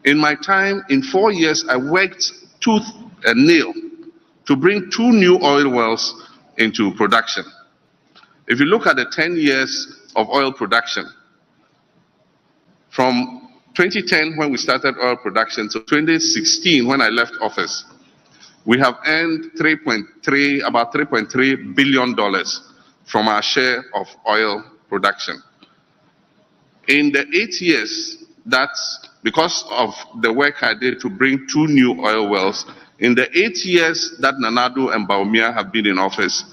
In my time, in 4 years, I worked tooth and nail to bring 2 new oil wells into production. If you look at the 10 years of oil production, from 2010 when we started oil production to 2016 when I left office, we have earned about $3.3 billion from our share of oil production. In the 8 years, that's because of the work I did to bring 2 new oil wells. In the 8 years that Nanado and Bawumia have been in office,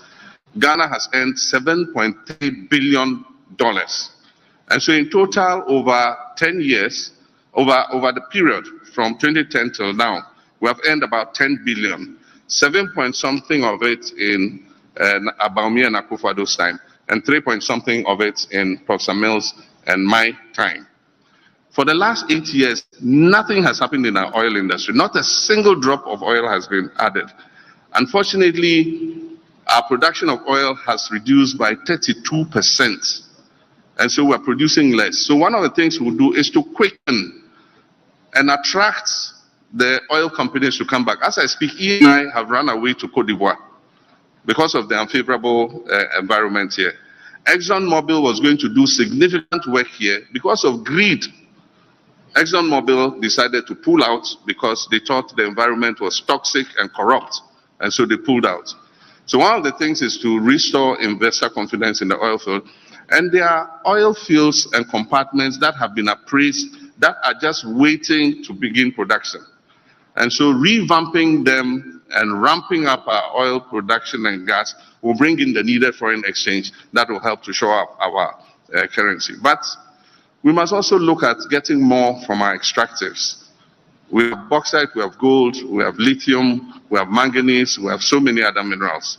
Ghana has earned $7.3 billion. And so in total, over 10 years, over the period from 2010 till now, we have earned about 10 billion, 7 point something of it in Bawumia and Akufo-Addo's time, and 3 point something of it in Professor Mills and my time. For the last 8 years, nothing has happened in our oil industry. Not a single drop of oil has been added. Unfortunately, our production of oil has reduced by 32%. And so we're producing less. So one of the things we'll do is to quicken and attract the oil companies to come back. As I speak, E and I have run away to Cote d'Ivoire because of the unfavorable environment here. ExxonMobil was going to do significant work here. Because of greed, ExxonMobil decided to pull out because they thought the environment was toxic and corrupt, and so they pulled out. So one of the things is to restore investor confidence in the oil field, and there are oil fields and compartments that have been appraised that are just waiting to begin production. And so revamping them and ramping up our oil production and gas will bring in the needed foreign exchange that will help to shore up our currency. But we must also look at getting more from our extractives. We have bauxite, we have gold, we have lithium, we have manganese, we have so many other minerals.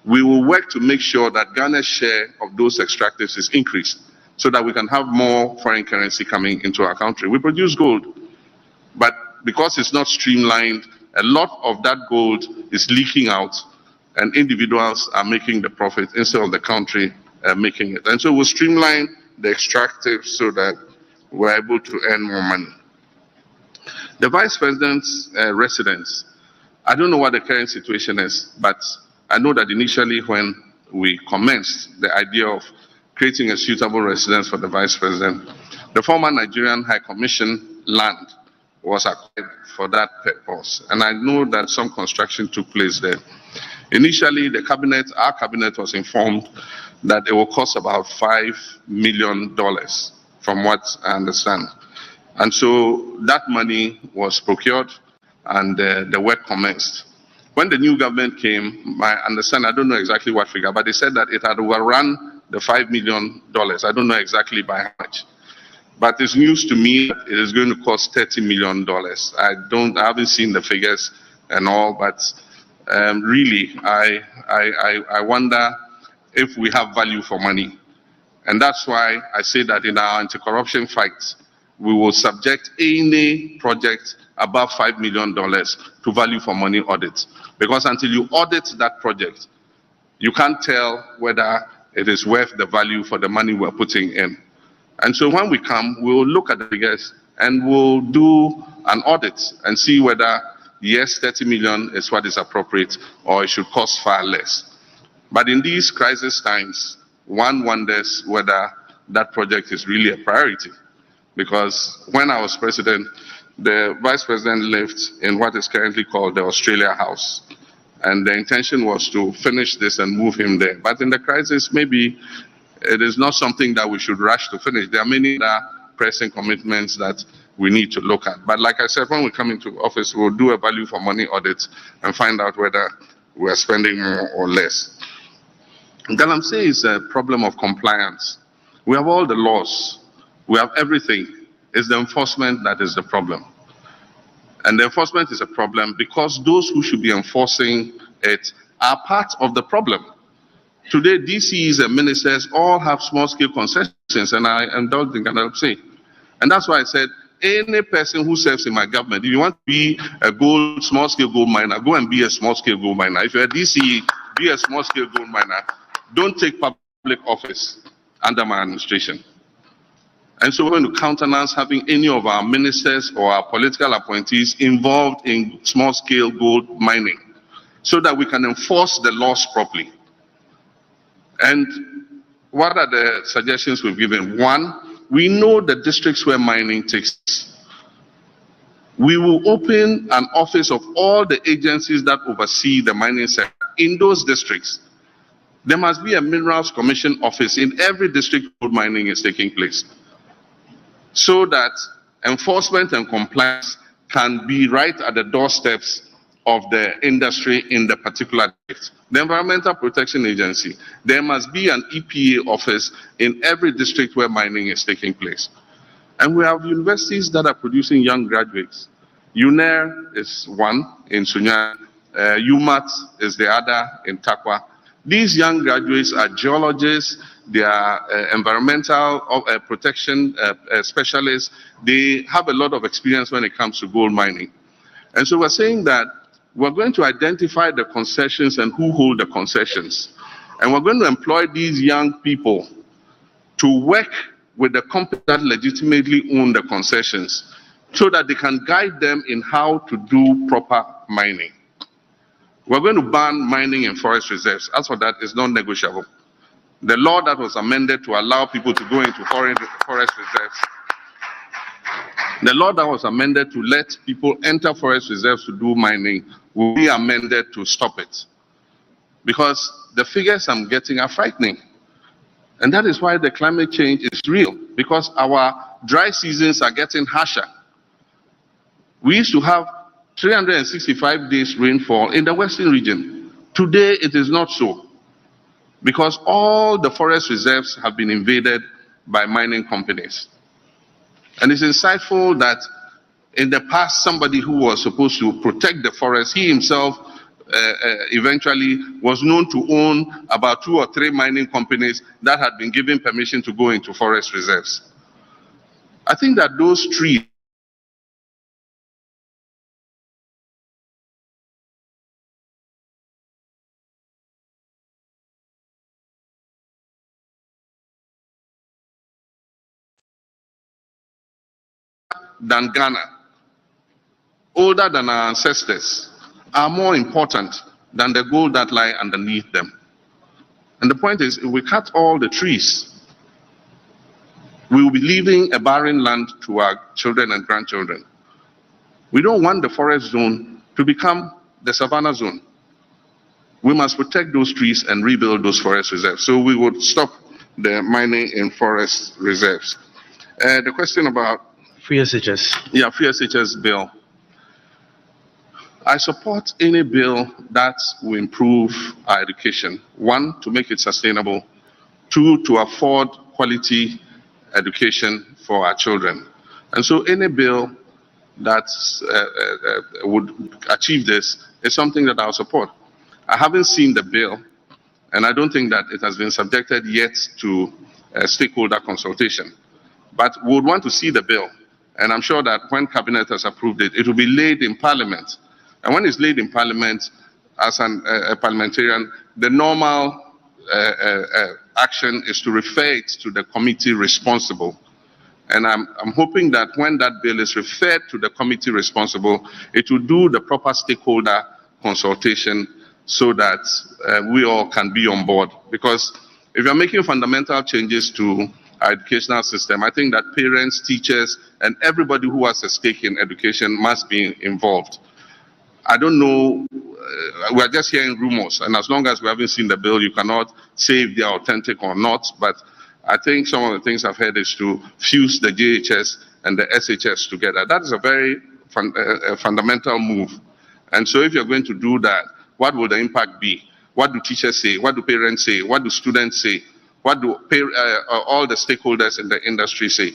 We will work to make sure that Ghana's share of those extractives is increased so that we can have more foreign currency coming into our country. We produce gold, but because it's not streamlined, a lot of that gold is leaking out and individuals are making the profit instead of the country making it. And so we'll streamline the extractives so that we're able to earn more money. The Vice President's residence, I don't know what the current situation is, but I know that initially when we commenced the idea of creating a suitable residence for the Vice President, the former Nigerian High Commission land was acquired for that purpose. And I know that some construction took place there. Initially, our cabinet was informed that it will cost about $5 million, from what I understand. And so that money was procured and the work commenced. When the new government came, I understand, I don't know exactly what figure, but they said that it had overrun the $5 million. I don't know exactly by how much. But it's news to me that it is going to cost $30 million. I haven't seen the figures and all, but really, I wonder if we have value for money. And that's why I say that in our anti-corruption fight, we will subject any project above $5 million to value for money audit. Because until you audit that project, you can't tell whether it is worth the value for the money we're putting in. And so when we come, we'll look at the figures and we'll do an audit and see whether, yes, 30 million is what is appropriate or it should cost far less. But in these crisis times, one wonders whether that project is really a priority. Because when I was president, the Vice President lived in what is currently called the Australia House. And the intention was to finish this and move him there. But in the crisis, maybe it is not something that we should rush to finish. There are many other pressing commitments that we need to look at. But like I said, when we come into office, we'll do a value for money audit and find out whether we're spending more or less. Galamsey is a problem of compliance. We have all the laws. We have everything. It's the enforcement that is the problem. And the enforcement is a problem because those who should be enforcing it are part of the problem. Today, DCs and ministers all have small-scale concessions, and I indulge in Galamsey. And that's why I said, any person who serves in my government, if you want to be a small-scale gold miner, go and be a small-scale gold miner. If you're a DCE, be a small-scale gold miner. Don't take public office under my administration. And so we're going to countenance having any of our ministers or our political appointees involved in small-scale gold mining so that we can enforce the laws properly. And what are the suggestions we've given? One, we know the districts where mining takes place. We will open an office of all the agencies that oversee the mining sector in those districts. There must be a Minerals Commission office in every district gold mining is taking place, so that enforcement and compliance can be right at the doorsteps of the industry in the particular district. The Environmental Protection Agency, there must be an EPA office in every district where mining is taking place. And we have universities that are producing young graduates. UNER is one in Sunya, UMAT is the other in Takwa. These young graduates are geologists, they are environmental protection specialists. They have a lot of experience when it comes to gold mining. And so we're saying that we're going to identify the concessions and who hold the concessions. And we're going to employ these young people to work with the companies that legitimately own the concessions so that they can guide them in how to do proper mining. We're going to ban mining in forest reserves. As for that, it's non-negotiable. The law that was amended to allow people to go into forest reserves, the law that was amended to let people enter forest reserves to do mining will be amended to stop it. Because the figures I'm getting are frightening. And that is why the climate change is real, because our dry seasons are getting harsher. We used to have 365 days rainfall in the western region. Today it is not so, because all the forest reserves have been invaded by mining companies. And it's insightful that in the past, somebody who was supposed to protect the forest, he himself eventually was known to own about 2 or 3 mining companies that had been given permission to go into forest reserves. I think that those trees than Ghana, older than our ancestors, are more important than the gold that lie underneath them. And the point is, if we cut all the trees, we will be leaving a barren land to our children and grandchildren. We don't want the forest zone to become the savannah zone. We must protect those trees and rebuild those forest reserves. So we would stop the mining in forest reserves. The question about free SHS. Yeah, free SHS bill. I support any bill that will improve our education. 1, to make it sustainable. 2, to afford quality education for our children. And so any bill that would achieve this is something that I'll support. I haven't seen the bill, and I don't think that it has been subjected yet to stakeholder consultation. But we would want to see the bill. And I'm sure that when Cabinet has approved it, it will be laid in Parliament. And when it's laid in Parliament, as a parliamentarian, the normal action is to refer it to the committee responsible. And I'm hoping that when that bill is referred to the committee responsible, it will do the proper stakeholder consultation so that we all can be on board. Because if you're making fundamental changes to our educational system, I think that parents, teachers, and everybody who has a stake in education must be involved. I don't know, we're just hearing rumors, and as long as we haven't seen the bill, you cannot say if they are authentic or not. But I think some of the things I've heard is to fuse the JHS and the SHS together. That is a very fundamental move. And so if you're going to do that, what will the impact be? What do teachers say? What do parents say? What do students say? What do all the stakeholders in the industry say?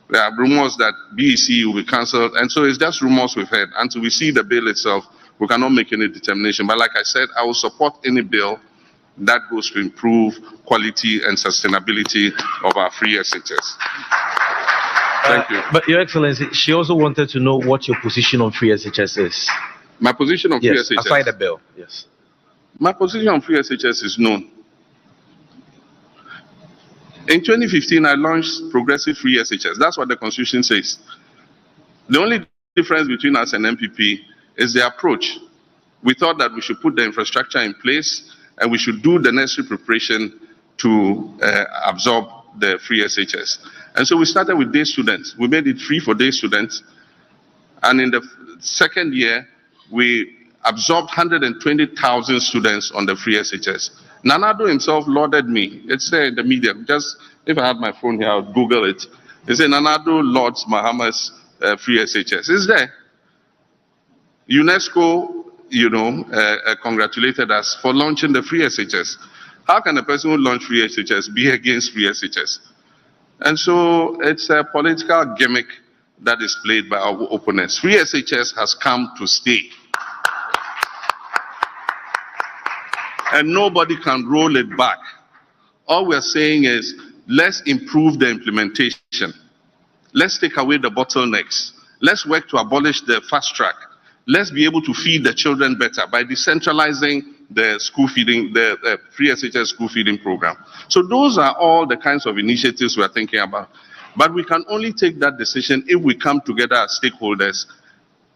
There are rumors that BEC will be cancelled, and so it's just rumors we've heard. Until we see the bill itself, we cannot make any determination. But like I said, I will support any bill that goes to improve quality and sustainability of our free SHS. Thank you. But Your Excellency, she also wanted to know what your position on free SHS is. My position on free SHS? Aside the bill, yes. My position on free SHS is known. In 2015, I launched progressive free SHS. That's what the Constitution says. The only difference between us and MPP is the approach. We thought that we should put the infrastructure in place and we should do the necessary preparation to absorb the free SHS. And so we started with day students. We made it free for day students. And in the second year, we absorbed 120,000 students on the free SHS. Nanado himself lauded me. It's in the media. Just if I had my phone here, I would Google it. He said Nanado lauds Mahama's free SHS. It's there. UNESCO, congratulated us for launching the free SHS. How can a person who launched free SHS be against free SHS? And so it's a political gimmick that is played by our opponents. Free SHS has come to stay. And nobody can roll it back. All we're saying is, let's improve the implementation. Let's take away the bottlenecks. Let's work to abolish the fast track. Let's be able to feed the children better by decentralizing the school feeding, the free SHS school feeding program. So those are all the kinds of initiatives we're thinking about. But we can only take that decision if we come together as stakeholders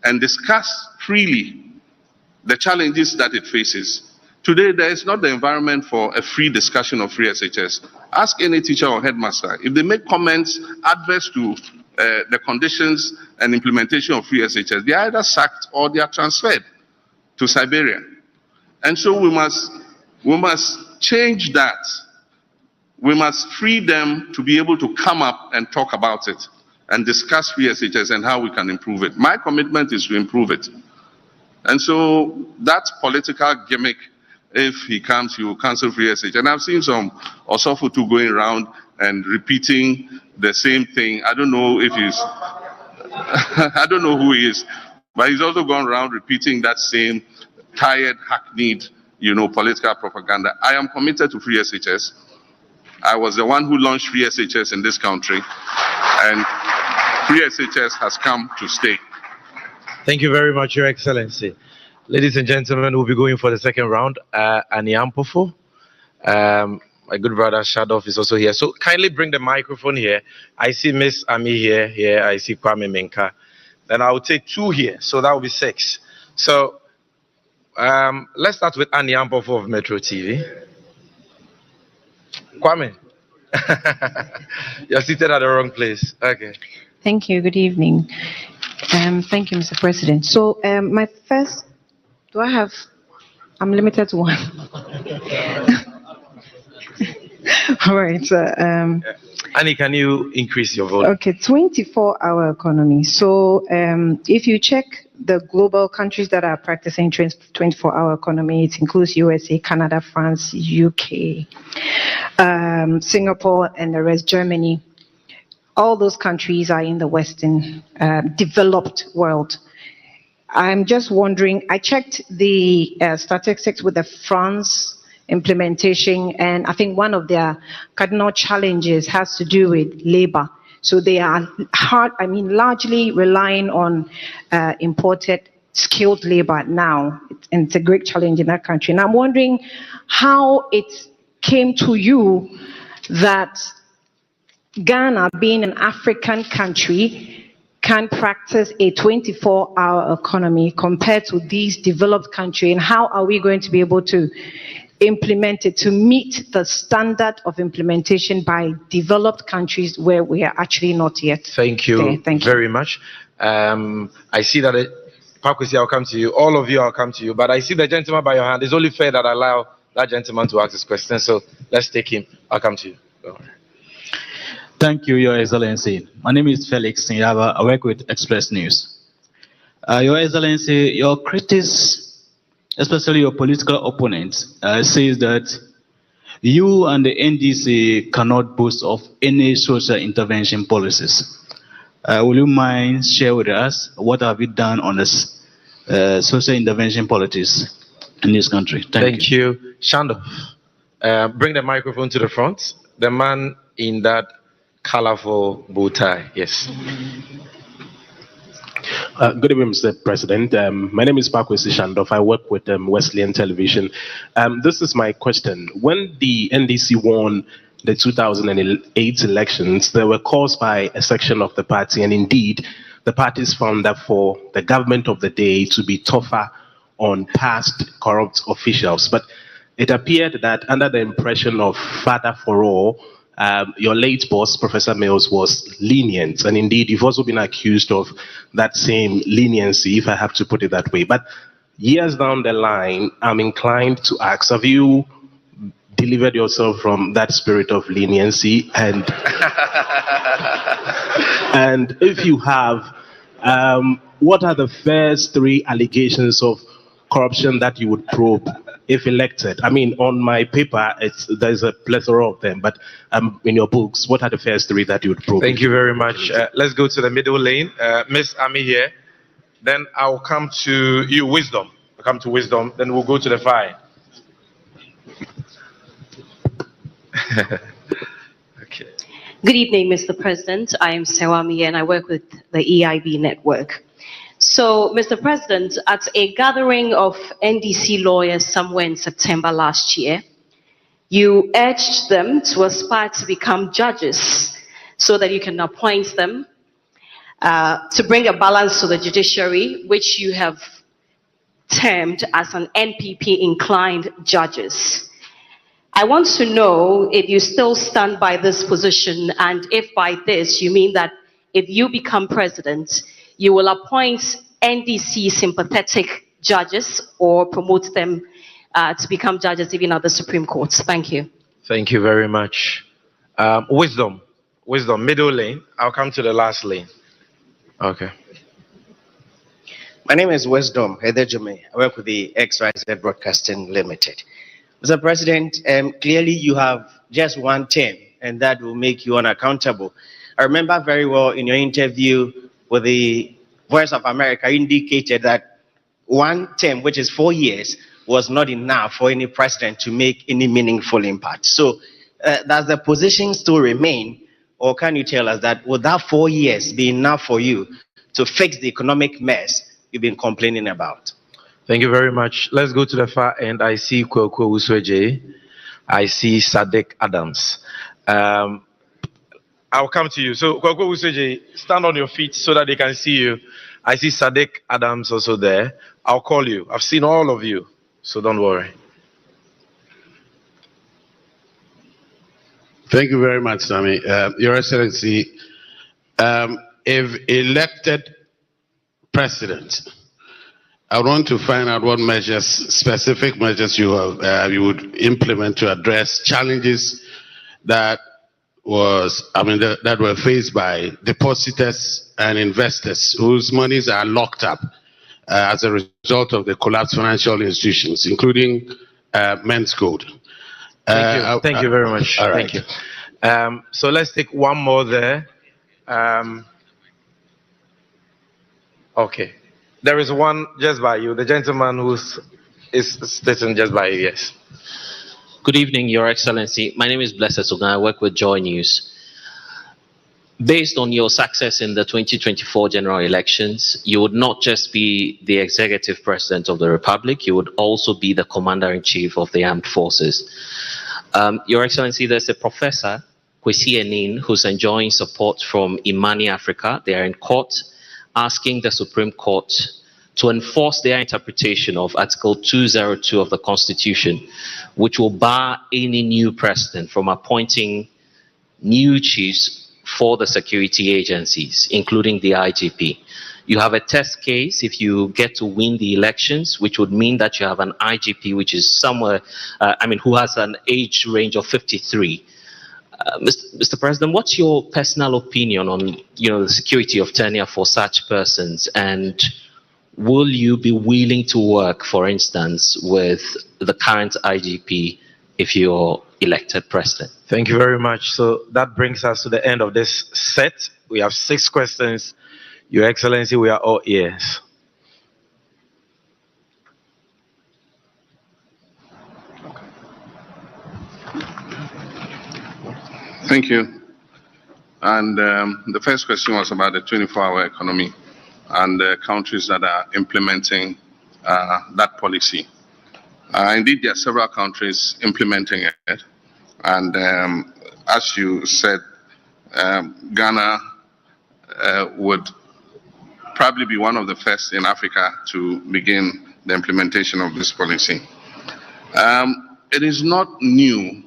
and discuss freely the challenges that it faces. Today, there is not the environment for a free discussion of free SHS. Ask any teacher or headmaster. If they make comments adverse to the conditions and implementation of free SHS, they are either sacked or they are transferred to Siberia. And so we must change that. We must free them to be able to come up and talk about it and discuss free SHS and how we can improve it. My commitment is to improve it. And so that political gimmick, if he comes, he will cancel free SHS. And I've seen some Osofutu going around and repeating the same thing. I don't know if he's, I don't know who he is, but he's also gone around repeating that same tired, hackneyed, political propaganda. I am committed to free SHS. I was the one who launched free SHS in this country, and free SHS has come to stay. Thank you very much, Your Excellency. Ladies and gentlemen, we'll be going for the second round. Aniampofo, my good brother Shadov is also here. So kindly bring the microphone here. I see Miss Ami here. I see Kwame Menka. Then I will take 2 here, so that will be 6. So let's start with Aniampofo of Metro TV. Kwame, you're seated at the wrong place. Okay. Thank you. Good evening. Thank you, Mr. President. So my first, I'm limited to 1. All right. Annie, can you increase your volume? Okay, 24-hour economy. So if you check the global countries that are practicing 24-hour economy, it includes USA, Canada, France, UK, Singapore, and the rest, Germany. All those countries are in the Western developed world. I'm just wondering, I checked the statistics with the France implementation, and I think one of their cardinal challenges has to do with labor. So they are largely relying on imported skilled labor now, and it's a great challenge in that country. And I'm wondering how it came to you that Ghana, being an African country, can practice a 24-hour economy compared to these developed countries, and how are we going to be able to implement it to meet the standard of implementation by developed countries where we are actually not yet? Thank you very much. I see that Pakwesi, I'll come to you. All of you, I'll come to you. But I see the gentleman by your hand. It's only fair that I allow that gentleman to ask this question. So let's take him. I'll come to you. Go on. Thank you, Your Excellency. My name is Felix Nyaba. I work with Express News. Your Excellency, your critics, especially your political opponents, says that you and the NDC cannot boast of any social intervention policies. Will you mind share with us what have you done on this social intervention policies in this country? Thank you. Shando, bring the microphone to the front. The man in that colorful bow tie. Yes. Good evening, Mr. President. My name is Pakwesi Shandoff. I work with Wesleyan Television. This is my question. When the NDC won the 2008 elections, they were caused by a section of the party, and indeed, the party's founder for the government of the day to be tougher on past corrupt officials. But it appeared that under the impression of Father for All, your late boss, Professor Mills, was lenient. And indeed, you've also been accused of that same leniency, if I have to put it that way. But years down the line, I'm inclined to ask, have you delivered yourself from that spirit of leniency? And, and if you have, what are the first 3 allegations of corruption that you would probe if elected? I mean, on my paper, there's a plethora of them, but in your books, what are the first 3 that you would probe? Thank you very much. Let's go to the middle lane. Miss Ami here. Then I'll come to you, Wisdom. I'll come to Wisdom. Then we'll go to the fire. Okay. Good evening, Mr. President. I am Sewami and I work with the EIB network. So, Mr. President, at a gathering of NDC lawyers somewhere in September last year, you urged them to aspire to become judges so that you can appoint them to bring a balance to the judiciary, which you have termed as an NPP-inclined judges. I want to know if you still stand by this position, and if by this you mean that if you become president, you will appoint NDC sympathetic judges or promote them to become judges even at the Supreme Court. Thank you. Thank you very much. Wisdom, middle lane. I'll come to the last lane. Okay. My name is Wisdom Hedejome. I work with the XYZ Broadcasting Limited. Mr. President, clearly you have just 1 term, and that will make you unaccountable. I remember very well in your interview with the Voice of America, you indicated that 1 term, which is 4 years, was not enough for any president to make any meaningful impact. So does the position still remain, or can you tell us that would that 4 years be enough for you to fix the economic mess you've been complaining about? Thank you very much. Let's go to the far end. I see Kwekwe Usweje. I see Sadiq Adams. I'll come to you. So, Kwekwe Usweje, stand on your feet so that they can see you. I see Sadiq Adams also there. I'll call you. I've seen all of you, so don't worry. Thank you very much, Sami. Your Excellency, if elected president, I want to find out what measures, specific measures you would implement to address challenges that that were faced by depositors and investors whose monies are locked up as a result of the collapsed financial institutions, including Men's Code. Thank you very much. All right. Thank you. So let's take one more there. Okay. There is one just by you, the gentleman who is sitting just by you, yes. Good evening, Your Excellency. My name is Blessed Sugan. I work with Joy News. Based on your success in the 2024 general elections, you would not just be the executive president of the Republic, you would also be the commander-in-chief of the armed forces. Your Excellency, there's a professor, Kwesi Enin, who's enjoying support from Imani Africa. They are in court asking the Supreme Court to enforce their interpretation of Article 202 of the Constitution, which will bar any new president from appointing new chiefs for the security agencies, including the IGP. You have a test case if you get to win the elections, which would mean that you have an IGP which is somewhere, who has an age range of 53. Mr. President, what's your personal opinion on, the security of tenure for such persons, and will you be willing to work, for instance, with the current IGP if you're elected president? Thank you very much. So that brings us to the end of this set. We have 6 questions. Your Excellency, we are all ears. Thank you. And the first question was about the 24-hour economy and the countries that are implementing that policy. Indeed, there are several countries implementing it. And as you said, Ghana would probably be one of the first in Africa to begin the implementation of this policy. It is not new.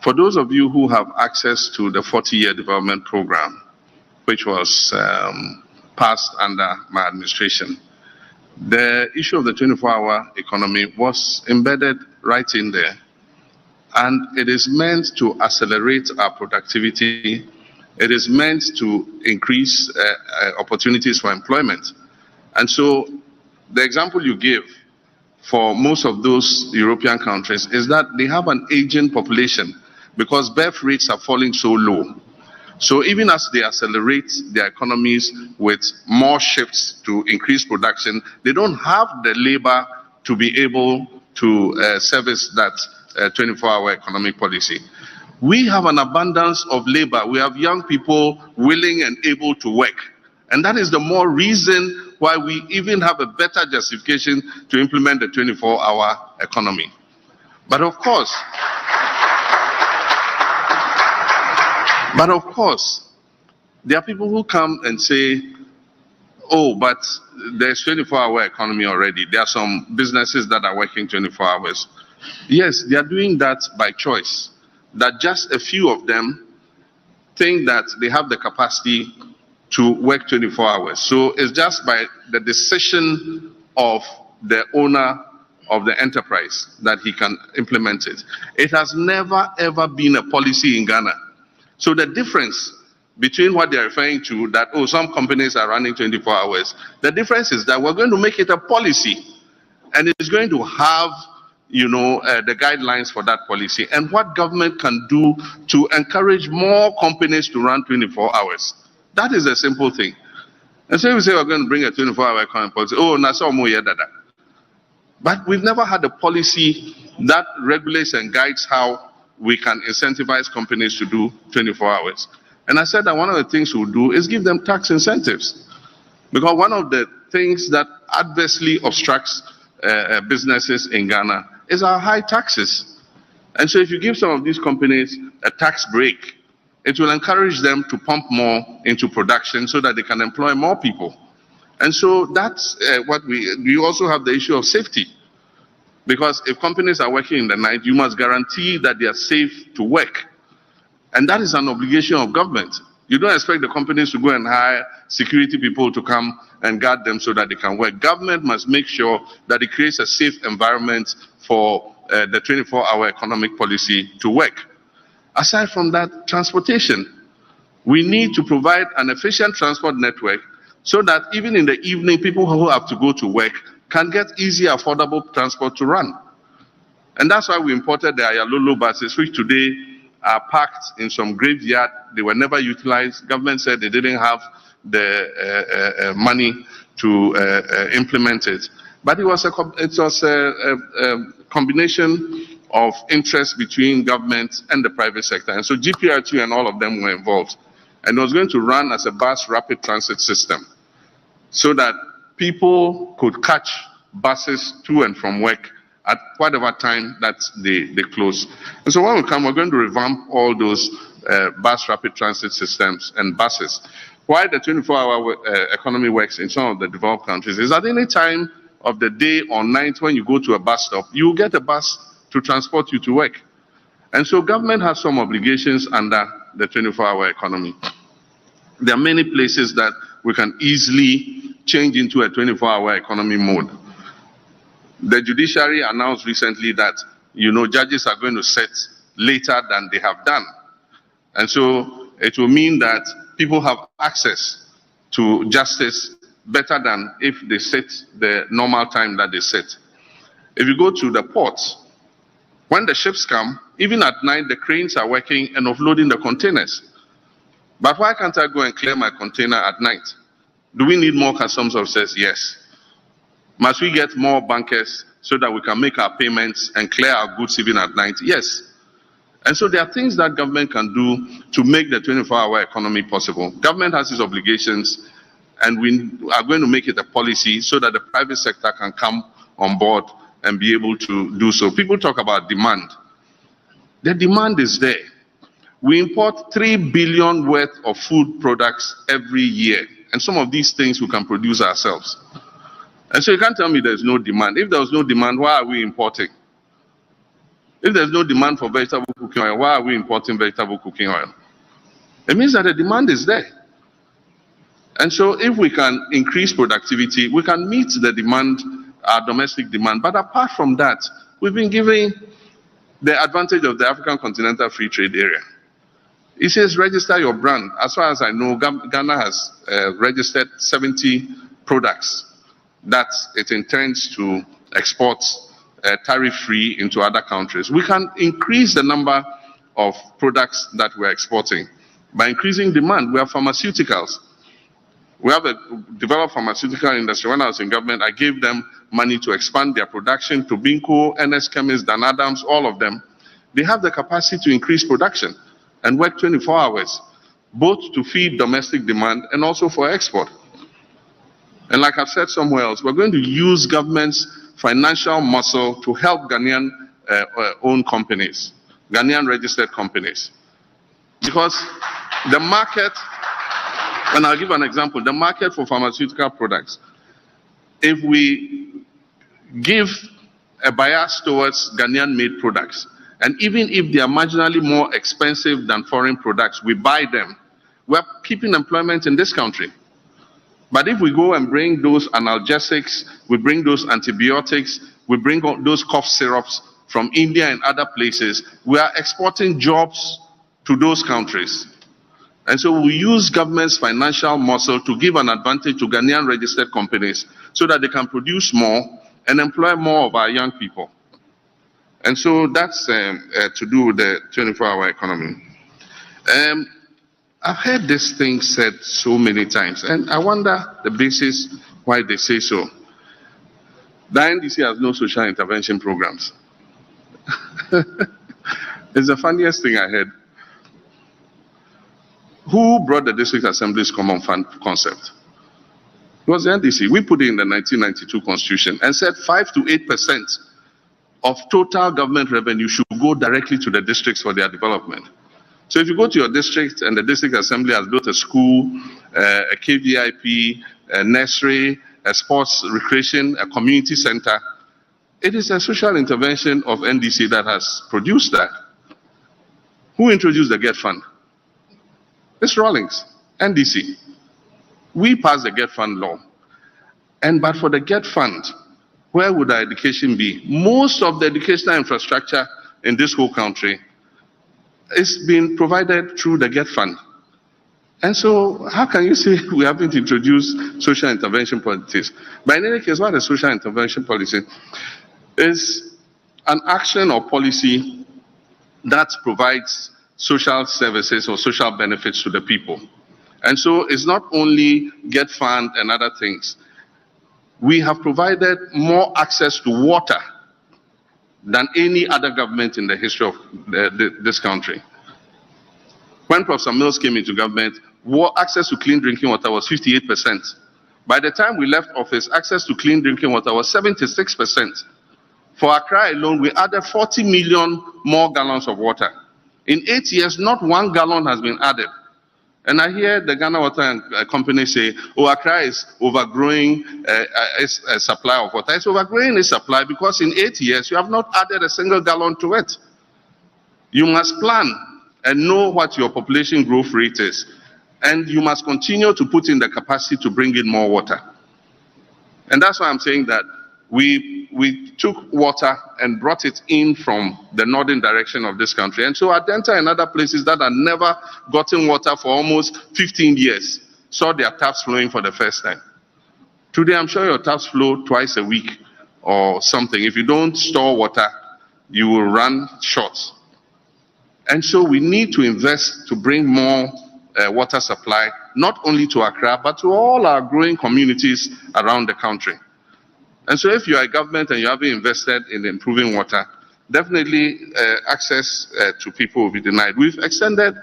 For those of you who have access to the 40-year development program, which was passed under my administration, the issue of the 24-hour economy was embedded right in there. And it is meant to accelerate our productivity. It is meant to increase opportunities for employment. And so the example you give for most of those European countries is that they have an aging population because birth rates are falling so low. So even as they accelerate their economies with more shifts to increase production, they don't have the labor to be able to service that 24-hour economic policy. We have an abundance of labor. We have young people willing and able to work. And that is the more reason why we even have a better justification to implement the 24-hour economy. But of course, there are people who come and say, oh, but there's 24-hour economy already. There are some businesses that are working 24 hours. Yes, they are doing that by choice. That just a few of them think that they have the capacity to work 24 hours. So it's just by the decision of the owner of the enterprise that he can implement it. It has never ever been a policy in Ghana. So the difference between what they're referring to, that, oh, some companies are running 24 hours, the difference is that we're going to make it a policy. And it's going to have, the guidelines for that policy and what government can do to encourage more companies to run 24 hours. That is a simple thing. And so we say we're going to bring a 24-hour economic policy. Oh, but we've never had a policy that regulates and guides how we can incentivize companies to do 24 hours. And I said that one of the things we'll do is give them tax incentives. Because one of the things that adversely obstructs businesses in Ghana is our high taxes. And so if you give some of these companies a tax break, it will encourage them to pump more into production so that they can employ more people. And so that's what we also have the issue of safety. Because if companies are working in the night, you must guarantee that they are safe to work. And that is an obligation of government. You don't expect the companies to go and hire security people to come and guard them so that they can work. Government must make sure that it creates a safe environment for the 24-hour economic policy to work. Aside from that, transportation. We need to provide an efficient transport network so that even in the evening, people who have to go to work can get easy, affordable transport to run. And that's why we imported the Ayalolo buses, which today are parked in some graveyard. They were never utilized. Government said they didn't have the money to implement it. But it was a combination of interest between government and the private sector. And so GPR2 and all of them were involved. And it was going to run as a bus rapid transit system so that people could catch buses to and from work at whatever time that they close. And so when we come, we're going to revamp all those bus rapid transit systems and buses. Why the 24-hour economy works in some of the developed countries is at any time of the day or night when you go to a bus stop, you get a bus to transport you to work. And so government has some obligations under the 24-hour economy. There are many places that we can easily change into a 24-hour economy mode. The judiciary announced recently that, judges are going to sit later than they have done. And so it will mean that people have access to justice better than if they sit the normal time that they sit. If you go to the ports, when the ships come, even at night, the cranes are working and offloading the containers. But why can't I go and clear my container at night? Do we need more customs officers? Yes. Must we get more bankers so that we can make our payments and clear our goods even at night? Yes. And so there are things that government can do to make the 24-hour economy possible. Government has its obligations, and we are going to make it a policy so that the private sector can come on board and be able to do so. People talk about demand. The demand is there. We import 3 billion worth of food products every year. And some of these things we can produce ourselves. And so you can't tell me there's no demand. If there was no demand, why are we importing? If there's no demand for vegetable cooking oil, why are we importing vegetable cooking oil? It means that the demand is there. And so if we can increase productivity, we can meet the demand, our domestic demand. But apart from that, we've been giving the advantage of the African Continental Free Trade Area. It says register your brand. As far as I know, Ghana has registered 70 products that it intends to export tariff-free into other countries. We can increase the number of products that we're exporting by increasing demand. We have pharmaceuticals. We have a developed pharmaceutical industry. When I was in government, I gave them money to expand their production to Binko, NS Chemist, Dan Adams, all of them. They have the capacity to increase production and work 24 hours, both to feed domestic demand and also for export. And like I've said somewhere else, we're going to use government's financial muscle to help Ghanaian owned companies, Ghanaian registered companies. Because the market, and I'll give an example, the market for pharmaceutical products, if we give a bias towards Ghanaian made products, and even if they are marginally more expensive than foreign products, we buy them, we're keeping employment in this country. But if we go and bring those analgesics, we bring those antibiotics, we bring those cough syrups from India and other places, we are exporting jobs to those countries. And so we use government's financial muscle to give an advantage to Ghanaian registered companies so that they can produce more and employ more of our young people. And so that's to do with the 24-hour economy. I've heard this thing said so many times, and I wonder the basis why they say so. The NDC has no social intervention programs. It's the funniest thing I heard. Who brought the District Assembly's Common Fund concept? It was the NDC. We put it in the 1992 Constitution and said 5 to 8% of total government revenue should go directly to the districts for their development. So if you go to your district and the District Assembly has built a school, a KVIP, a nursery, a sports recreation, a community center, it is a social intervention of NDC that has produced that. Who introduced the GET Fund? It's Rawlings, NDC. We passed the GET Fund law. But for the GET Fund, where would our education be? Most of the educational infrastructure in this whole country is being provided through the GET Fund. And so how can you say we haven't introduced social intervention policies? But in any case, what is social intervention policy? Is an action or policy that provides social services or social benefits to the people. And so it's not only GET Fund and other things. We have provided more access to water than any other government in the history of this country. When Professor Mills came into government, access to clean drinking water was 58%. By the time we left office, access to clean drinking water was 76%. For Accra alone, we added 40 million more gallons of water. In 8 years, not 1 gallon has been added. And I hear the Ghana Water Company say, oh, Accra is overgrowing its supply of water. It's overgrowing its supply because in 8 years, you have not added a single gallon to it. You must plan and know what your population growth rate is. And you must continue to put in the capacity to bring in more water. And that's why I'm saying that we took water and brought it in from the northern direction of this country. And so Adenta and other places that had never gotten water for almost 15 years saw their taps flowing for the first time. Today, I'm sure your taps flow twice a week or something. If you don't store water, you will run short. And so we need to invest to bring more water supply, not only to Accra, but to all our growing communities around the country. And so if you are a government and you haven't invested in improving water, definitely access to people will be denied. We've extended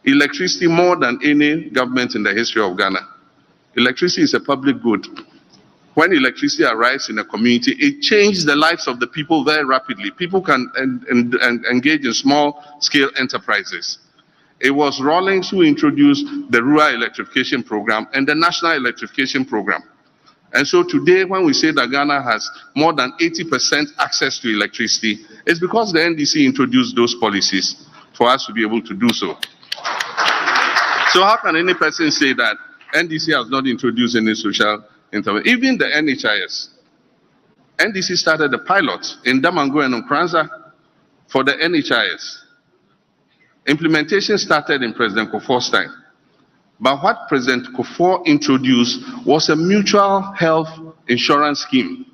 electricity more than any government in the history of Ghana. Electricity is a public good. when electricity arrives in a community, it changed the lives of the people very rapidly. People can engage in small-scale enterprises. It was Rawlings who introduced the Rural Electrification Program and the National Electrification Program. And so today, when we say that Ghana has more than 80% access to electricity, it's because the NDC introduced those policies for us to be able to do so. So how can any person say that NDC has not introduced any social intervention? Even the NHIS. NDC started a pilot in Damango and Nkranza for the NHIS. Implementation started in President Kufuor's time. But what President Kufuor introduced was a mutual health insurance scheme.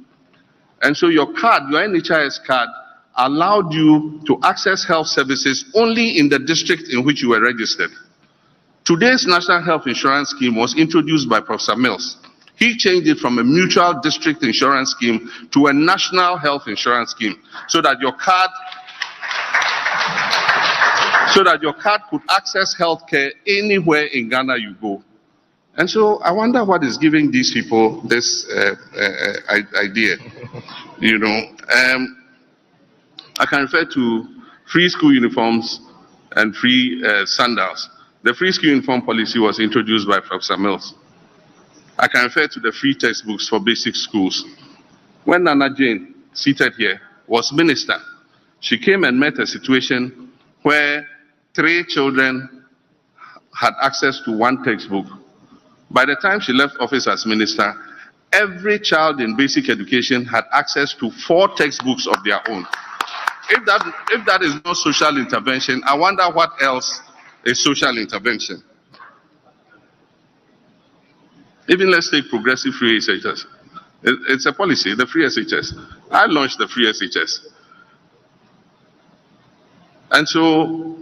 And so your card, your NHIS card, allowed you to access health services only in the district in which you were registered. Today's National Health Insurance Scheme was introduced by Professor Mills. He changed it from a mutual district insurance scheme to a national health insurance scheme so that your card could access health care anywhere in Ghana you go. And so I wonder what is giving these people this idea. You know, I can refer to free school uniforms and free sandals. The free school uniform policy was introduced by Professor Mills. I can refer to the free textbooks for basic schools. When Nana Jane, seated here, was minister, she came and met a situation where 3 children had access to 1 textbook. By the time she left office as minister, every child in basic education had access to 4 textbooks of their own. If that is not social intervention, I wonder what else is social intervention. Even let's take progressive free SHS. It's a policy, the free SHS. I launched the free SHS. And so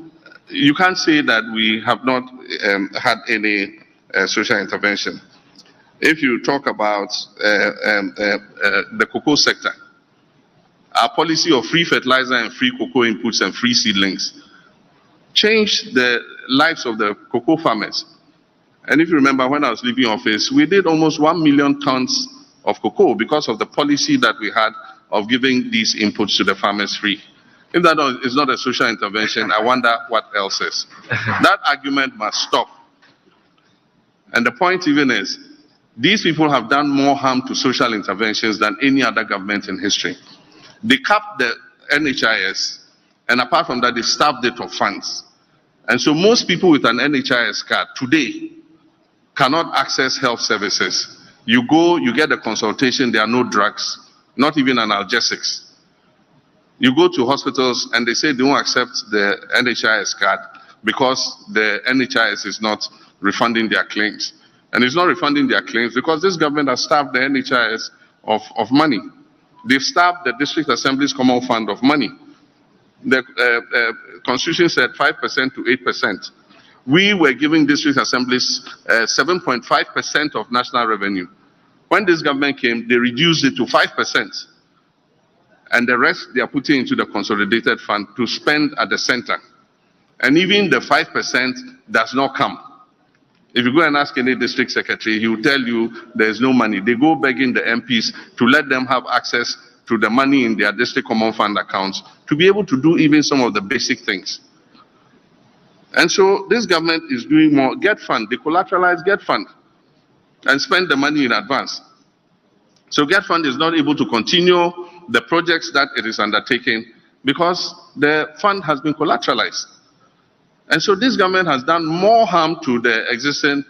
you can't say that we have not had any social intervention. If you talk about the cocoa sector, our policy of free fertilizer and free cocoa inputs and free seedlings changed the lives of the cocoa farmers. And if you remember, when I was leaving office, we did almost 1 million tons of cocoa because of the policy that we had of giving these inputs to the farmers free. If that is not a social intervention, I wonder what else is. That argument must stop. And the point even is, these people have done more harm to social interventions than any other government in history. They capped the NHIS, and apart from that, they starved it of funds. And so most people with an NHIS card today cannot access health services. You go, you get a consultation, there are no drugs, not even analgesics. You go to hospitals and they say they won't accept the NHIS card because the NHIS is not refunding their claims. And it's not refunding their claims because this government has starved the NHIS of money. They've starved the District Assembly's Common Fund of money. The Constitution said 5% to 8%. We were giving District Assemblies 7.5% of national revenue. When this government came, they reduced it to 5%. And the rest they are putting into the consolidated fund to spend at the center. And even the 5% does not come. If you go and ask any district secretary, he will tell you there's no money. They go begging the MPs to let them have access to the money in their district common fund accounts to be able to do even some of the basic things. And so this government is doing more. Get fund, decollateralize Get fund, and spend the money in advance. So Get fund is not able to continue the projects that it is undertaking because the fund has been collateralized. And so this government has done more harm to the existing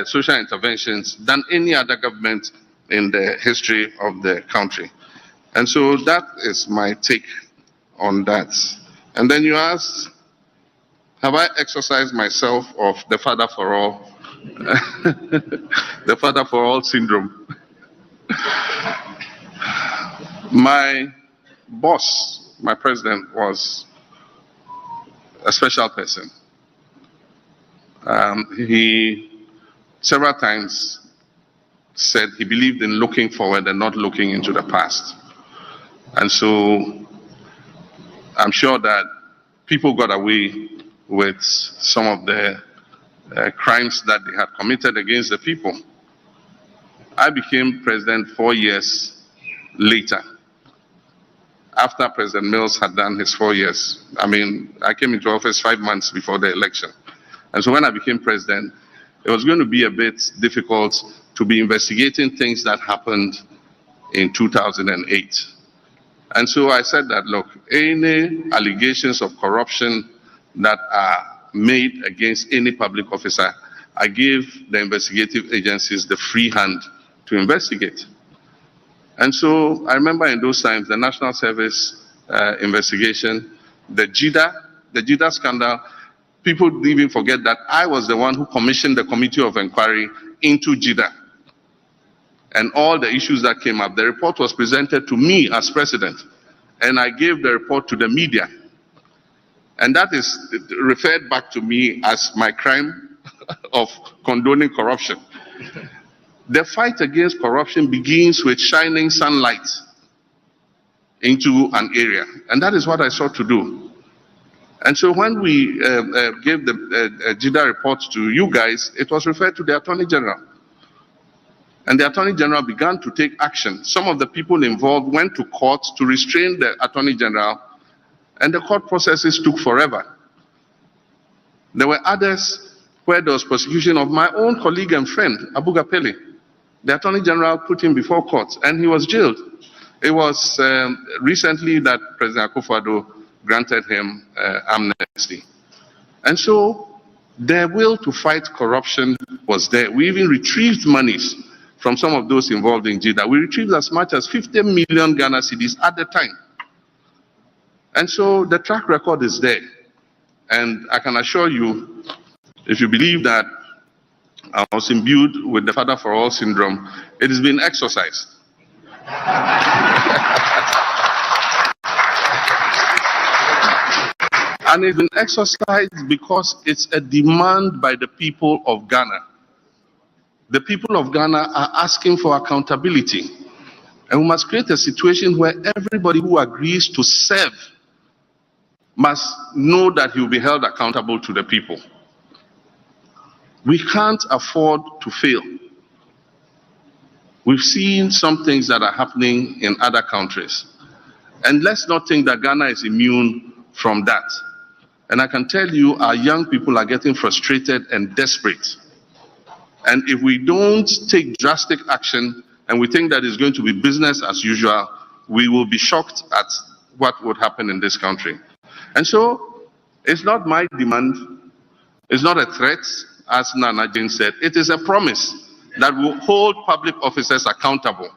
social interventions than any other government in the history of the country. And so that is my take on that. And then you asked, have I exercised myself of the father for all, the father for all syndrome? My boss, my president, was a special person. He several times said he believed in looking forward and not looking into the past. And so I'm sure that people got away with some of the crimes that they had committed against the people. I became president 4 years later, after President Mills had done his 4 years. I mean, I came into office 5 months before the election. And so when I became president, it was going to be a bit difficult to be investigating things that happened in 2008. And so I said that, look, any allegations of corruption that are made against any public officer, I give the investigative agencies the free hand to investigate. And so I remember in those times, the National Service investigation, the JIDA scandal, people didn't even forget that I was the one who commissioned the committee of inquiry into JIDA. And all the issues that came up, the report was presented to me as president, and I gave the report to the media. And that is referred back to me as my crime of condoning corruption. The fight against corruption begins with shining sunlight into an area, and that is what I sought to do. And so when we gave the JIDA report to you guys, it was referred to the Attorney General. And the Attorney General began to take action. Some of the people involved went to court to restrain the Attorney General, and the court processes took forever. There were others where there was prosecution of my own colleague and friend, Abu Gapele. The Attorney General put him before court, and he was jailed. It was recently that President Akufo-Addo granted him amnesty. And so the will to fight corruption was there. We even retrieved monies from some of those involved in JIDA. We retrieved as much as 50 million Ghana cedis at the time. And so the track record is there. And I can assure you, if you believe that I was imbued with the Father for All syndrome, it has been exercised. And it's been exercised because it's a demand by the people of Ghana. The people of Ghana are asking for accountability. And we must create a situation where everybody who agrees to serve must know that he will be held accountable to the people. We can't afford to fail. We've seen some things that are happening in other countries. And let's not think that Ghana is immune from that. And I can tell you, our young people are getting frustrated and desperate. And if we don't take drastic action and we think that it's going to be business as usual, we will be shocked at what would happen in this country. And so, it's not my demand, it's not a threat, as Nana Jane said, it is a promise that will hold public officers accountable.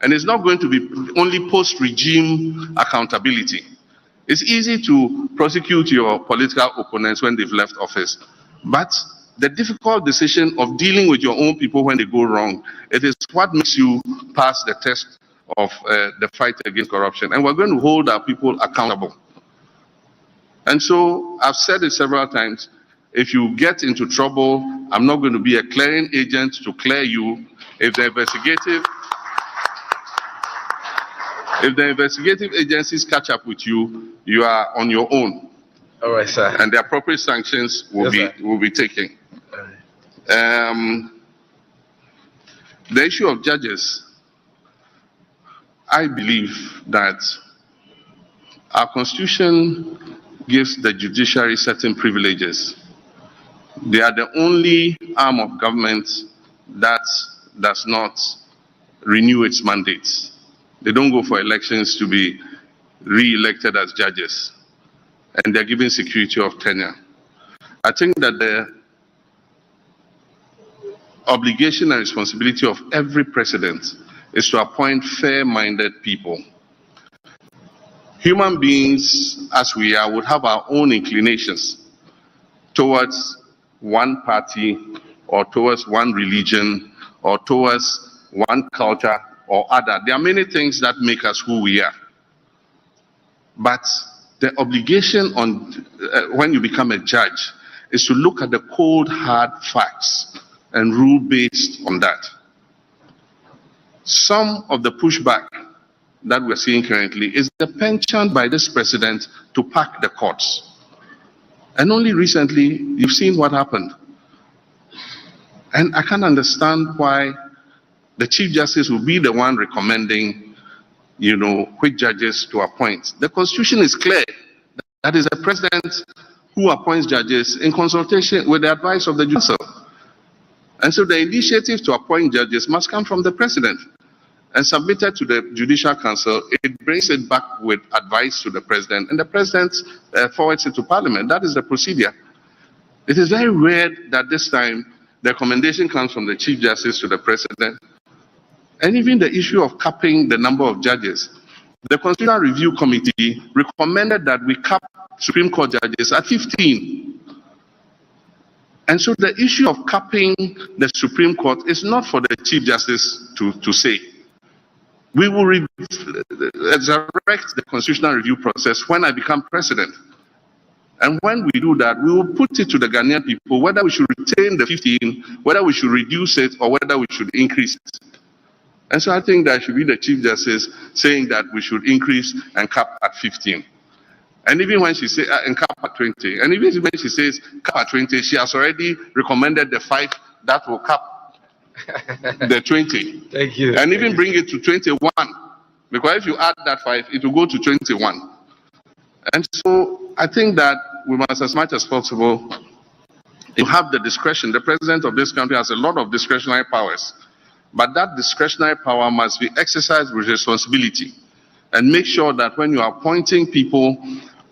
And it's not going to be only post-regime accountability. It's easy to prosecute your political opponents when they've left office, but the difficult decision of dealing with your own people when they go wrong, it is what makes you pass the test of the fight against corruption. And we're going to hold our people accountable. And so I've said it several times, if you get into trouble, I'm not going to be a clearing agent to clear you. If the investigative agencies catch up with you, you are on your own. All right, sir. And the appropriate sanctions will be taken. The issue of judges, I believe that our constitution gives the judiciary certain privileges. They are the only arm of government that does not renew its mandates. They don't go for elections to be re-elected as judges, and they're given security of tenure. I think that the obligation and responsibility of every president is to appoint fair-minded people. Human beings, as we are, would have our own inclinations towards one party or towards one religion or towards one culture or other. There are many things that make us who we are. But the obligation on when you become a judge is to look at the cold, hard facts and rule based on that. Some of the pushback that we're seeing currently is the penchant by this president to pack the courts. And only recently, you've seen what happened. And I can't understand why the Chief Justice will be the one recommending, which judges to appoint. The Constitution is clear. That is the President who appoints judges in consultation with the advice of the Council. And so the initiative to appoint judges must come from the President and submitted to the Judicial Council. It brings it back with advice to the President, and the President forwards it to Parliament. That is the procedure. It is very weird that this time the recommendation comes from the Chief Justice to the President, and even the issue of capping the number of judges. The Constitutional Review Committee recommended that we cap Supreme Court judges at 15. And so the issue of capping the Supreme Court is not for the Chief Justice to say. We will resurrect the Constitutional Review process when I become President. And when we do that, we will put it to the Ghanaian people whether we should retain the 15, whether we should reduce it, or whether we should increase it. And so I think that should be the Chief Justice saying that we should increase and cap at 15. And even when she says and cap at 20, and even when she says cap at 20, she has already recommended the 5 that will cap the 20. Thank you. And even bring it to 21. Because if you add that 5, it will go to 21. And so I think that we must, as much as possible, have the discretion. The President of this country has a lot of discretionary powers. But that discretionary power must be exercised with responsibility, and make sure that when you are appointing people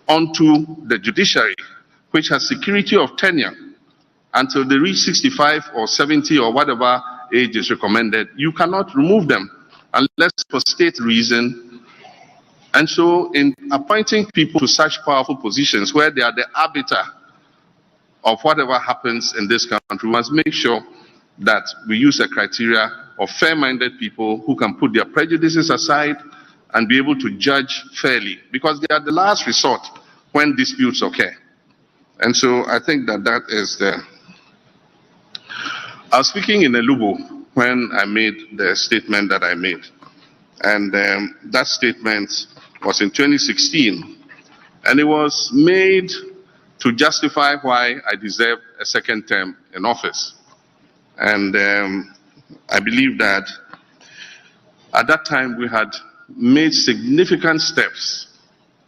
onto the judiciary, which has security of tenure until they reach 65 or 70 or whatever age is recommended, you cannot remove them unless for state reason. And so in appointing people to such powerful positions where they are the arbiter of whatever happens in this country, we must make sure that we use a criteria of fair-minded people who can put their prejudices aside and be able to judge fairly, because they are the last resort when disputes occur. And so I think that that is the... I was speaking in Elubo when I made the statement that I made. And that statement was in 2016. And it was made to justify why I deserved a second term in office. And I believe that at that time we had made significant steps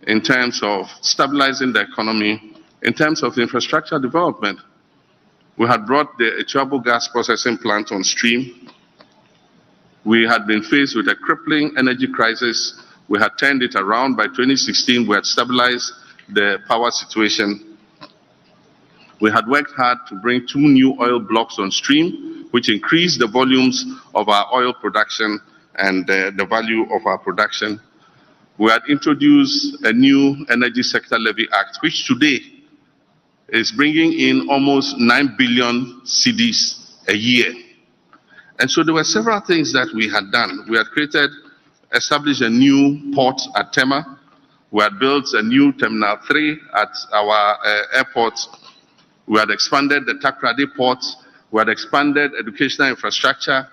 in terms of stabilizing the economy, in terms of infrastructure development. We had brought the Echabo gas processing plant on stream. We had been faced with a crippling energy crisis. We had turned it around. By 2016, we had stabilized the power situation. We had worked hard to bring 2 new oil blocks on stream, which increased the volumes of our oil production and the value of our production. We had introduced a new Energy Sector Levy Act, which today is bringing in almost 9 billion cedis a year. And so there were several things that we had done. We had established a new port at Tema. We had built a new Terminal 3 at our airport. We had expanded the Takrady port. We had expanded educational infrastructure.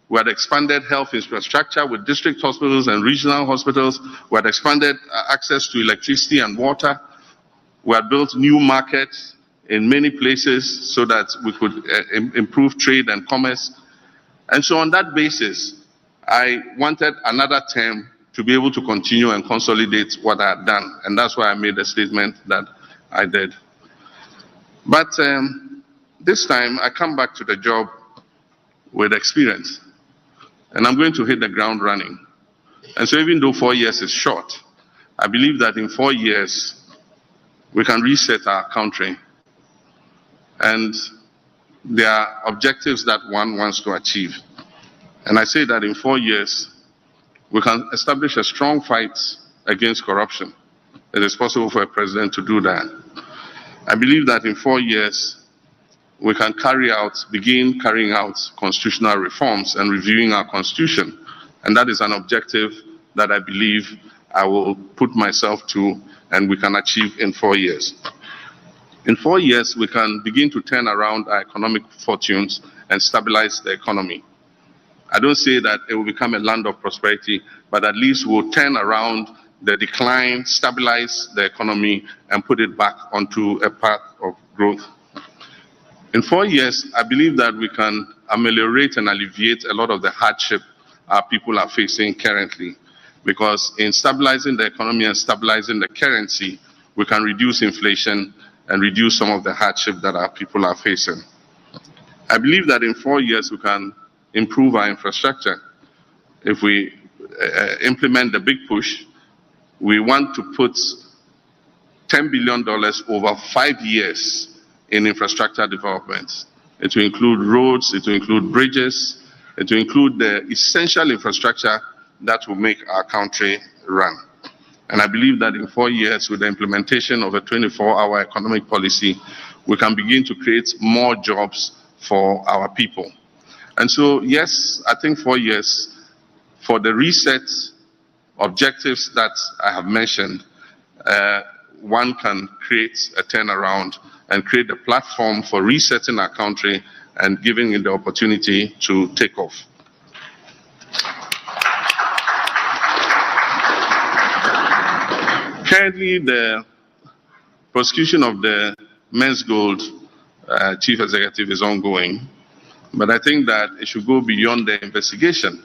We had expanded health infrastructure with district hospitals and regional hospitals. We had expanded access to electricity and water. We had built new markets in many places so that we could improve trade and commerce. And so on that basis, I wanted another term to be able to continue and consolidate what I had done. And that's why I made the statement that I did. But this time, I come back to the job with experience. And I'm going to hit the ground running. And so even though 4 years is short, I believe that in 4 years, we can reset our country. And there are objectives that one wants to achieve. And I say that in 4 years, we can establish a strong fight against corruption. It is possible for a president to do that. I believe that in 4 years, we can begin carrying out constitutional reforms and reviewing our constitution. And that is an objective that I believe I will put myself to and we can achieve in 4 years. In 4 years, we can begin to turn around our economic fortunes and stabilize the economy. I don't say that it will become a land of prosperity, but at least we'll turn around the decline, stabilize the economy, and put it back onto a path of growth. In 4 years, I believe that we can ameliorate and alleviate a lot of the hardship our people are facing currently. Because in stabilizing the economy and stabilizing the currency, we can reduce inflation and reduce some of the hardship that our people are facing. I believe that in 4 years we can improve our infrastructure. If we implement the big push, we want to put $10 billion over 5 years in infrastructure development. It will include roads, it will include bridges, it will include the essential infrastructure that will make our country run. And I believe that in 4 years, with the implementation of a 24-hour economic policy, we can begin to create more jobs for our people. And so, yes, I think 4 years for the reset objectives that I have mentioned, one can create a turnaround and create a platform for resetting our country and giving it the opportunity to take off. Currently, the prosecution of the Men's Gold chief executive is ongoing, but I think that it should go beyond the investigation.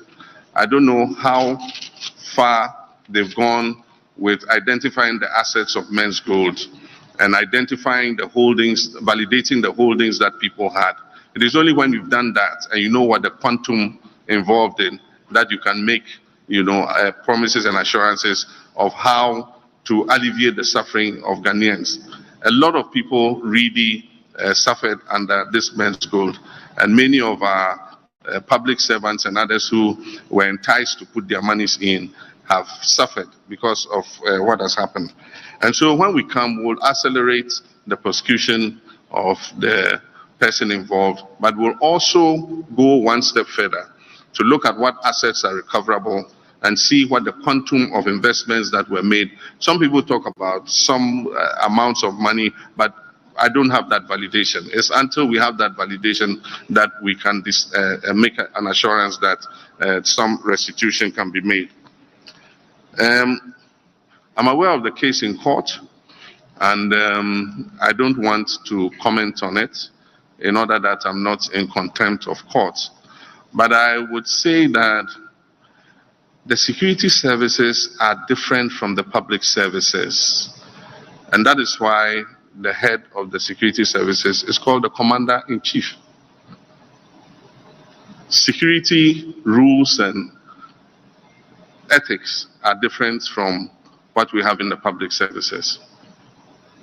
I don't know how far they've gone with identifying the assets of Men's Gold and identifying the holdings, validating the holdings that people had. It is only when you've done that and you know what the quantum involved in that you can make, promises and assurances of how to alleviate the suffering of Ghanaians. A lot of people really suffered under this Men's Gold, and many of our public servants and others who were enticed to put their monies in have suffered because of what has happened. And so when we come, we'll accelerate the prosecution of the person involved, but we'll also go one step further to look at what assets are recoverable and see what the quantum of investments that were made. Some people talk about some amounts of money, but I don't have that validation. It's until we have that validation that we can make an assurance that some restitution can be made. I'm aware of the case in court, and I don't want to comment on it in order that I'm not in contempt of court. But I would say that the security services are different from the public services. And that is why the head of the security services is called the Commander-in-Chief. Security rules and ethics are different from what we have in the public services.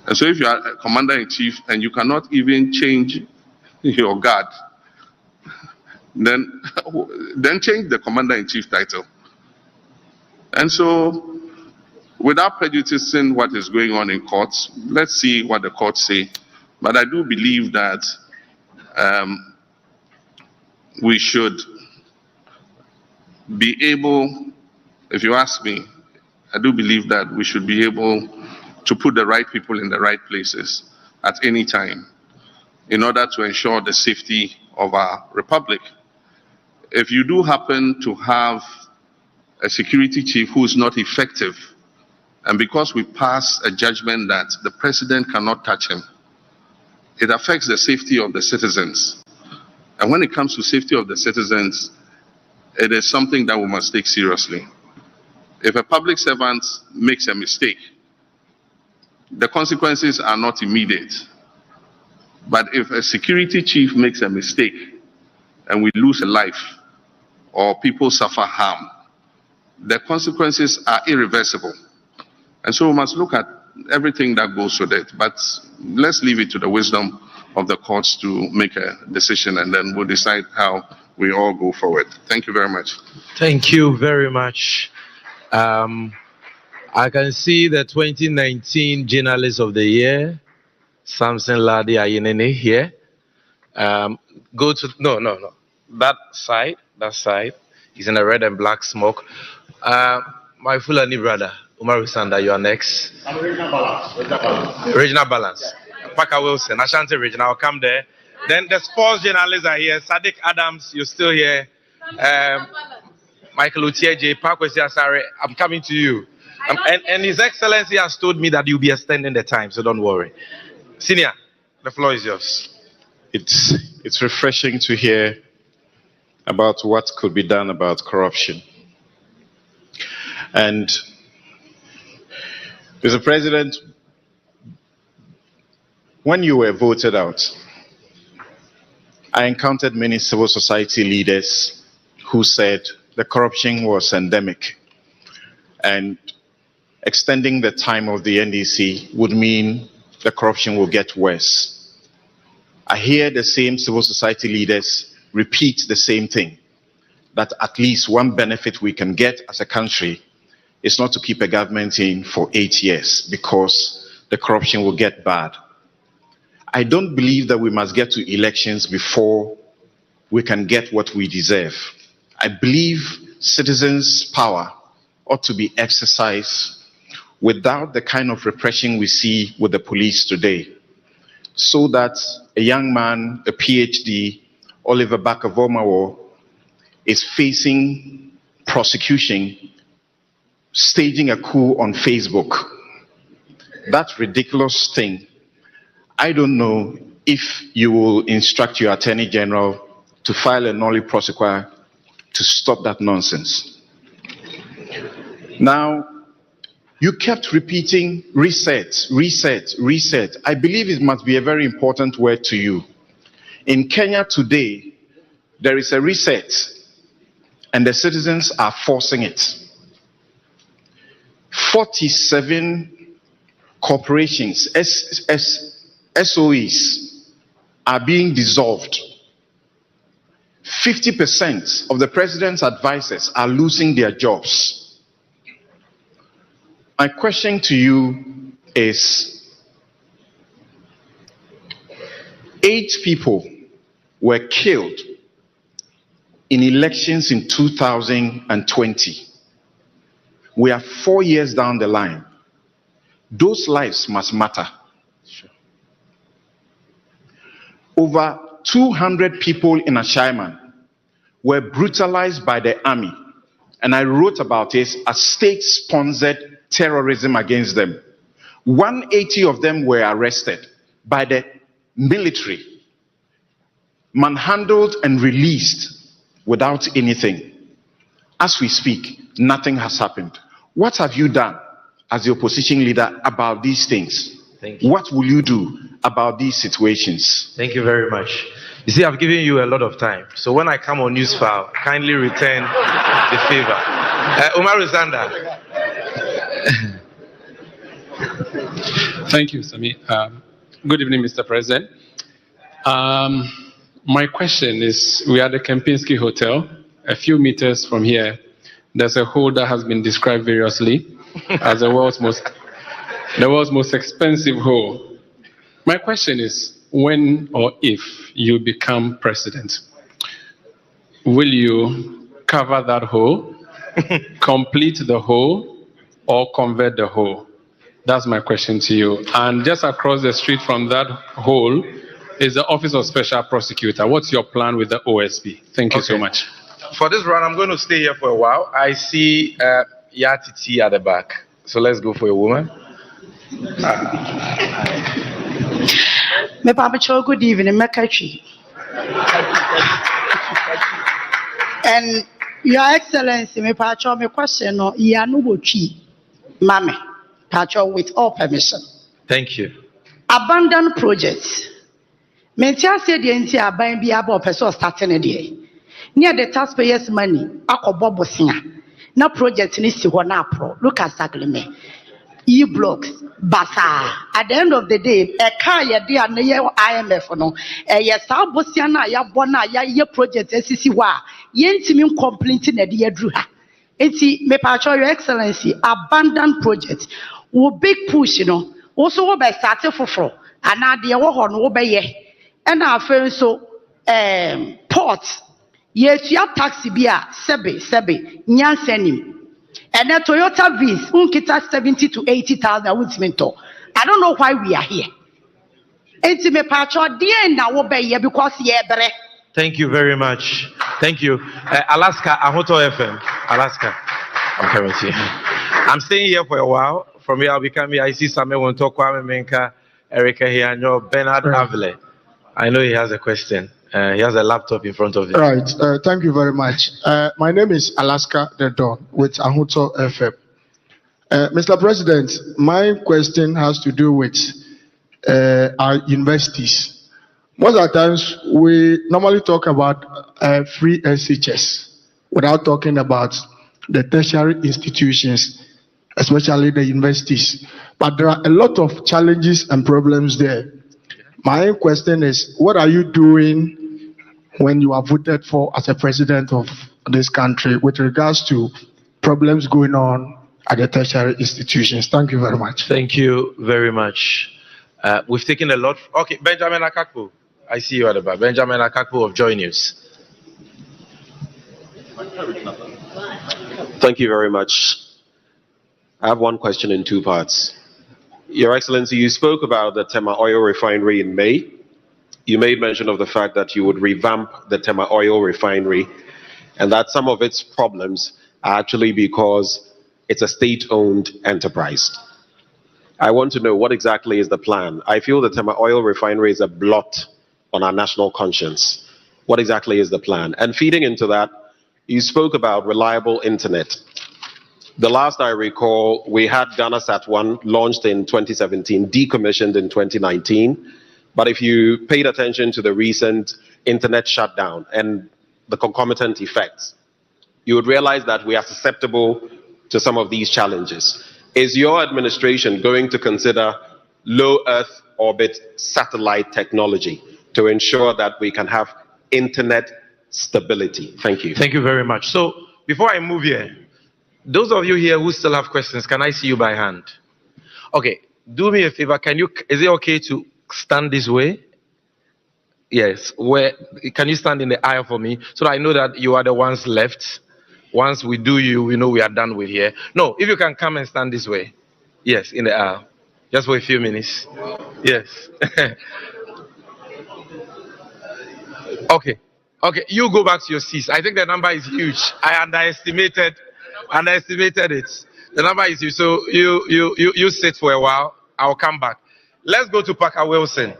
And so if you are a Commander-in-Chief and you cannot even change your guard, then change the Commander-in-Chief title. And so, without prejudicing what is going on in courts, let's see what the courts say. But I do believe that we should be able, if you ask me, I do believe that we should be able to put the right people in the right places at any time in order to ensure the safety of our republic. If you do happen to have a security chief who is not effective, and because we pass a judgment that the president cannot touch him, it affects the safety of the citizens. And when it comes to safety of the citizens, it is something that we must take seriously. If a public servant makes a mistake, the consequences are not immediate. But if a security chief makes a mistake and we lose a life or people suffer harm, the consequences are irreversible. And so we must look at everything that goes with it. But let's leave it to the wisdom of the courts to make a decision, and then we'll decide how we all go forward. Thank you very much. Thank you very much. I can see the 2019 Journalist of the Year, Samson Ladi Ayinene here. Go to, no. That side. He's in the red and black smoke. My Fulani brother, Umar Sanda, you are next. I'm Regional Balance. Regional Balance. Paka Wilson, Ashanti Regional, I'll come there. Then the sports journalists are here. Sadiq Adams, you're still here. Michael Utieje, Pakwesi Asare, I'm coming to you. And His Excellency has told me that you'll be extending the time, so don't worry. Senior, the floor is yours. It's refreshing to hear about what could be done about corruption. And Mr. President, when you were voted out, I encountered many civil society leaders who said the corruption was endemic and extending the time of the NDC would mean the corruption will get worse. I hear the same civil society leaders repeat the same thing, that at least one benefit we can get as a country is not to keep a government in for 8 years because the corruption will get bad. I don't believe that we must get to elections before we can get what we deserve. I believe citizens' power ought to be exercised without the kind of repression we see with the police today, so that a young man, a PhD, Oliver Barker-Vormawor, is facing prosecution, staging a coup on Facebook. That ridiculous thing. I don't know if you will instruct your Attorney General to file a nolle prosequi to stop that nonsense. Now, you kept repeating reset, reset, reset. I believe it must be a very important word to you. In Kenya today, there is a reset, and the citizens are forcing it. 47 corporations, SOEs, are being dissolved. 50% of the president's advisors are losing their jobs. My question to you is, 8 people were killed in elections in 2020. We are 4 years down the line. Those lives must matter. Over 200 people in Ashaiman were brutalized by the army, and I wrote about it as state-sponsored terrorism against them. 180 of them were arrested by the military, manhandled and released without anything. As we speak, nothing has happened. What have you done as the opposition leader about these things? Thank you. What will you do about these situations? Thank you very much. You see, I've given you a lot of time. So when I come on Newsfile, kindly return the favor. Umaru Zanda. Thank you, Sami. Good evening, Mr. President. My question is, we are at the Kempinski Hotel. A few meters from here, there's a hole that has been described variously as the world's most expensive hole. My question is, when or if you become president, will you cover that hole, complete the hole, or convert the hole? That's my question to you. And just across the street from that hole is the Office of Special Prosecutor. What's your plan with the OSP? Thank you so much. For this round, I'm going to stay here for a while. I see Yatiti at the back. So let's go for a woman. Good evening, Mekachi. And Your Excellency, my question no Yanubuchi, Mame, Pacho, with all permission. Thank you. Abandoned projects. Mentia said the entire buying be able person starting a day. Near the taxpayers' money, Ako Bobo Singer. No project needs to one up. Look at Sagleme. E-blocks, Basa. At the end of the day, a car ya dear near IMF no. A ya Sabosiana, ya Bona, ya project SCCWA. Yentimin completing a dear Druha. Eti me pacho Your Excellency, abandoned projects. Wo big push, Also wo by starting for. And now the war no be ye. And our friend so ports. Yes, you have taxi beer, sebe, nyansenim. And a Toyota Viz, unkita 70 to 80,000 with mentor. I don't know why we are here. Intimate patcho, dear now obey because bre. Thank you very much. Thank you. Alaska, Ahoto FM. Alaska. I'm coming to you. I'm staying here for a while. From here, I'll be coming. I see Samuel Wontoko, Kwame Menka, Erica Hianyo, Bernard Avile. I know he has a question. He has a laptop in front of him. Right. Thank you very much. My name is Alaska the Don with Ahuto FM. Mr. President, my question has to do with our universities. Most of the times, we normally talk about free SHS without talking about the tertiary institutions, especially the universities. But there are a lot of challenges and problems there. My question is, what are you doing when you are voted for as a president of this country with regards to problems going on at the tertiary institutions? Thank you very much. Thank you very much. We've taken a lot. Okay, Benjamin Akakpo. I see you at the back. Benjamin Akakpo of Joy News. Thank you very much. I have one question in two parts. Your Excellency, you spoke about the Tema oil refinery in May. You made mention of the fact that you would revamp the Tema oil refinery and that some of its problems are actually because it's a state-owned enterprise. I want to know what exactly is the plan. I feel the Tema oil refinery is a blot on our national conscience. What exactly is the plan? And feeding into that, you spoke about reliable internet. The last I recall, we had GhanaSat 1 launched in 2017, decommissioned in 2019. But if you paid attention to the recent internet shutdown and the concomitant effects, you would realize that we are susceptible to some of these challenges. Is your administration going to consider low Earth orbit satellite technology to ensure that we can have internet stability? Thank you. Thank you very much. So before I move here, those of you here who still have questions, can I see you by hand? Okay, do me a favor. Is it okay to stand this way? Yes. Can you stand in the aisle for me so that I know that you are the ones left? Once we do you, we know we are done with here. No, if you can come and stand this way. Yes, in the aisle. Just for a few minutes. Yes. Okay. Okay, you go back to your seats. I think the number is huge. I underestimated it. The number is huge. So you sit for a while. I'll come back. Let's go to Parker Wilson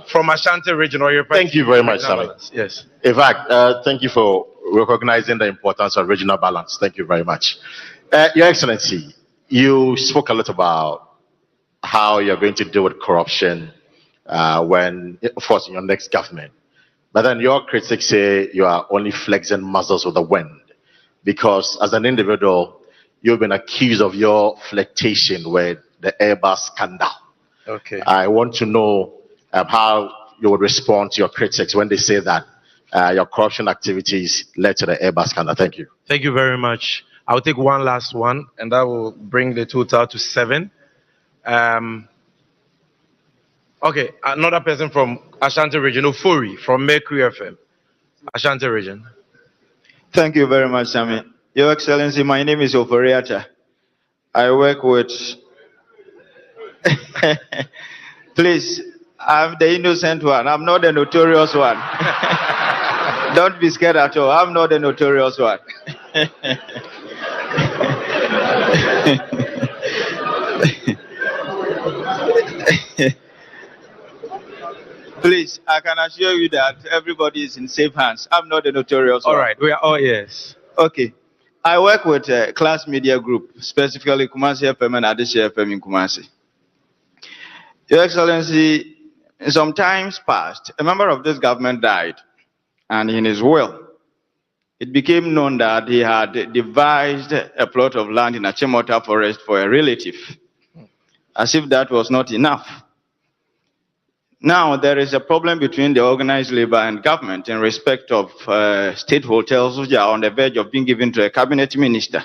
from Ashanti Region. Thank you very much, Sammy. Yes. In fact, thank you for recognizing the importance of regional balance. Thank you very much. Your Excellency, you spoke a lot about how you're going to deal with corruption when, of course, in your next government. But then your critics say you are only flexing muscles with the wind because as an individual, you've been accused of your flirtation with the Airbus scandal. Okay. I want to know how you would respond to your critics when they say that your corruption activities led to the Airbus scandal. Thank you. Thank you very much. I'll take one last one, and that will bring the total to 7. Okay, another person from Ashanti Region, Ofori from Mercury FM, Ashanti Region. Thank you very much, Sammy. Your Excellency, my name is Oforiata. I work with... Please, I'm the innocent one. I'm not the notorious one. Don't be scared at all. I'm not the notorious one. Please, I can assure you that everybody is in safe hands. I'm not the notorious one. All right, we are all yes. Okay. I work with a Class Media Group, specifically Kumasi FM and Adesha FM in Kumasi. Your Excellency, in some times past, a member of this government died, and in his will, it became known that he had devised a plot of land in Achimota Forest for a relative, as if that was not enough. Now, there is a problem between the organized labor and government in respect of state hotels which are on the verge of being given to a cabinet minister.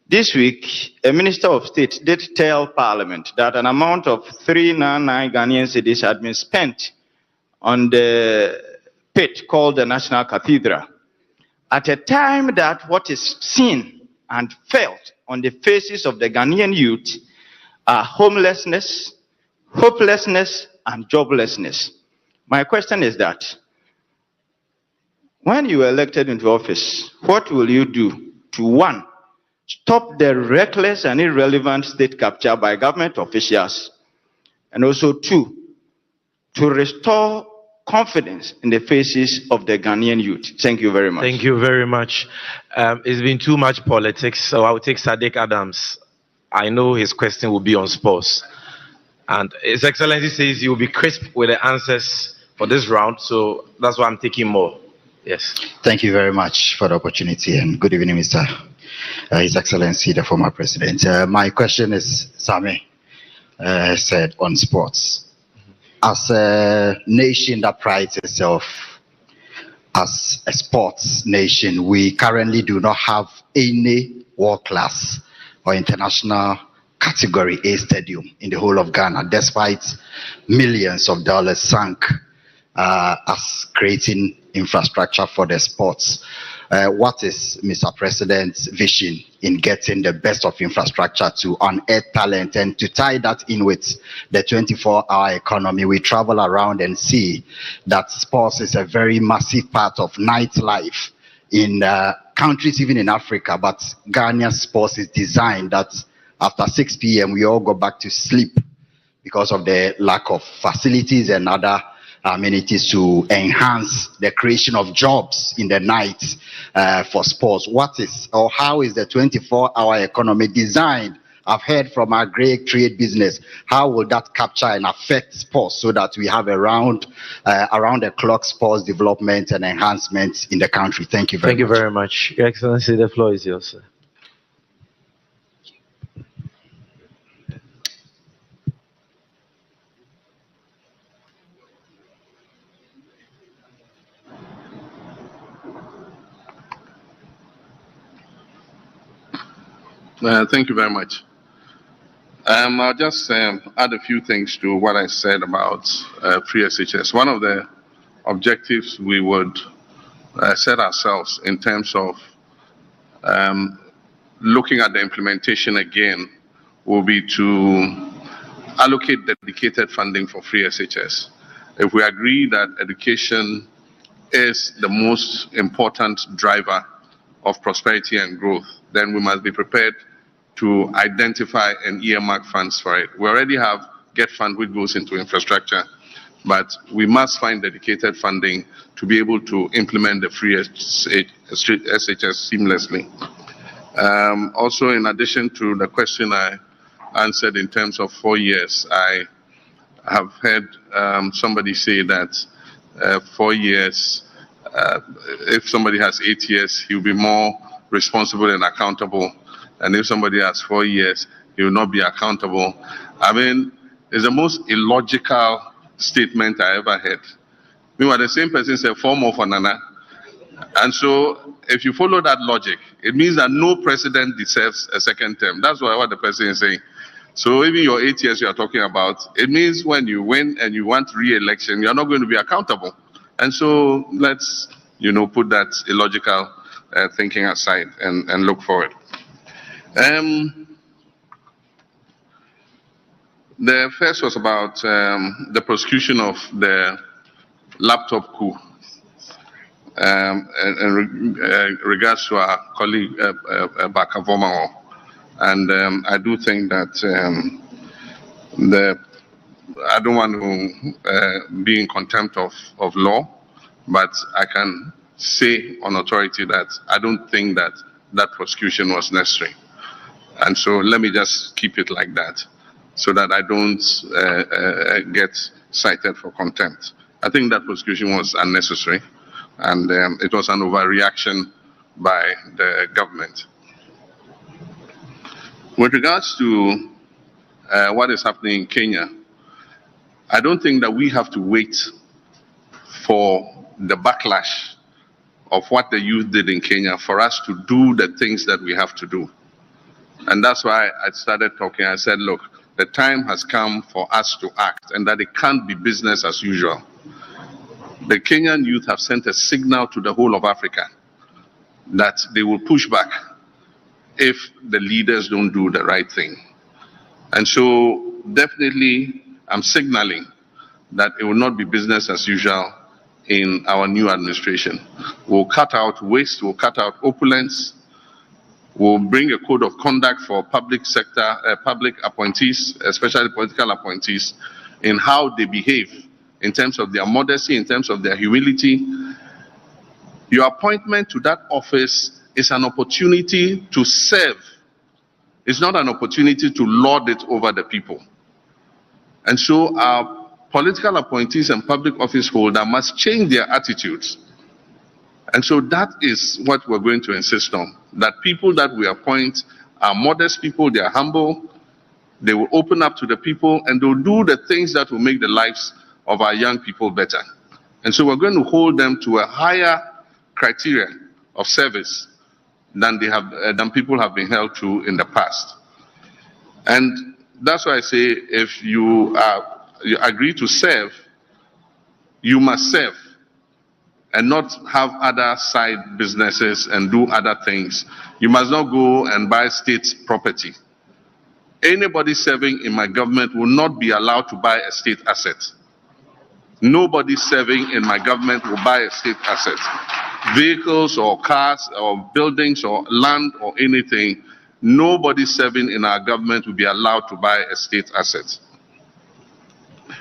This week, a minister of state did tell Parliament that an amount of 399 Ghanaian cedis had been spent on the pit called the National Cathedral, at a time that what is seen and felt on the faces of the Ghanaian youth are homelessness, hopelessness, and joblessness. My question is that, when you are elected into office, what will you do to, 1, stop the reckless and irrelevant state capture by government officials, and also 2, to restore confidence in the faces of the Ghanaian youth? Thank you very much. Thank you very much. It's been too much politics, so I'll take Sadiq Adams. I know his question will be on sports. And His Excellency says he will be crisp with the answers for this round, so that's why I'm taking more. Yes. Thank you very much for the opportunity, and good evening, Mr. His Excellency, the former president. My question is, Sami said, on sports. As a nation that prides itself as a sports nation, we currently do not have any world-class or international Category A stadium in the whole of Ghana, despite millions of dollars sunk as creating infrastructure for the sports. What is Mr. President's vision in getting the best of infrastructure to unearth talent, and to tie that in with the 24-hour economy? We travel around and see that sports is a very massive part of nightlife in countries, even in Africa, but Ghanaian sports is designed that after 6 p.m. we all go back to sleep because of the lack of facilities and other amenities to enhance the creation of jobs in the night for sports. What is, or how is the 24-hour economy designed? I've heard from our great trade business. How will that capture and affect sports so that we have around the clock sports development and enhancement in the country? Thank you very much. Thank you very much. Your Excellency, the floor is yours, sir. Thank you very much. I'll just add a few things to what I said about free SHS. One of the objectives we would set ourselves in terms of looking at the implementation again will be to allocate dedicated funding for free SHS. If we agree that education is the most important driver of prosperity and growth, then we must be prepared to identify and earmark funds for it. We already have GET Fund, which goes into infrastructure, but we must find dedicated funding to be able to implement the free SHS seamlessly. Also, in addition to the question I answered in terms of 4 years, I have heard somebody say that 4 years, if somebody has 8 years, he'll be more responsible and accountable. And if somebody has 4 years, he will not be accountable. I mean, it's the most illogical statement I ever heard. Meanwhile, the same person said 4 more for Nana. And so, if you follow that logic, it means that no president deserves a second term. That's what the person is saying. So even your 8 years you are talking about, it means when you win and you want re-election, you're not going to be accountable. And so let's, put that illogical thinking aside and look forward. The first was about the prosecution of the laptop coup. In regards to our colleague Bakavoma. And I do think that I don't want to be in contempt of law, but I can say on authority that I don't think that that prosecution was necessary. And so let me just keep it like that so that I don't get cited for contempt. I think that prosecution was unnecessary, and it was an overreaction by the government. With regards to what is happening in Kenya, I don't think that we have to wait for the backlash of what the youth did in Kenya for us to do the things that we have to do. And that's why I started talking. I said, look, the time has come for us to act, and that it can't be business as usual. The Kenyan youth have sent a signal to the whole of Africa that they will push back if the leaders don't do the right thing. And so definitely I'm signaling that it will not be business as usual in our new administration. We'll cut out waste, we'll cut out opulence, we'll bring a code of conduct for public sector, public appointees, especially political appointees, in how they behave in terms of their modesty, in terms of their humility. Your appointment to that office is an opportunity to serve. It's not an opportunity to lord it over the people. And so our political appointees and public office holders must change their attitudes. And so that is what we're going to insist on, that people that we appoint are modest people, they are humble, they will open up to the people, and they'll do the things that will make the lives of our young people better. And so we're going to hold them to a higher criteria of service than people have been held to in the past. And that's why I say, if you agree to serve, you must serve and not have other side businesses and do other things. You must not go and buy state property. Anybody serving in my government will not be allowed to buy a state asset. Nobody serving in my government will buy a state asset. Vehicles or cars or buildings or land or anything, nobody serving in our government will be allowed to buy a state asset.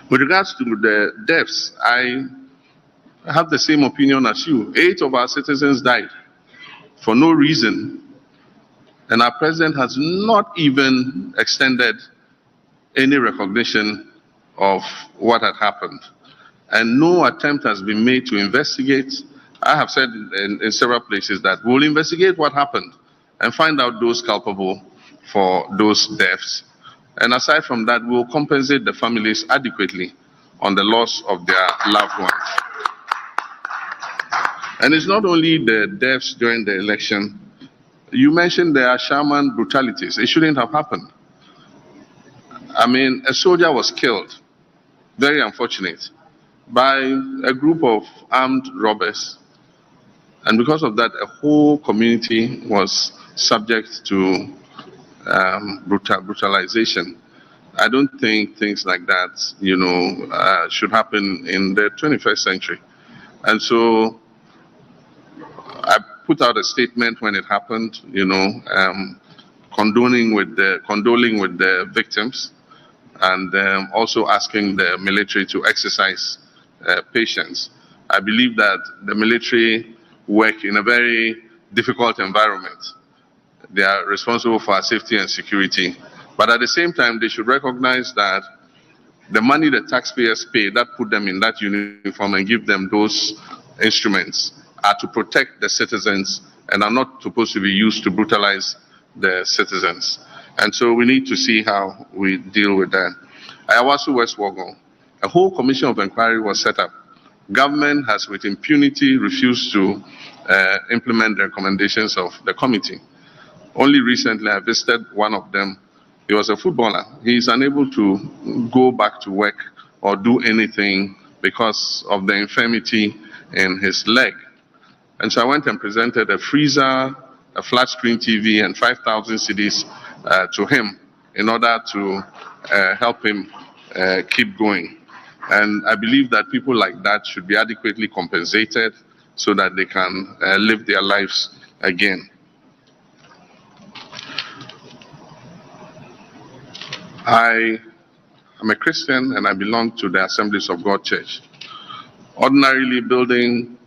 With regards to the deaths, I have the same opinion as you. 8 of our citizens died for no reason, and our president has not even extended any recognition of what had happened. And no attempt has been made to investigate. I have said in several places that we'll investigate what happened and find out those culpable for those deaths. And aside from that, we'll compensate the families adequately on the loss of their loved ones. And it's not only the deaths during the election. You mentioned there are shaman brutalities. It shouldn't have happened. I mean, a soldier was killed, very unfortunate, by a group of armed robbers. And because of that, a whole community was subject to brutalization. I don't think things like that, should happen in the 21st century. And so I put out a statement when it happened, condoling with the victims, and also asking the military to exercise patience. I believe that the military work in a very difficult environment. They are responsible for our safety and security. But at the same time, they should recognize that the money the taxpayers pay that put them in that uniform and give them those instruments are to protect the citizens and are not supposed to be used to brutalize the citizens. And so we need to see how we deal with that. Ayawaso West Wogon, a whole commission of inquiry was set up. Government has with impunity refused to implement the recommendations of the committee. Only recently I visited one of them. He was a footballer. He is unable to go back to work or do anything because of the infirmity in his leg. And so I went and presented a freezer, a flat screen TV, and 5,000 cedis to him in order to help him keep going. And I believe that people like that should be adequately compensated so that they can live their lives again. I am a Christian and I belong to the Assemblies of God Church. Ordinarily, building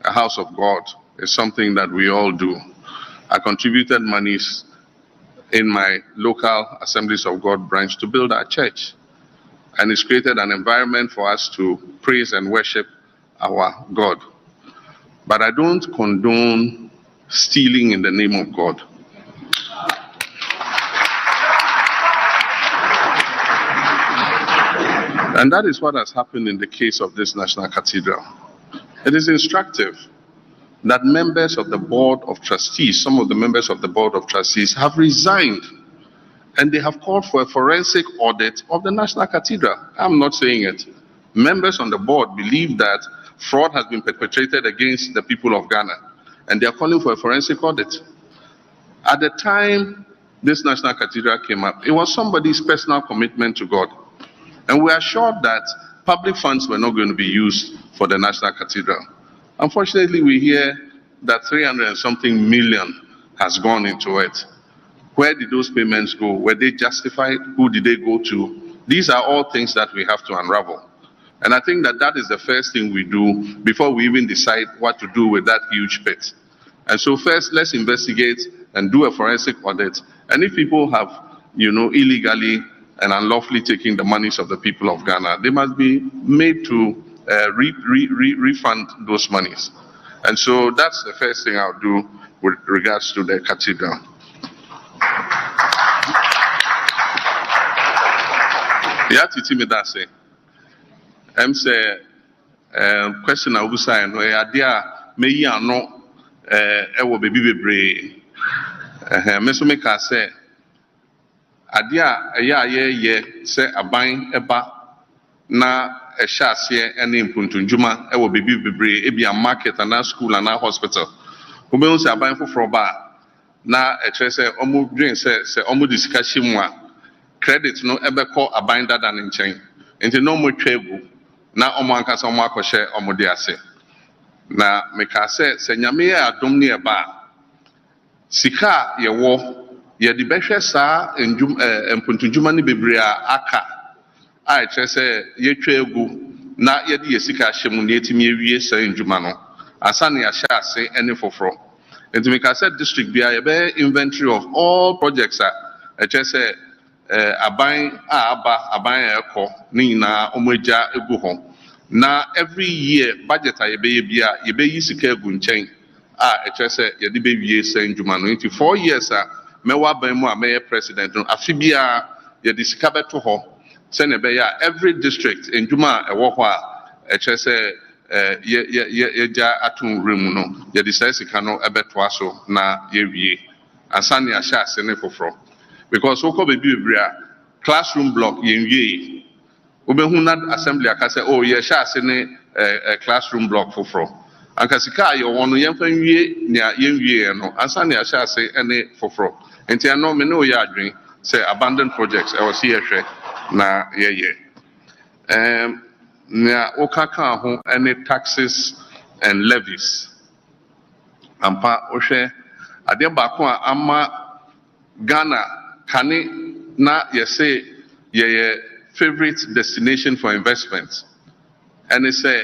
a house of God is something that we all do. I contributed monies in my local Assemblies of God branch to build our church. And it's created an environment for us to praise and worship our God. But I don't condone stealing in the name of God. And that is what has happened in the case of this National Cathedral. It is instructive that members of the Board of Trustees, some of the members of the Board of Trustees have resigned, and they have called for a forensic audit of the National Cathedral. I'm not saying it. Members on the board believe that fraud has been perpetrated against the people of Ghana, and they are calling for a forensic audit. At the time this National Cathedral came up, it was somebody's personal commitment to God. And we are sure that public funds were not going to be used for the National Cathedral. Unfortunately, we hear that 300 and something million has gone into it. Where did those payments go? Were they justified? Who did they go to? These are all things that we have to unravel. And I think that that is the first thing we do before we even decide what to do with that huge pit. And so first, let's investigate and do a forensic audit. And if people have, illegally and unlawfully taking the monies of the people of Ghana, they must be made to refund those monies. And so that's the first thing I'll do with regards to the cathedral. Yeah, Titi Medase. I'm say question I will say no idea me no ewo baby bebre me so make say idea ye say aban eba na ehya ase ene mpuntunjuma ewo baby bebre e bia market and school and hospital we be say aban foforo ba na ekire say omo dream say omo discussion mu a credit no ebeko aban dada ne nchen enti no mo twegu na omo ankasa omo akɔhye omo de ase na meka se nyame ya adom ne eba sika ye wo ye de behwe saa mpuntunjuma ne bebre aka a ekire se ye twegu na ye de ye sika hye mu ne etimi ewie saa njuma no asa ne ya hye ase ene foforo enti meka se district bia ye be inventory of all projects ekire se aban aban ekɔ ne nyina omagya egu ho na every year budget a yɛbɛyɛ bia yɛbɛyi sika egu nkyɛn a ɛkyerɛ sɛ yɛde bɛwie sɛ ndwuma no nti 4 years a mɛwɔ aban mu a mɛyɛ president no afi bia yɛde sika bɛto hɔ sɛnea ɛbɛyɛ a every district ndwuma a ɛwɔ hɔ a ɛkyerɛ sɛ yɛgya ato nwura mu no yɛde saa sika no ɛbɛtoa so na yɛwie ansa ne ahyɛ ase ne foforɔ because wokɔ baabi bebree a classroom block yɛnwie obehu na assembly aka sɛ oh yɛhyɛ ase ne classroom block foforɔ anka sika a yɛwɔ no yɛmfa nwie nea yɛnwie no ansa ne ahyɛ ase ne foforɔ nti ɛno me ne oyɛ adwen sɛ abandoned projects ɛwɔ sɛ yɛhwɛ na yɛyɛ nea wokaka ho ne taxes and levies ampa wohwɛ adeɛ baako a ama Ghana kane na yɛsɛ yɛyɛ favorite destination for investment and they say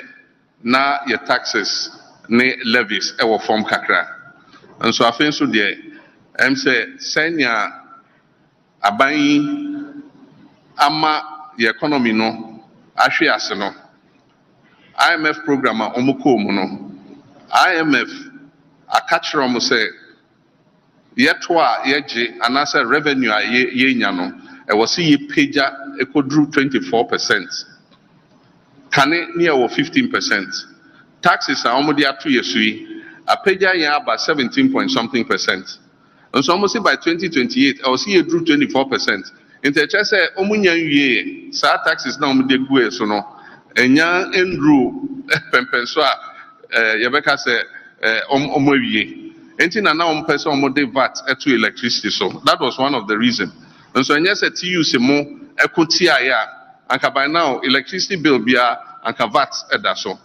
na your taxes ne levies ewo form kakra and so afin so there em say senya aban ama your economy no ahwe ase no IMF program a omuko mu no IMF akachiro omo say yeto a yeje anasa revenue a yenya no e was see pager ekodru 24%. Kane near 15%. Taxes are almost there 2 years. A pager ya about 17 point something percent. And so almost by 2028, I will see it drew 24%. In the chest say omunya ye sa taxes now de gu so no. Enya enru pempenswa yebeka say omowie. Enti na now person omode VAT to electricity so. That was one of the reasons. And so yes, a TU se mo ekotia ya anka by now electricity bill bia anka VAT edaso.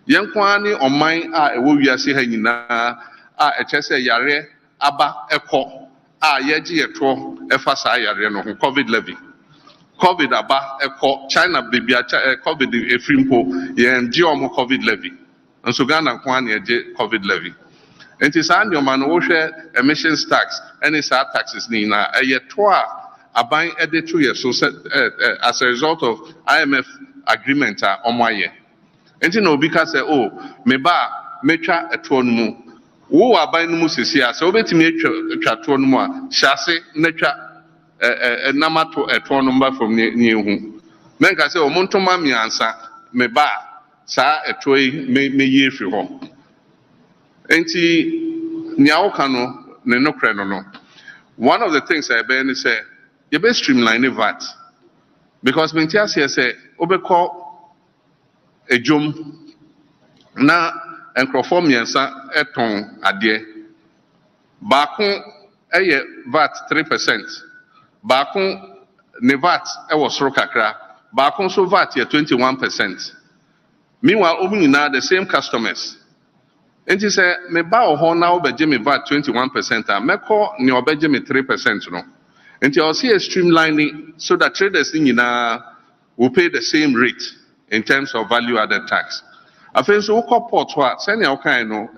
Yenkwa ni oman a ewo wiase ha nyina a echese yare aba eko a yeji eto efa sa yare no COVID levy. COVID aba eko China bibia COVID efrimpo ye nje omo COVID levy. And so Ghana kwa na eje COVID levy. And it's an your man who share emissions tax and it's our taxes nina a year twa a buying edit 2 years so as a result of IMF agreement on my year. And you know because oh meba mecha a mu wo are buying musisia so bet me twa mu shase nature a namato a number from near whom. Men can say o monto mami ansa meba sa a toy me year free home. Enti niaoka no ne no kre no. One of the things I ben say you be streamline VAT because mentia say obekọ ejom na enkrofo miensa eton ade baako eye VAT 3%, baako ne VAT e wo soro kakra, baako so VAT ye 21%. Meanwhile omunyina the same customers. And he said, me ba ho na obeje me VAT 21% a meko ne obeje me 3% no. And you see a streamlining so that traders in will pay the same rate in terms of value-added tax. I feel so port send your kind of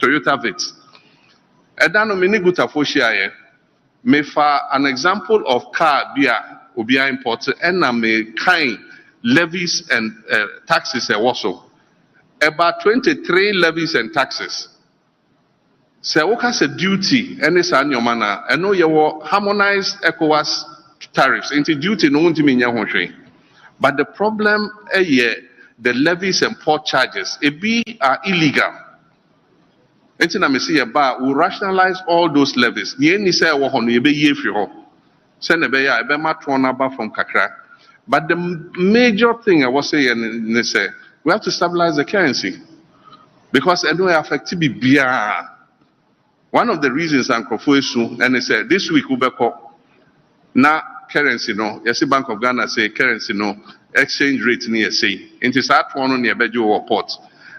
Toyota Vitz. Edano mini guta foshiaye. Me for an example of car ubia imported and me kind levies and taxes also. About 23 levies and taxes. So what has a duty and it's an yomana and no you harmonized ECOWAS tariffs into duty no one to me. But the problem the levies and port charges are illegal. We rationalize all those levies. But the major thing I was saying we have to stabilize the currency. Because it will affect BR. One of the reasons I'm confused and they said this week Ubeko na currency no, yes, Bank of Ghana say currency no, exchange rate near say. It is at one near Bejo port.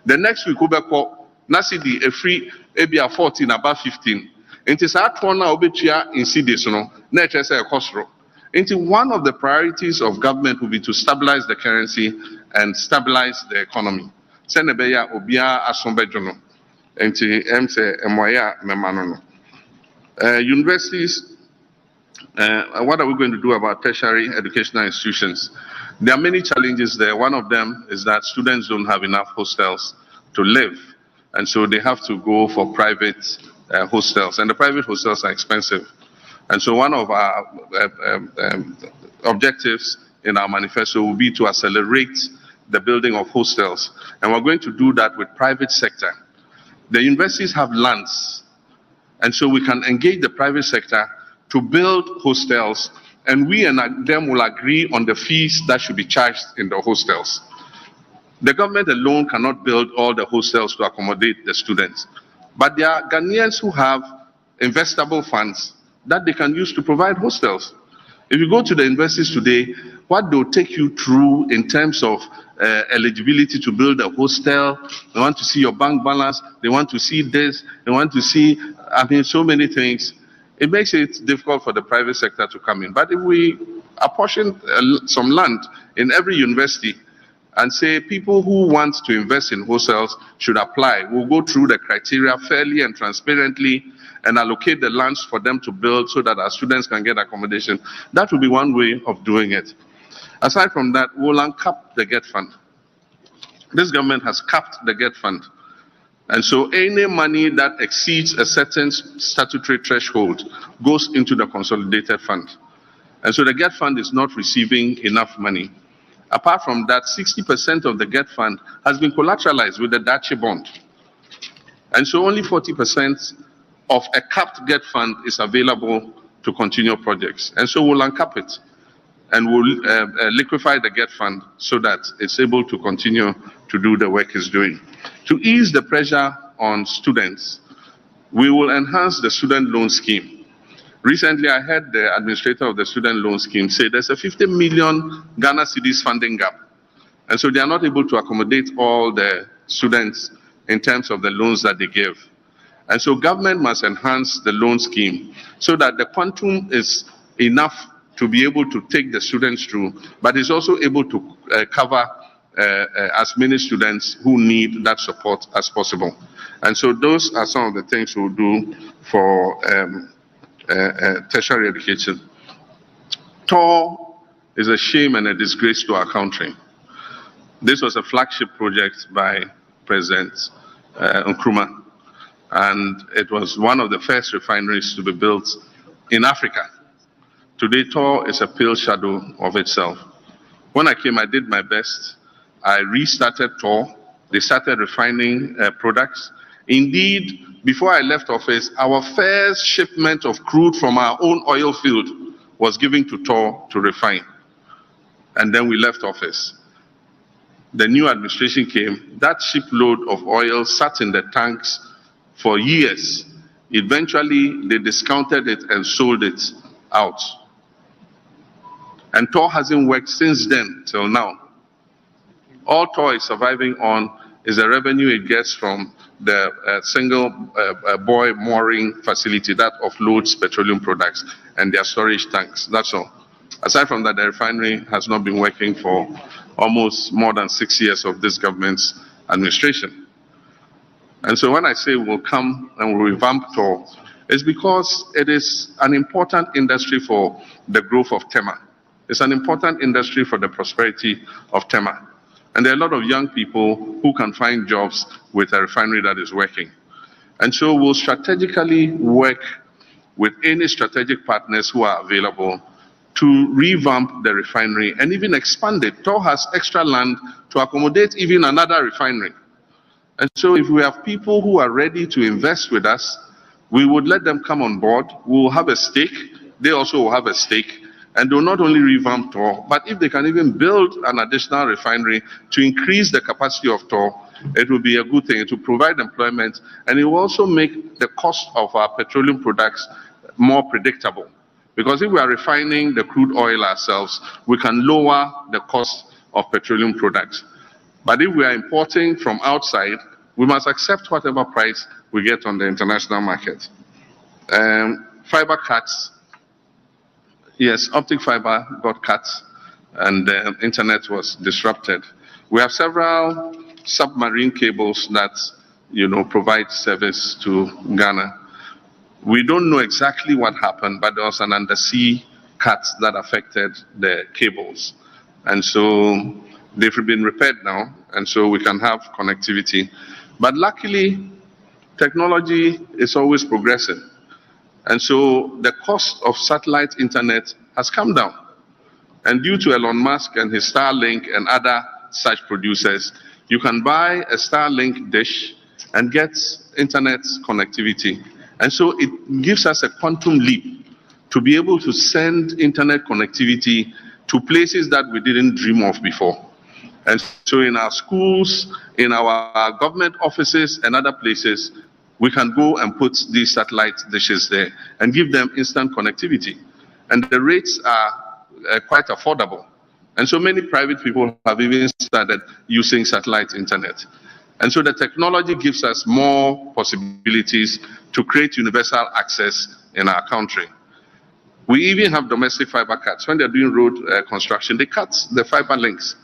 The next week Ubeko na CD a free ABR 14 about 15. It is at one now Obetia in CDs no, net as a costro. Into one of the priorities of government will be to stabilize the currency and stabilize the economy. Senebeya obia asombejono. Enti emse emoya memanono. Universities, what are we going to do about tertiary educational institutions? There are many challenges there. One of them is that students don't have enough hostels to live. And so they have to go for private hostels. And the private hostels are expensive. And so one of our objectives in our manifesto will be to accelerate the building of hostels. And we're going to do that with private sector. The universities have lands. And so we can engage the private sector to build hostels. And we and them will agree on the fees that should be charged in the hostels. The government alone cannot build all the hostels to accommodate the students. But there are Ghanaians who have investable funds that they can use to provide hostels. If you go to the universities today, what they'll take you through in terms of eligibility to build a hostel, they want to see your bank balance, they want to see this, they want to see, so many things. It makes it difficult for the private sector to come in. But if we apportion some land in every university and say people who want to invest in hostels should apply, we'll go through the criteria fairly and transparently and allocate the lands for them to build so that our students can get accommodation. That will be one way of doing it. Aside from that, we'll uncap the GET fund. This government has capped the GET fund. And so any money that exceeds a certain statutory threshold goes into the consolidated fund. And so the GET fund is not receiving enough money. Apart from that, 60% of the GET fund has been collateralized with the Dachi bond. And so only 40% of a capped GET fund is available to continue projects. And so we'll uncap it and we'll liquefy the GET fund so that it's able to continue to do the work it's doing. To ease the pressure on students, we will enhance the student loan scheme. Recently, I heard the administrator of the student loan scheme say there's a 50 million Ghana cedis funding gap. And so they are not able to accommodate all the students in terms of the loans that they give. And so government must enhance the loan scheme so that the quantum is enough to be able to take the students through, but is also able to cover as many students who need that support as possible. And so those are some of the things we'll do for tertiary education. TOR is a shame and a disgrace to our country. This was a flagship project by President Nkrumah, and it was one of the first refineries to be built in Africa. Today, TOR is a pale shadow of itself. When I came, I did my best. I restarted TOR. They started refining products. Indeed, before I left office, our first shipment of crude from our own oil field was given to TOR to refine. And then we left office. The new administration came. That shipload of oil sat in the tanks for years. Eventually, they discounted it and sold it out. And TOR hasn't worked since then till now. All TOR is surviving on is the revenue it gets from the single buoy mooring facility that offloads petroleum products and their storage tanks. That's all. Aside from that, the refinery has not been working for almost more than 6 years of this government's administration. And so when I say we'll come and we'll revamp TOR, it's because it is an important industry for the growth of Tema. It's an important industry for the prosperity of Tema. And there are a lot of young people who can find jobs with a refinery that is working. And so we'll strategically work with any strategic partners who are available to revamp the refinery and even expand it. TOR has extra land to accommodate even another refinery. And so if we have people who are ready to invest with us, we would let them come on board. We will have a stake. They also will have a stake. And they'll not only revamp TOR, but if they can even build an additional refinery to increase the capacity of TOR, it will be a good thing. It will provide employment, and it will also make the cost of our petroleum products more predictable. Because if we are refining the crude oil ourselves, we can lower the cost of petroleum products. But if we are importing from outside, we must accept whatever price we get on the international market. Fiber cuts. Yes, optic fiber got cut and the internet was disrupted. We have several submarine cables that, provide service to Ghana. We don't know exactly what happened, but there was an undersea cut that affected the cables. And so they've been repaired now, and so we can have connectivity. But luckily, technology is always progressing. And so the cost of satellite internet has come down. And due to Elon Musk and his Starlink and other such producers, you can buy a Starlink dish and get internet connectivity. And so it gives us a quantum leap to be able to send internet connectivity to places that we didn't dream of before. And so in our schools, in our government offices and other places, we can go and put these satellite dishes there and give them instant connectivity. And the rates are quite affordable. And so many private people have even started using satellite internet. And so the technology gives us more possibilities to create universal access in our country. We even have domestic fiber cuts. When they're doing road construction, they cut the fiber links.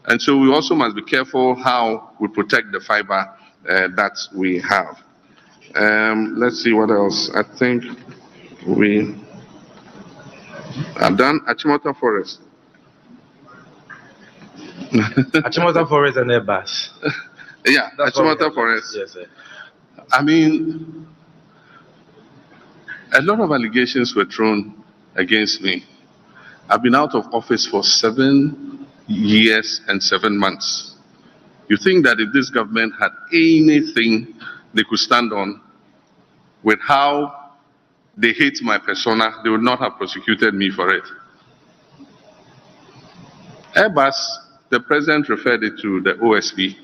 And so we also must be careful how we protect the fiber that we have. Let's see what else. I think we have done Achimota Forest. Achimota Forest and Airbus. Yeah, Achimota Forest. Yes, sir. I mean, a lot of allegations were thrown against me. I've been out of office for 7 years and 7 months. You think that if this government had anything they could stand on with how they hate my persona, they would not have prosecuted me for it. Airbus, the president referred it to the OSP,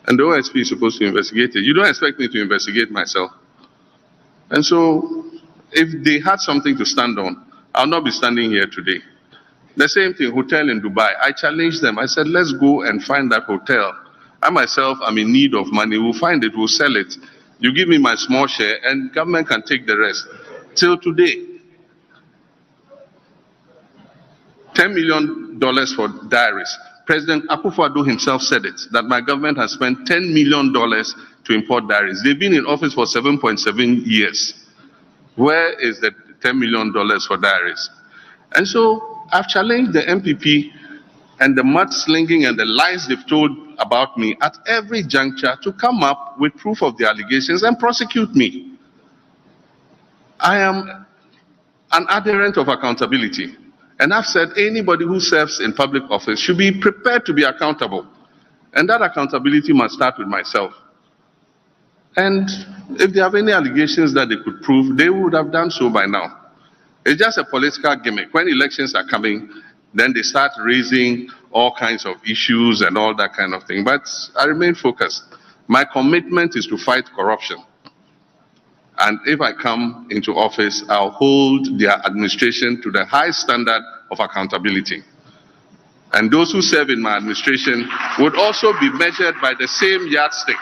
and the OSP is supposed to investigate it. You don't expect me to investigate myself. And so, if they had something to stand on, I'll not be standing here today. The same thing, hotel in Dubai. I challenged them. I said, let's go and find that hotel. I myself am in need of money. We'll find it, we'll sell it. You give me my small share and government can take the rest. Till today, $10 million for diaries. President Akufo-Addo himself said it, that my government has spent $10 million to import diaries. They've been in office for 7.7 years. Where is the $10 million for diaries? And so I've challenged the MPP and the mudslinging and the lies they've told about me at every juncture to come up with proof of the allegations and prosecute me. I am an adherent of accountability. And I've said anybody who serves in public office should be prepared to be accountable. And that accountability must start with myself. And if they have any allegations that they could prove, they would have done so by now. It's just a political gimmick. When elections are coming, then they start raising all kinds of issues and all that kind of thing. But I remain focused. My commitment is to fight corruption. And if I come into office, I'll hold their administration to the high standard of accountability. And those who serve in my administration would also be measured by the same yardstick.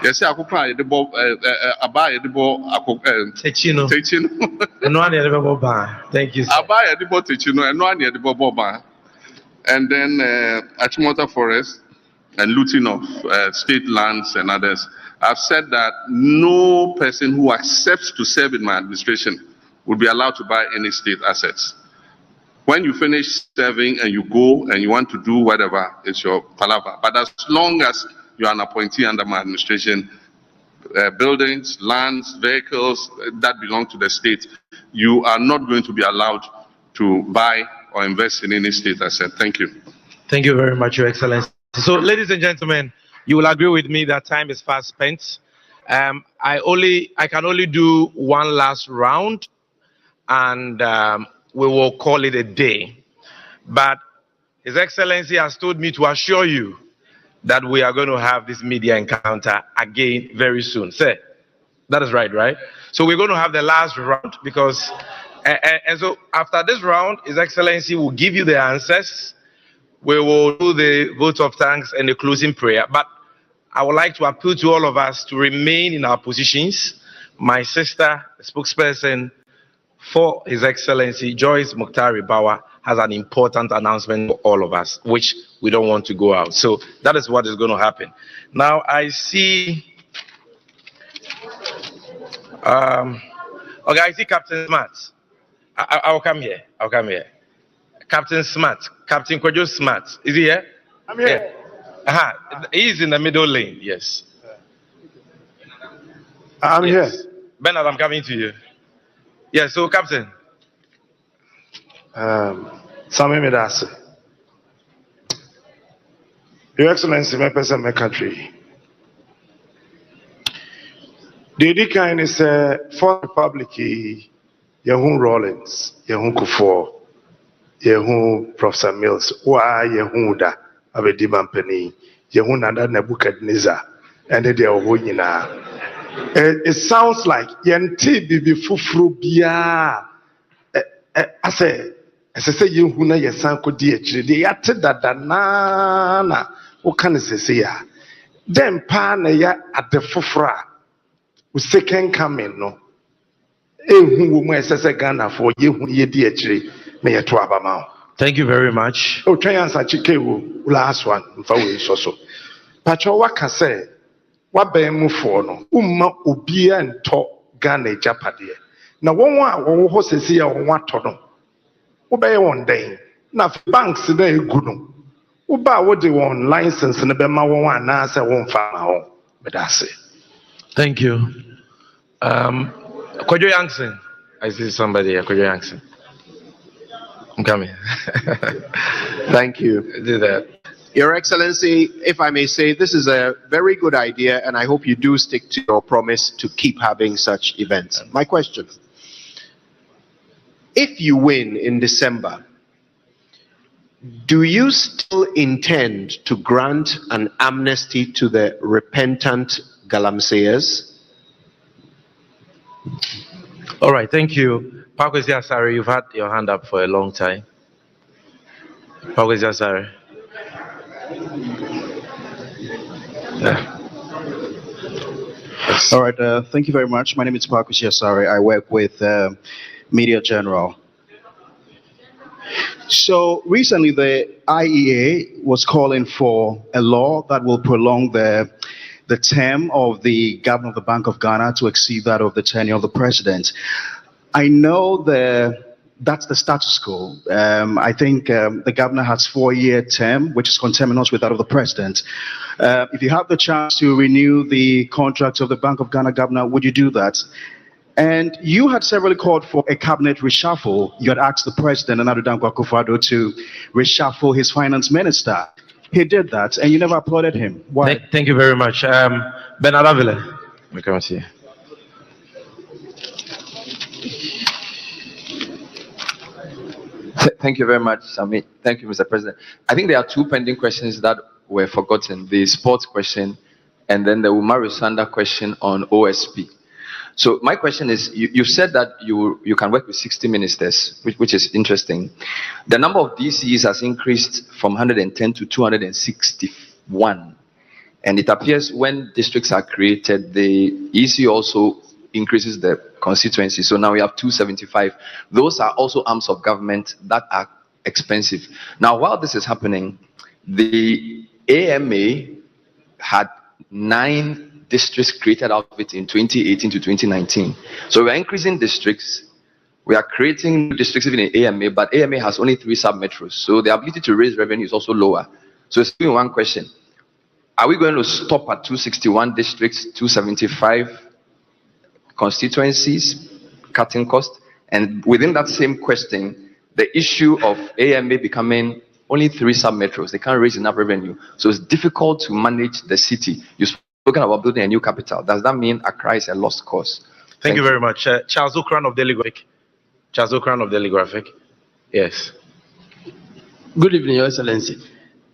Yes, I could buy the bob, I buy the bob, Techino. Techino. No one ever go by. Thank you, sir. I buy the bob Techino and no one near the bob. And then Achimota Forest and looting of state lands and others. I've said that no person who accepts to serve in my administration will be allowed to buy any state assets. When you finish serving and you go and you want to do whatever, it's your palaver. But as long as you are an appointee under my administration, buildings, lands, vehicles that belong to the state, you are not going to be allowed to buy or invest in any state asset. Thank you. Thank you very much, Your Excellency. So, ladies and gentlemen, you will agree with me that time is fast spent. I can only do one last round, and we will call it a day. But His Excellency has told me to assure you that we are going to have this media encounter again very soon. Sir, that is right? So we're going to have the last round because, and so after this round, His Excellency will give you the answers. We will do the vote of thanks and the closing prayer. But I would like to appeal to all of us to remain in our positions. My sister, the spokesperson for His Excellency, Joyce Muktari Bawa, has an important announcement for all of us, which we don't want to go out. So that is what is going to happen. Now I see, okay, I see Captain Smart. I'll come here. Captain Smart, Captain Kojo Smart. Is he here? I'm here. Yeah. He's in the middle lane, yes. I'm here. Bernard, I'm coming to you. Yeah, so Captain. Sami Medase. Your Excellency, my person, my country. The Edikan is a Fourth Republic, Yahoo Rollins, Yahoo Kufor, Yahoo Professor Mills, Wa Yahuda, Abedi Bampeni, Yahoo Nanda Nebuchadnezzar, and they are Hoyina. It sounds like Yanti Bibi Fufrubia. I say you who know your son could dear chili, yet that nana, what can I say? Then Pana at the Fufra, who second coming, no. Who says a gunner for you, who ye dear chili, may a twabama. Thank you very much. Oh, try answer Chikewu, last one, for we so. Pacho, what can say? What be move for no? Ubia and talk Ghana Japadi. Now, one who says here on what to know. Obey one day. Now, banks today good. Uba what they want license and the Bema one answer won't find. But that's it. Thank you. Kojo Yankson. I see somebody here. Kojo Yankson. I'm coming. Thank you. Do that. Your Excellency, if I may say, this is a very good idea, and I hope you do stick to your promise to keep having such events. My question, if you win in December, do you still intend to grant an amnesty to the repentant Galamseyers? All right, thank you. Pakwesi Asare, you've had your hand up for a long time. Pakwesi Asare. Yeah. All right, thank you very much. My name is Pakwesi Asare. I work with Media General. So recently the IEA was calling for a law that will prolong the term of the governor of the Bank of Ghana to exceed that of the tenure of the president. I know that's the status quo. I think the governor has 4-year term, which is conterminous with that of the president. If you have the chance to renew the contract of the Bank of Ghana governor, would you do that? And you had severally called for a cabinet reshuffle. You had asked the president, Anadodan Akufo-Addo, to reshuffle his finance minister. He did that, and you never applauded him. Why? Thank you very much. Bernard Avila. We come see. Thank you very much, Sami. Thank you, Mr. President. I think there are two pending questions that were forgotten, the sports question and then the Umaru Sanda question on OSP. So my question is, you said that you can work with 60 ministers, which is interesting. The number of DCs has increased from 110 to 261. And it appears when districts are created, the EC also increases the constituency. So now we have 275. Those are also arms of government that are expensive. Now, while this is happening, the AMA had 9 districts created out of it in 2018 to 2019. So we're increasing districts. We are creating new districts even in AMA, but AMA has only 3 sub-metros. So the ability to raise revenue is also lower. So it's still one question. Are we going to stop at 261 districts, 275 constituencies, cutting costs? And within that same question, the issue of AMA becoming only 3 sub-metros, they can't raise enough revenue. So it's difficult to manage the city. You've spoken about building a new capital. Does that mean Accra is a lost cause? Thank you very much. Charles Okran of Daily Graphic. Charles Okran of Daily Graphic. Yes. Good evening, Your Excellency.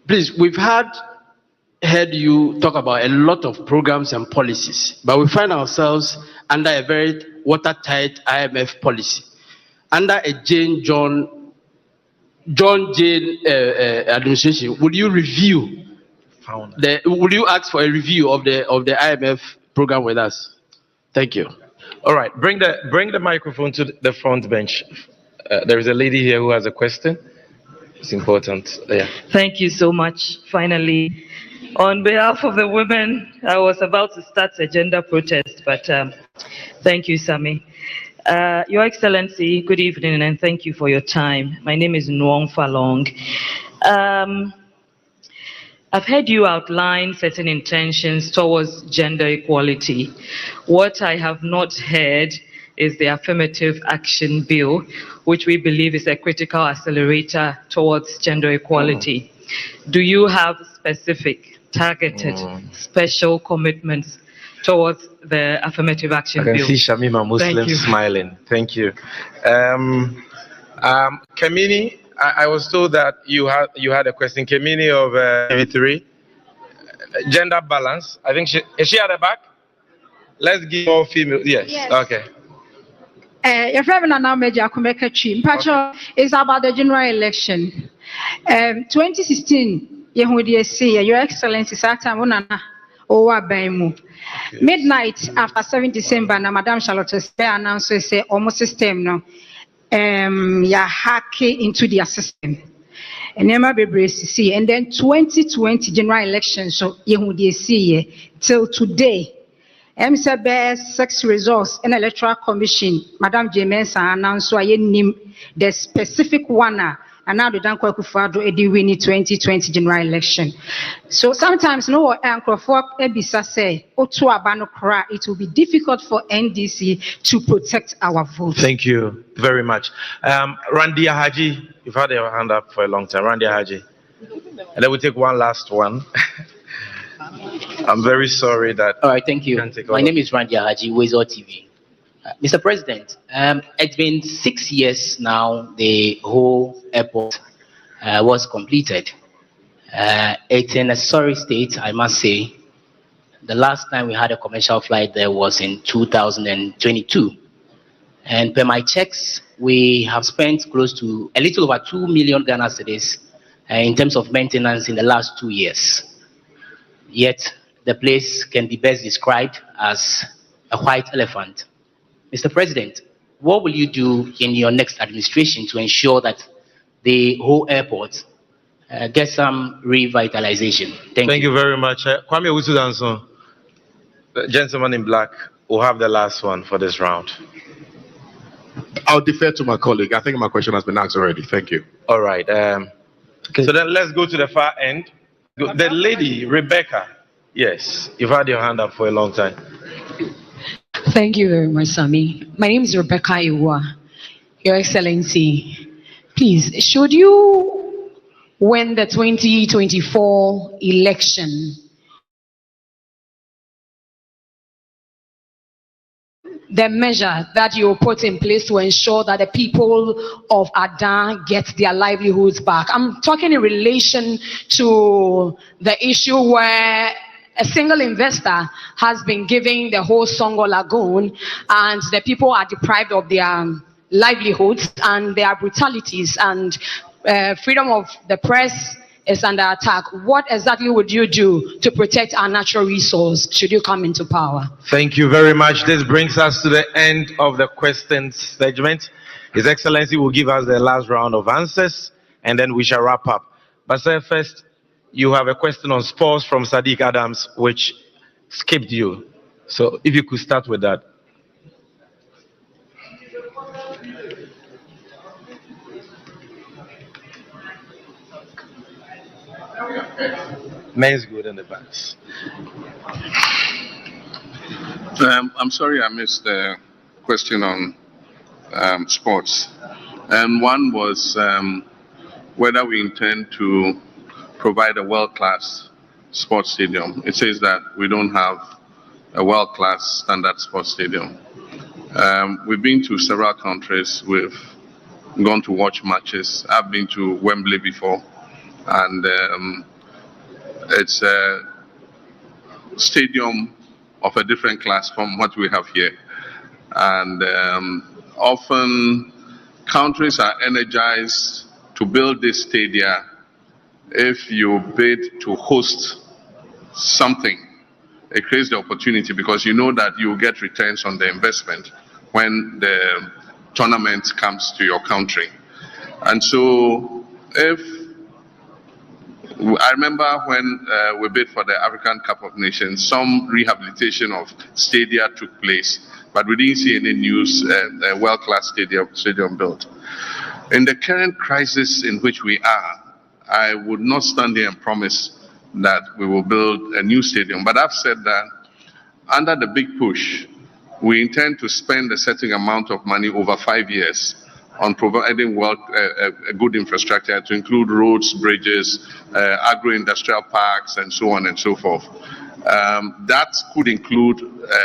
Please, we've heard you talk about a lot of programs and policies, but we find ourselves under a very watertight IMF policy. Under a John Jane administration, would you review would you ask for a review of the IMF program with us? Thank you. All right, bring the microphone to the front bench. There is a lady here who has a question. It's important. Yeah. Thank you so much. Finally, on behalf of the women, I was about to start a gender protest, but thank you, Sami. Your Excellency, good evening, and thank you for your time. My name is Nwong Falong. I've heard you outline certain intentions towards gender equality. What I have not heard is the Affirmative Action Bill, which we believe is a critical accelerator towards gender equality. Do you have specific, targeted, special commitments towards the Affirmative Action Bill? I can see Shamima Muslim smiling. Thank you. Kamini, I was told that you had a question. Kamini of 3. Gender balance. I think is she at the back? Let's give more female. Yes. Okay. Your friend Nana Major Kumeka Pacho is about the general election. 2016, Your Excellency, Satamuna Owa Baimu. Midnight after 7 December, Madame Charlotte announced say almost system now. Ya hacking into their system. And never be see. And then 2020 general election, so you see till today. MCBS 6 results in Electoral Commission, Madame James announced the specific one, and now the Danko Kufado Edi winning 2020 general election. So sometimes no anchor for Ebisa say, Otu Abano Kra, it will be difficult for NDC to protect our vote. Thank you very much. Randia Haji, you've had your hand up for a long time. Randia Haji. And then we'll take one last one. I'm very sorry that. All right, thank you. My name is Randy Haji, Wezo TV. Mr. President, it's been 6 years now. The whole airport was completed. It's in a sorry state, I must say. The last time we had a commercial flight there was in 2022. And per my checks, we have spent close to a little over 2 million Ghana cedis in terms of maintenance in the last 2 years. Yet, the place can be best described as a white elephant. Mr. President, what will you do in your next administration to ensure that the whole airport gets some revitalization? Thank you. You very much. Kwame Usudanso, the gentleman in black, will have the last one for this round. I'll defer to my colleague. I think my question has been asked already. Thank you. All right. So then let's go to the far end. The lady, Rebecca. Yes, you've had your hand up for a long time. Thank you very much, Sami. My name is Rebecca Iwa. Your Excellency, please, should you win the 2024 election, the measure that you put in place to ensure that the people of Adan get their livelihoods back? I'm talking in relation to the issue where a single investor has been giving the whole Songo Lagoon and the people are deprived of their livelihoods and their brutalities, and freedom of the press is under attack. What exactly would you do to protect our natural resource should you come into power? Thank you very much. This brings us to the end of the questions segment. His Excellency will give us the last round of answers, and then we shall wrap up. But sir, first, you have a question on sports from Sadiq Adams, which skipped you. So if you could start with that. Men's good in the backs. I'm sorry I missed the question on sports. And one was whether we intend to provide a world-class sports stadium. It says that we don't have a world-class standard sports stadium. We've been to several countries. We've gone to watch matches. I've been to Wembley before, and it's a stadium of a different class from what we have here. And often countries are energized to build this stadia if you bid to host something. It creates the opportunity because you know that you will get returns on the investment when the tournament comes to your country. And so I remember when we bid for the African Cup of Nations, some rehabilitation of stadia took place, but we didn't see any news, a world-class stadium built. In the current crisis in which we are, I would not stand here and promise that we will build a new stadium, but I've said that under the big push, we intend to spend a certain amount of money over 5 years on providing a good infrastructure to include roads, bridges, agro-industrial parks, and so on and so forth. That could include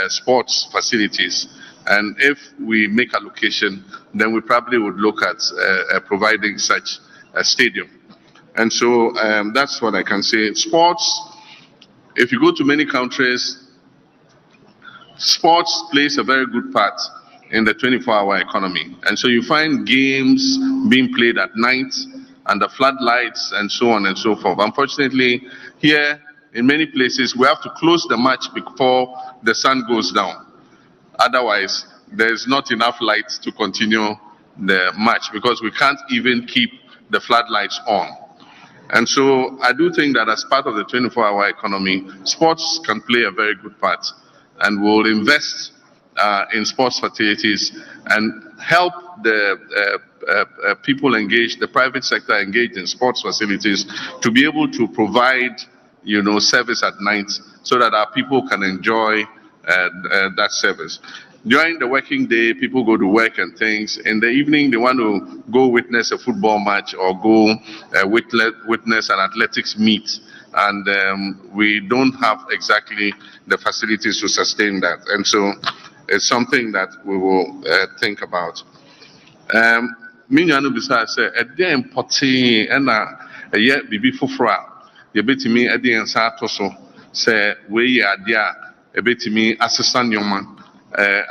sports facilities. And if we make allocation, then we probably would look at providing such a stadium. And so that's what I can say. Sports, if you go to many countries, sports plays a very good part in the 24-hour economy. And so you find games being played at night under floodlights and so on and so forth. Unfortunately, here in many places, we have to close the match before the sun goes down. Otherwise, there's not enough light to continue the match because we can't even keep the floodlights on. And so I do think that as part of the 24-hour economy, sports can play a very good part, and we'll invest in sports facilities and help the people engaged, the private sector engaged in sports facilities to be able to provide, service at night so that our people can enjoy that service. During the working day, people go to work and things. In the evening, they want to go witness a football match or go witness an athletics meet. And we don't have exactly the facilities to sustain that. And so it's something that we will think about. Minyanu bisa say, "Ede importi ena eye bibi fufura. Yebetimi ede ensa atoso say we adia ebetimi assistant yoman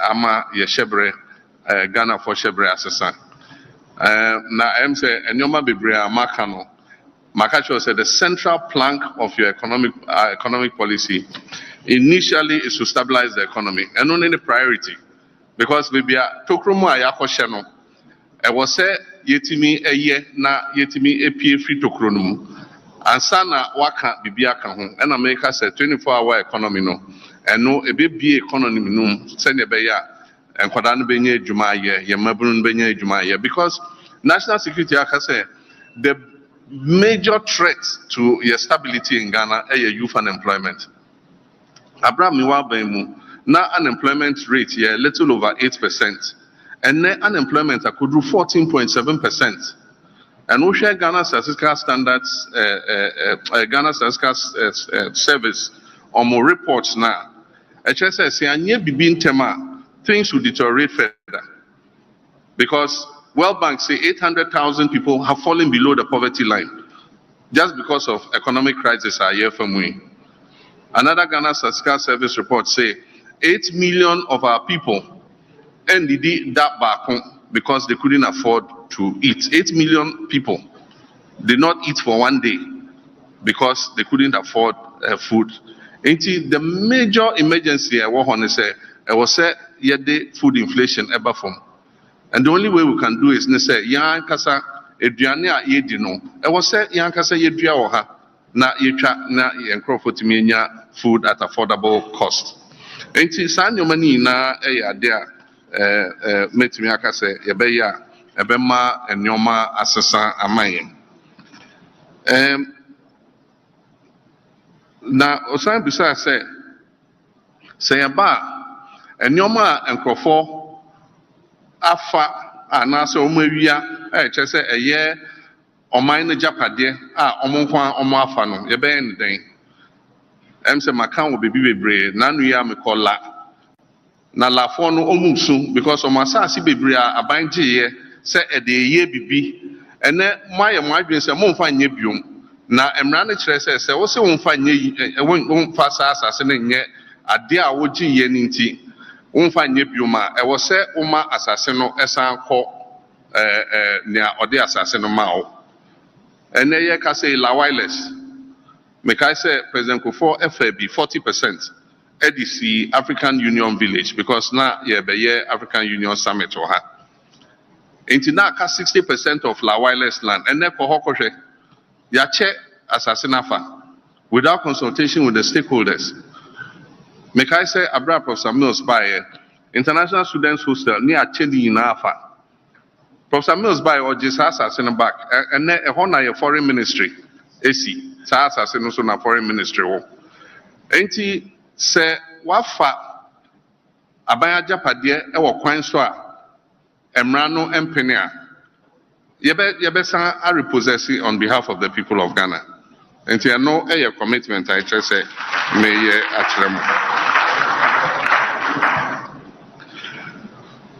ama yeshebre Ghana for shebre assistant. Na em say enyoma bebre amaka no. Makacho said the central plank of your economic policy initially is to stabilize the economy and only the priority because we be tokromu ayakoshe no e was say yetimi eye na yetimi epie free tokromu ansa na waka bibia ka ho and America said 24-hour economy no eno ebebie economy no say ne be ya enkwada no benye adwuma ye yemabunu no benye adwuma ye because national security aka say the major threat to your stability in Ghana is youth unemployment. Abraham Niwabemu, now unemployment rate here little over 8%, and then unemployment could do 14.7%. And we share Ghana statistical standards, Ghana statistical service or more reports now. HSS say anye bibin tema things will deteriorate further because World Bank say 800,000 people have fallen below the poverty line just because of economic crisis a year from we. Another Ghana Statistical Service report say 8 million of our people ended that back because they couldn't afford to eat. 8 million people did not eat for one day because they couldn't afford food. The major emergency I want to say, I was said, food inflation ever from. And the only way we can do is to say, Yan Kasa, Eduane a Yedino. I was said, Yan Kasa Yedria Oha, na Yetra, na Yankrofotimia food at affordable cost. And San Yomani na there, Metimiaka say, Yabeya, Ebema, and Yoma Assasa Amayan. Na Osan Bisa say aba enyoma enkrofo afa anase omawia kyerɛ sɛ ɛyɛ ɔman no japade a ɔmo nkwa ɔmo afa no yɛbɛyɛ ne den ɛm sɛ maka wɔ bebi bebree nanu ya mekɔla na lafo no ɔmo nsu because ɔmo asase bebree a aban gyeeɛ sɛ ɛde ɛyɛ bibi ɛnɛ mo ayɛ mo adwene sɛ mo mfa nyɛ biom na emra ne kyerɛ sɛ sɛ wo se wo mfa nyɛ wo mfa saa asase ne nyɛ ade a wogye yɛ ne nti wo mfa nyɛ biom a ɛwɔ sɛ woma asase no ɛsan kɔ nea ɔde asase no ma wo ɛnɛ yɛ ka sɛ la wireless mekae sɛ President Kufuor ɛfa bi 40% ɛde si African Union Village because na yɛbɛyɛ African Union Summit wɔ ha nti na aka 60% of la wireless land ɛnɛ kɔ hɔ kɔhwɛ Yache asase nafa without consultation with the stakeholders. Make I say Abra Professor Mills by International Students Hostel near Chedi in Alpha. Professor Mills by or just assassin back and a honor foreign ministry. AC assassin also na foreign ministry. Ain't he say wafa Abaya Japadia or Quanswa Emrano Empenia. Yebesa are repossessing on behalf of the people of Ghana. And you know a commitment I just say may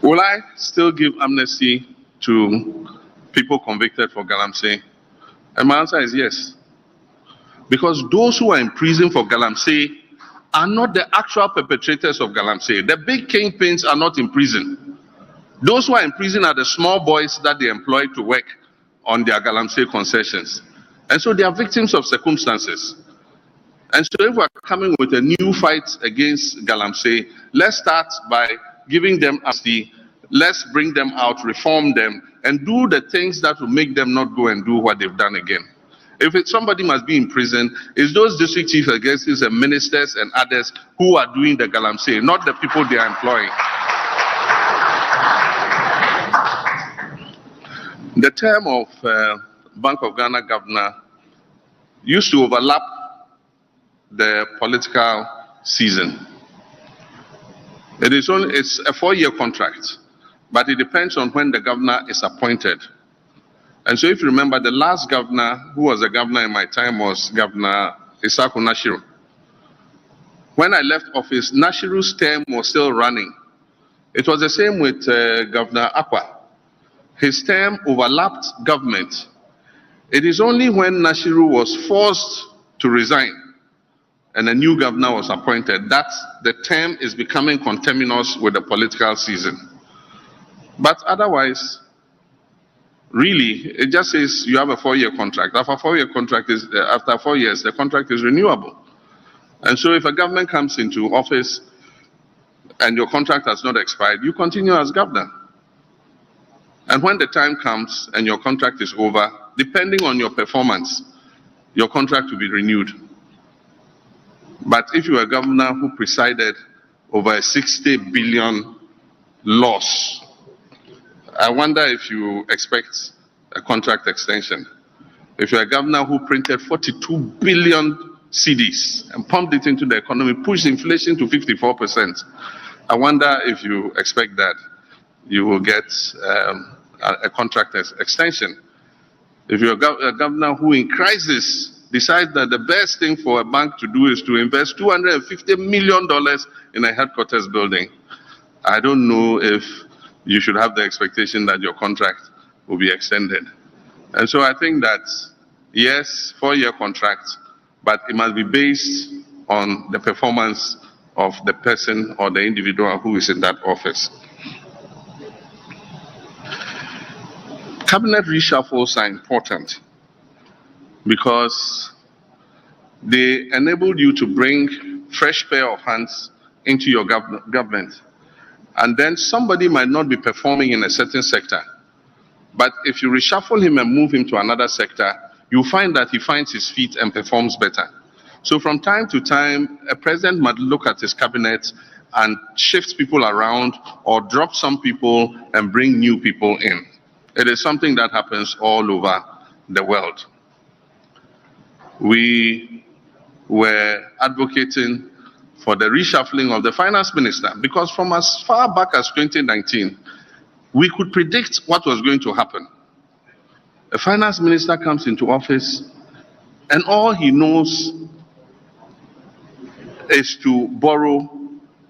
Will I still give amnesty to people convicted for Galamsey? And my answer is yes. Because those who are in prison for Galamsey are not the actual perpetrators of Galamsey. The big kingpins are not in prison. Those who are in prison are the small boys that they employ to work on their Galamsey concessions. And so they are victims of circumstances. And so if we're coming with a new fight against Galamsey, let's start by giving them amnesty, let's bring them out, reform them, and do the things that will make them not go and do what they've done again. If somebody must be in prison, it's those district chief executives and ministers and others who are doing the Galamsey, not the people they are employing. The term of Bank of Ghana governor used to overlap the political season. It's a 4-year contract, but it depends on when the governor is appointed. And so if you remember, the last governor who was the governor in my time was Governor Isaku Nashiru. When I left office, Nashiru's term was still running. It was the same with Governor Akwa. His term overlapped government. It is only when Nashiru was forced to resign and a new governor was appointed that the term is becoming conterminous with the political season. But otherwise, really, it just says you have a 4-year contract. After 4 years, the contract is renewable. And so if a government comes into office and your contract has not expired, you continue as governor. And when the time comes and your contract is over, depending on your performance, your contract will be renewed. But if you are a governor who presided over a 60 billion loss, I wonder if you expect a contract extension. If you're a governor who printed 42 billion CDs and pumped it into the economy, pushed inflation to 54%, I wonder if you expect that you will get a contract extension. If you're a governor who in crisis decides that the best thing for a bank to do is to invest $250 million in a headquarters building, I don't know if you should have the expectation that your contract will be extended. And so I think that, yes, 4-year contract, but it must be based on the performance of the person or the individual who is in that office. Cabinet reshuffles are important because They enabled you to bring fresh pair of hands into your government. And then somebody might not be performing in a certain sector. But if you reshuffle him and move him to another sector, you find that he finds his feet and performs better. So from time to time, a president might look at his cabinet and shift people around or drop some people and bring new people in. It is something that happens all over the world. We were advocating for the reshuffling of the finance minister because from as far back as 2019, we could predict what was going to happen. A finance minister comes into office and all he knows is to borrow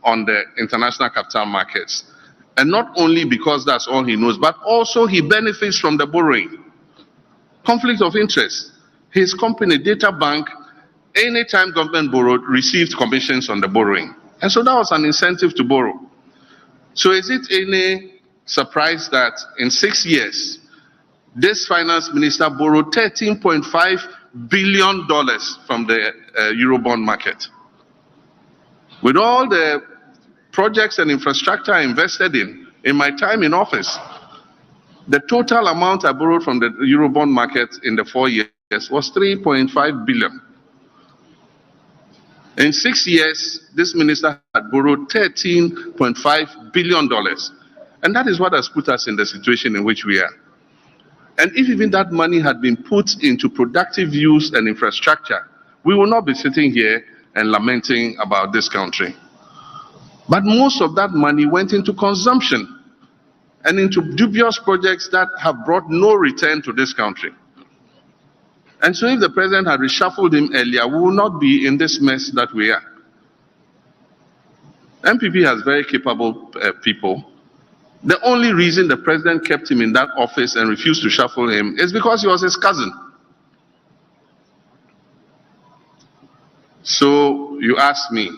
on the international capital markets. And not only because that's all he knows, but also he benefits from the borrowing. Conflict of interest. His company, Data Bank, anytime government borrowed, received commissions on the borrowing. And so that was an incentive to borrow. So is it any surprise that in 6 years, this finance minister borrowed $13.5 billion from the Eurobond market? With all the projects and infrastructure I invested in my time in office, the total amount I borrowed from the Eurobond market in the 4 years was $3.5 billion. In 6 years, this minister had borrowed $13.5 billion. And that is what has put us in the situation in which we are. And if even that money had been put into productive use and infrastructure, we will not be sitting here and lamenting about this country. But most of that money went into consumption and into dubious projects that have brought no return to this country. And so if the president had reshuffled him earlier, we will not be in this mess that we are. MPP has very capable people. The only reason the president kept him in that office and refused to shuffle him is because he was his cousin. So you ask me,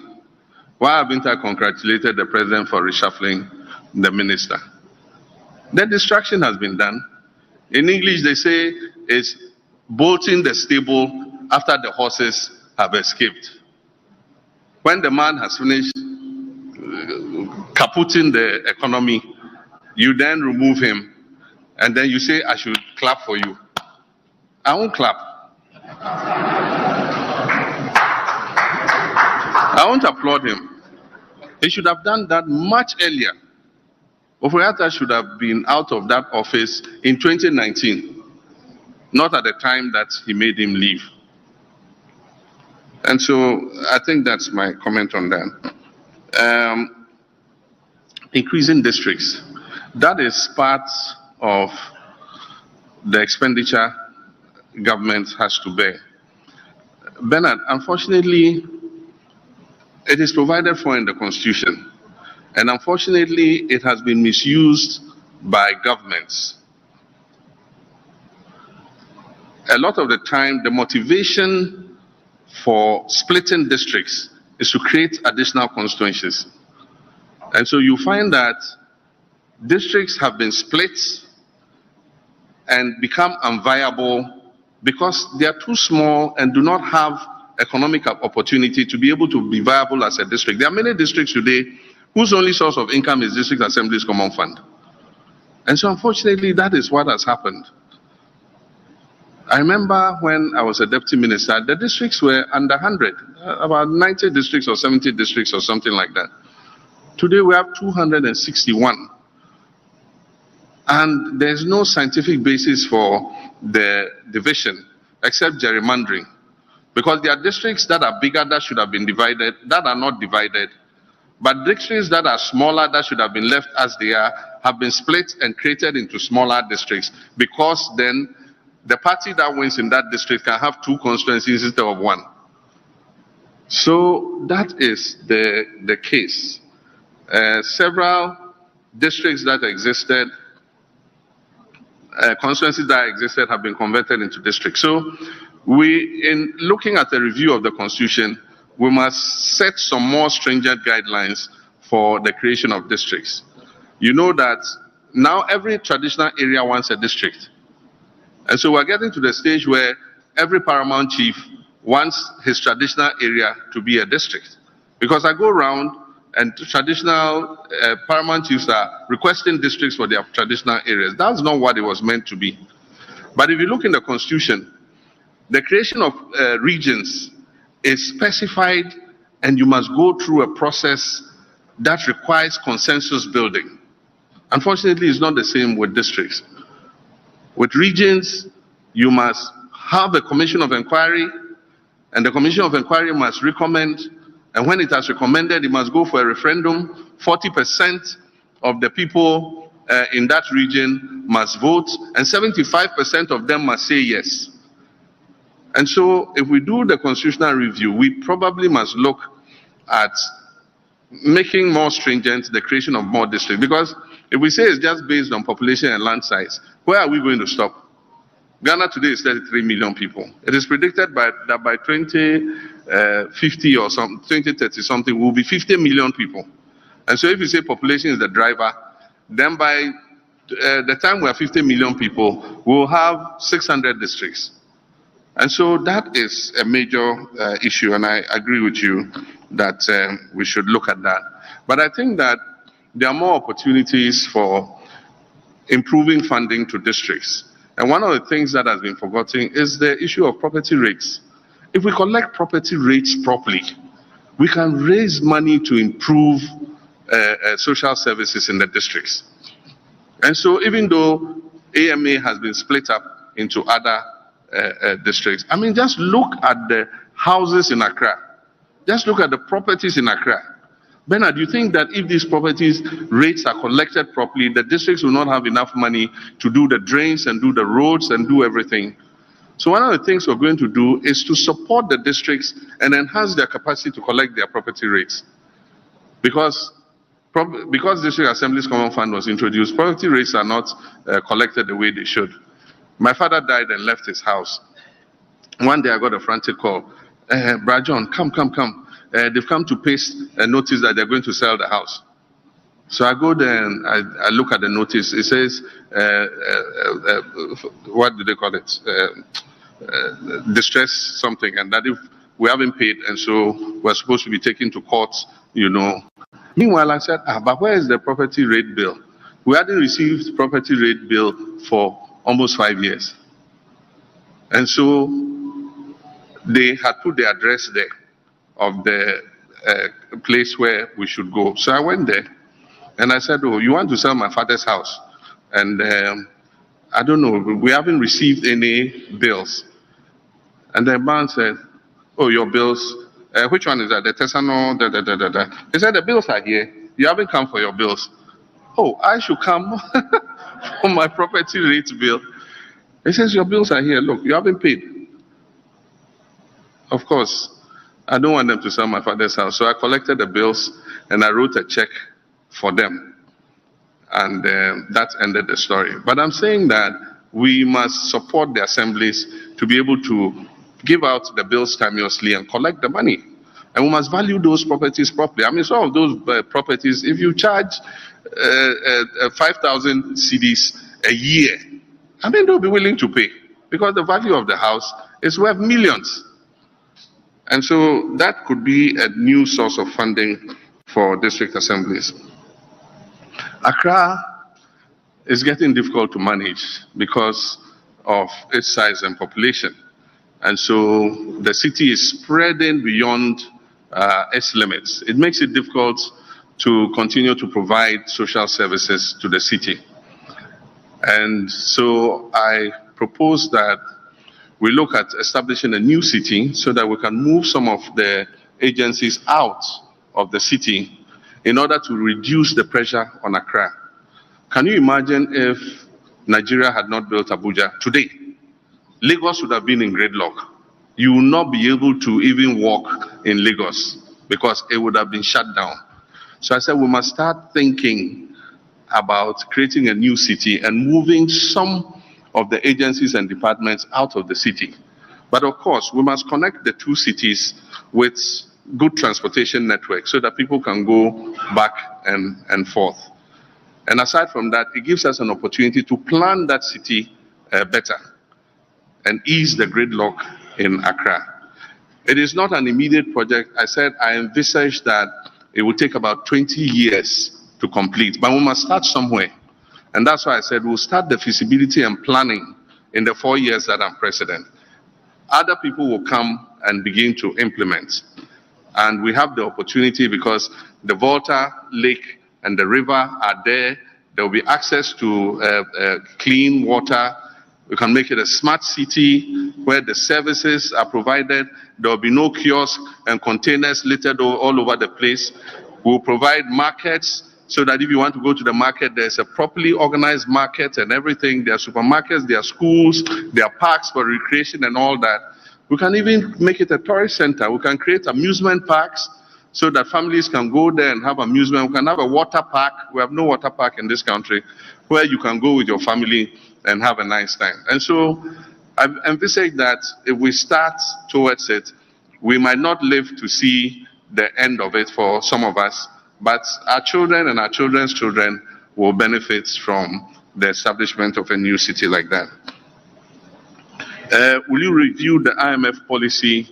why haven't I congratulated the president for reshuffling the minister? The distraction has been done. In English, they say it's bolting the stable after the horses have escaped. When the man has finished kaputting the economy, you then remove him, and then you say, I should clap for you. I won't clap. I won't applaud him. He should have done that much earlier. Oforiatta should have been out of that office in 2019, not at the time that he made him leave. And so I think that's my comment on that. Increasing districts. That is part of the expenditure government has to bear. Bernard, unfortunately, it is provided for in the Constitution. And unfortunately, it has been misused by governments. A lot of the time, the motivation for splitting districts is to create additional constituencies. And so you find that districts have been split and become unviable because they are too small and do not have economic opportunity to be able to be viable as a district. There are many districts today whose only source of income is District Assembly's Common Fund. And so unfortunately, that is what has happened. I remember when I was a deputy minister, the districts were under 100, about 90 districts or 70 districts or something like that. Today we have 261. And there's no scientific basis for the division except gerrymandering. Because there are districts that are bigger that should have been divided, that are not divided. But districts that are smaller that should have been left as they are have been split and created into smaller districts, because then the party that wins in that district can have two constituencies instead of one. So that is the case. Several districts that existed, constituencies that existed have been converted into districts. So in looking at the review of the Constitution, we must set some more stringent guidelines for the creation of districts. You know that now every traditional area wants a district. And so we're getting to the stage where every paramount chief wants his traditional area to be a district. Because I go around and traditional paramount chiefs are requesting districts for their traditional areas. That's not what it was meant to be. But if you look in the Constitution, the creation of regions is specified, and you must go through a process that requires consensus building. Unfortunately, it's not the same with districts. With regions, you must have a commission of inquiry, and the commission of inquiry must recommend, and when it has recommended, it must go for a referendum. 40% of the people in that region must vote, and 75% of them must say yes. And so, if we do the constitutional review, we probably must look at making more stringent the creation of more districts. Because if we say it's just based on population and land size, where are we going to stop? Ghana today is 33 million people. It is predicted that by 2050 or 2030 something, we'll be 50 million people. And so if you say population is the driver, then by the time we are 50 million people, we'll have 600 districts. And so that is a major issue, and I agree with you that we should look at that. But I think that there are more opportunities for improving funding to districts. And one of the things that has been forgotten is the issue of property rates. If we collect property rates properly, we can raise money to improve social services in the districts. And so even though AMA has been split up into other districts, I mean, just look at the houses in Accra. Just look at the properties in Accra. Bernard, do you think that if these properties rates are collected properly, the districts will not have enough money to do the drains and do the roads and do everything? So one of the things we're going to do is to support the districts and enhance their capacity to collect their property rates. Because District Assembly's Common Fund was introduced, property rates are not collected the way they should. My father died and left his house. One day I got a frantic call. Brad John, come. They've come to paste a notice that they're going to sell the house. So I go there and I look at the notice. It says, what do they call it? Distress something, and that if we haven't paid, and so we're supposed to be taken to court, you know. Meanwhile, I said, but where is the property rate bill? We hadn't received property rate bill for almost 5 years. And so they had put the address there of the place where we should go. So I went there and I said, oh, you want to sell my father's house? And I don't know, we haven't received any bills. And the man said, oh, your bills, which one is that? The Tesano, He said, the bills are here. You haven't come for your bills. Oh, I should come for my property rate bill. He says, your bills are here. Look, you haven't paid. Of course, I don't want them to sell my father's house. So I collected the bills and I wrote a check for them. And that ended the story. But I'm saying that we must support the assemblies to be able to give out the bills timeously and collect the money. And we must value those properties properly. I mean, some of those properties, if you charge 5,000 cedis a year, I mean, they'll be willing to pay because the value of the house is worth millions. And so that could be a new source of funding for district assemblies. Accra is getting difficult to manage because of its size and population. And so the city is spreading beyond its limits. It makes it difficult to continue to provide social services to the city. And so I propose that we look at establishing a new city so that we can move some of the agencies out of the city in order to reduce the pressure on Accra. Can you imagine if Nigeria had not built Abuja today? Lagos would have been in gridlock. You will not be able to even walk in Lagos because it would have been shut down. So I said we must start thinking about creating a new city and moving some of the agencies and departments out of the city. But of course, we must connect the two cities with good transportation networks so that people can go back and forth. And aside from that, it gives us an opportunity to plan that city better and ease the gridlock in Accra. It is not an immediate project. I said I envisage that it will take about 20 years to complete, but we must start somewhere. And that's why I said we'll start the feasibility and planning in the 4 years that I'm president. Other people will come and begin to implement. And we have the opportunity because the Volta Lake and the river are there. There will be access to clean water. We can make it a smart city where the services are provided. There will be no kiosk and containers littered all over the place. We'll provide markets so that if you want to go to the market, there's a properly organized market and everything. There are supermarkets, there are schools, there are parks for recreation and all that. We can even make it a tourist center. We can create amusement parks so that families can go there and have amusement. We can have a water park. We have no water park in this country where you can go with your family and have a nice time. And so I've envisaged that if we start towards it, we might not live to see the end of it for some of us, but our children and our children's children will benefit from the establishment of a new city like that. Will you review the IMF policy?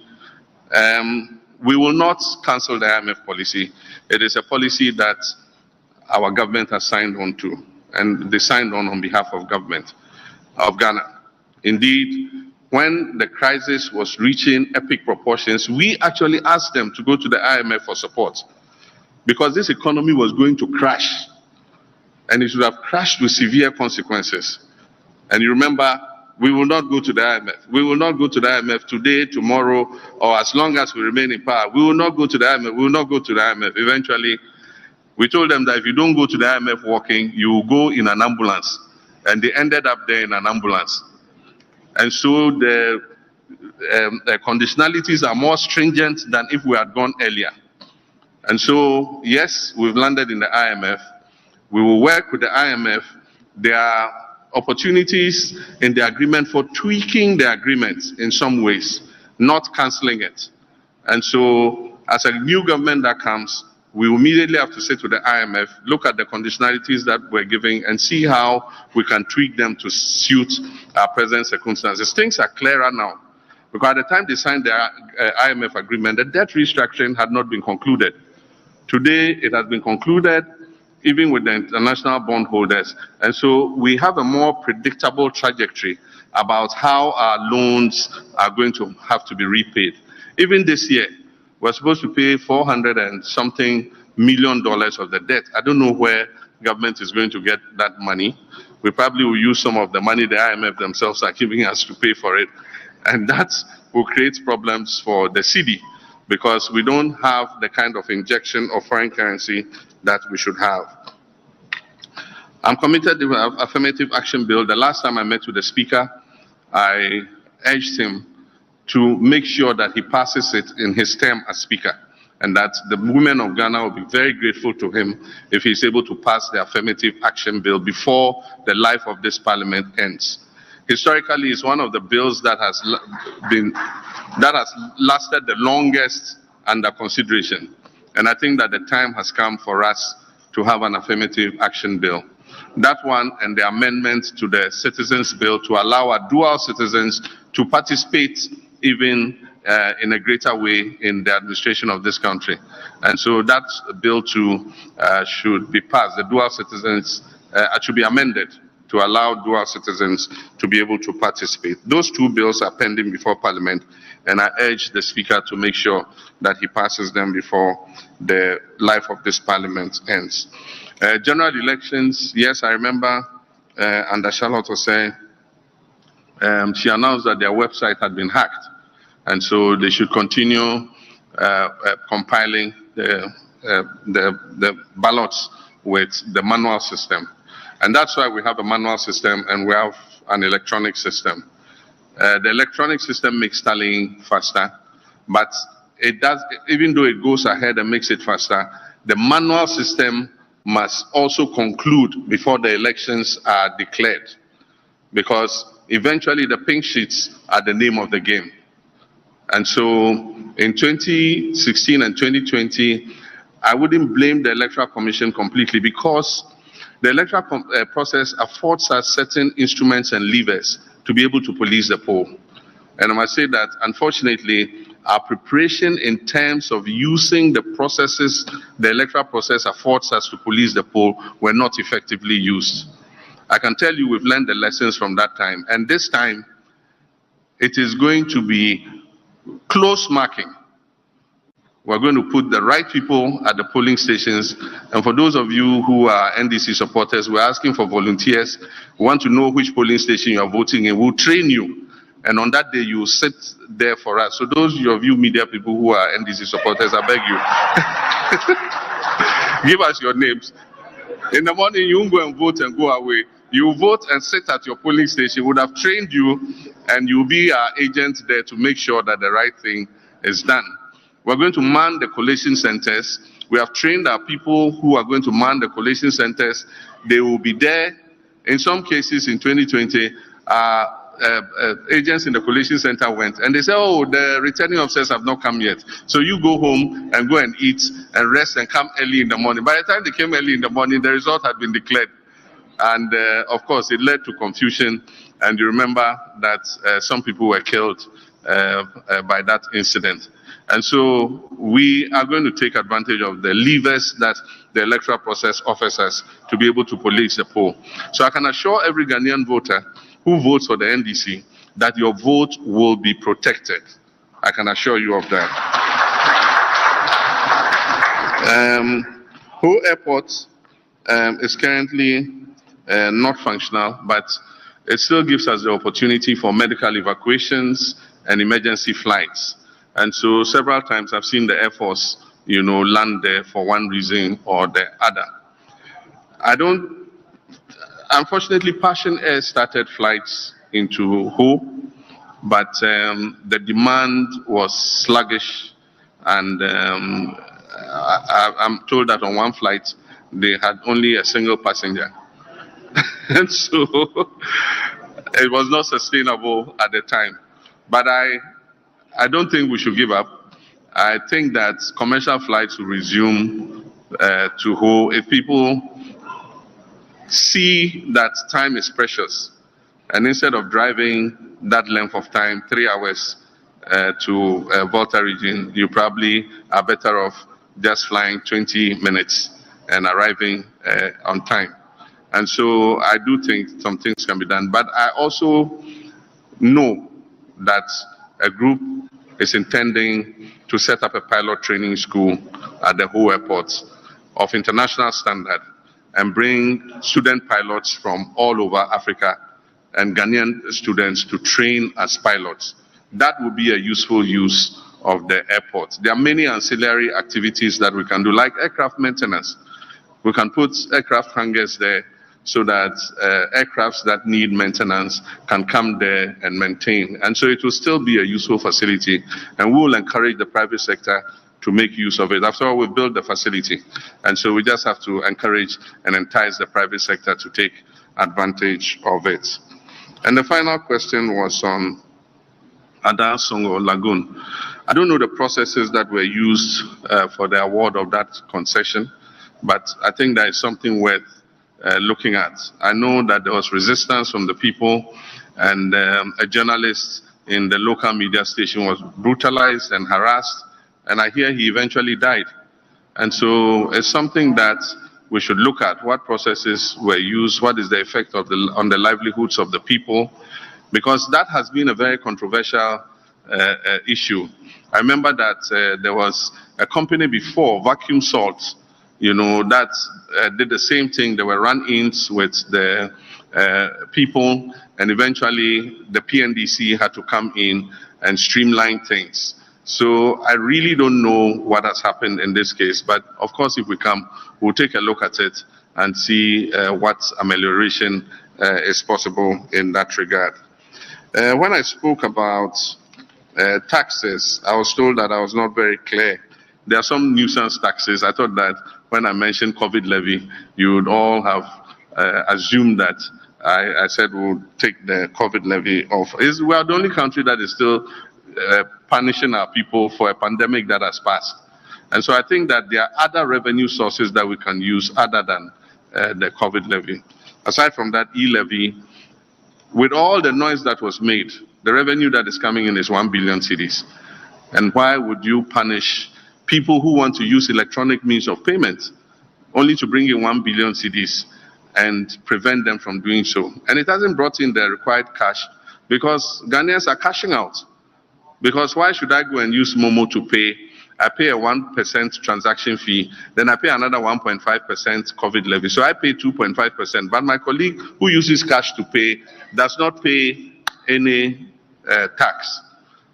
We will not cancel the IMF policy. It is a policy that our government has signed on to, and they signed on behalf of government of Ghana. Indeed, when the crisis was reaching epic proportions, we actually asked them to go to the IMF for support because this economy was going to crash, and it would have crashed with severe consequences. And you remember, we will not go to the IMF. We will not go to the IMF today, tomorrow, or as long as we remain in power. We will not go to the IMF. We will not go to the IMF. Eventually, we told them that if you don't go to the IMF walking, you will go in an ambulance. And they ended up there in an ambulance. And so the conditionalities are more stringent than if we had gone earlier. And so, yes, we've landed in the IMF. We will work with the IMF. There are opportunities in the agreement for tweaking the agreement in some ways, not canceling it. And so, as a new government that comes, we immediately have to say to the IMF, look at the conditionalities that we're giving and see how we can tweak them to suit our present circumstances. Things are clearer now. Because at the time they signed the IMF agreement, the debt restructuring had not been concluded. Today, it has been concluded, even with the international bondholders. And so we have a more predictable trajectory about how our loans are going to have to be repaid. Even this year, we're supposed to pay $400 and something million of the debt. I don't know where government is going to get that money. We probably will use some of the money the IMF themselves are giving us to pay for it. And that will create problems for the city because we don't have the kind of injection of foreign currency that we should have. I'm committed to an affirmative action bill. The last time I met with the Speaker, I urged him to make sure that he passes it in his term as Speaker, and that the women of Ghana will be very grateful to him if he's able to pass the affirmative action bill before the life of this parliament ends. Historically, it's one of the bills that has lasted the longest under consideration. And I think that the time has come for us to have an affirmative action bill. That one and the amendment to the Citizens Bill to allow our dual citizens to participate even in a greater way in the administration of this country. And so that bill too should be passed. The dual citizens should be amended to allow dual citizens to be able to participate. Those two bills are pending before Parliament, and I urge the Speaker to make sure that he passes them before the life of this Parliament ends. General elections, yes, I remember under Charlotte was saying, she announced that their website had been hacked, and so they should continue compiling the ballots with the manual system. And that's why we have a manual system and we have an electronic system. The electronic system makes tallying faster, but it does, even though it goes ahead and makes it faster, the manual system must also conclude before the elections are declared, because eventually the pink sheets are the name of the game. And so in 2016 and 2020, I wouldn't blame the Electoral Commission completely, because the electoral process affords us certain instruments and levers to be able to police the poll. And I must say that, unfortunately, our preparation in terms of using the processes the electoral process affords us to police the poll were not effectively used. I can tell you we've learned the lessons from that time, and this time it is going to be close marking. We're going to put the right people at the polling stations. And for those of you who are NDC supporters, we're asking for volunteers. We want to know which polling station you are voting in. We'll train you. And on that day, you will sit there for us. So those of you media people who are NDC supporters, I beg you, give us your names. In the morning, you won't go and vote and go away. You vote and sit at your polling station. We would have trained you, and you'll be our agent there to make sure that the right thing is done. We're going to man the collation centers. We have trained our people who are going to man the collation centers. They will be there. In some cases, in 2020, agents in the collation center went and they said, oh, the returning officers have not come yet. So you go home and go and eat and rest and come early in the morning. By the time they came early in the morning, the result had been declared. And of course, it led to confusion. And you remember that some people were killed by that incident. And so we are going to take advantage of the levers that the electoral process offers us to be able to police the poll. So I can assure every Ghanaian voter who votes for the NDC that your vote will be protected. I can assure you of that. Ho Airport is currently not functional, but it still gives us the opportunity for medical evacuations and emergency flights. And so several times I've seen the Air Force, land there for one reason or the other. Unfortunately, Passion Air started flights into Ho, but the demand was sluggish, and I'm told that on one flight, they had only a single passenger. And so it was not sustainable at the time. But I don't think we should give up. I think that commercial flights will resume to Ho if people see that time is precious. And instead of driving that length of time, 3 hours to Volta region, you probably are better off just flying 20 minutes and arriving on time. And so I do think some things can be done. But I also know that a group is intending to set up a pilot training school at the Ho Airport of international standard and bring student pilots from all over Africa and Ghanaian students to train as pilots. That would be a useful use of the airport. There are many ancillary activities that we can do, like aircraft maintenance. We can put aircraft hangars there so that aircrafts that need maintenance can come there and maintain. And so it will still be a useful facility, and we will encourage the private sector to make use of it. After all, we built the facility, and so we just have to encourage and entice the private sector to take advantage of it. And the final question was on Ada Songo Lagoon. I don't know the processes that were used for the award of that concession, but I think that is something worth looking at. I know that there was resistance from the people, and a journalist in the local media station was brutalized and harassed, and I hear he eventually died. And so it's something that we should look at. What processes were used? What is the effect of on the livelihoods of the people? Because that has been a very controversial issue. I remember that there was a company before, Vacuum Salt, that did the same thing. There were run-ins with the people, and eventually the PNDC had to come in and streamline things. So I really don't know what has happened in this case, but of course if we come, we'll take a look at it and see what amelioration is possible in that regard. When I spoke about taxes, I was told that I was not very clear. There are some nuisance taxes. I thought that when I mentioned COVID levy, you would all have assumed that I said we'll take the COVID levy off. We are the only country that is still punishing our people for a pandemic that has passed. And so I think that there are other revenue sources that we can use other than the COVID levy. Aside from that e-levy, with all the noise that was made, the revenue that is coming in is 1 billion cedis. And why would you punish people who want to use electronic means of payment only to bring in 1 billion cedis and prevent them from doing so? And it hasn't brought in the required cash because Ghanaians are cashing out. Because why should I go and use Momo to pay? I pay a 1% transaction fee, then I pay another 1.5% COVID levy. So I pay 2.5%. But my colleague who uses cash to pay does not pay any tax.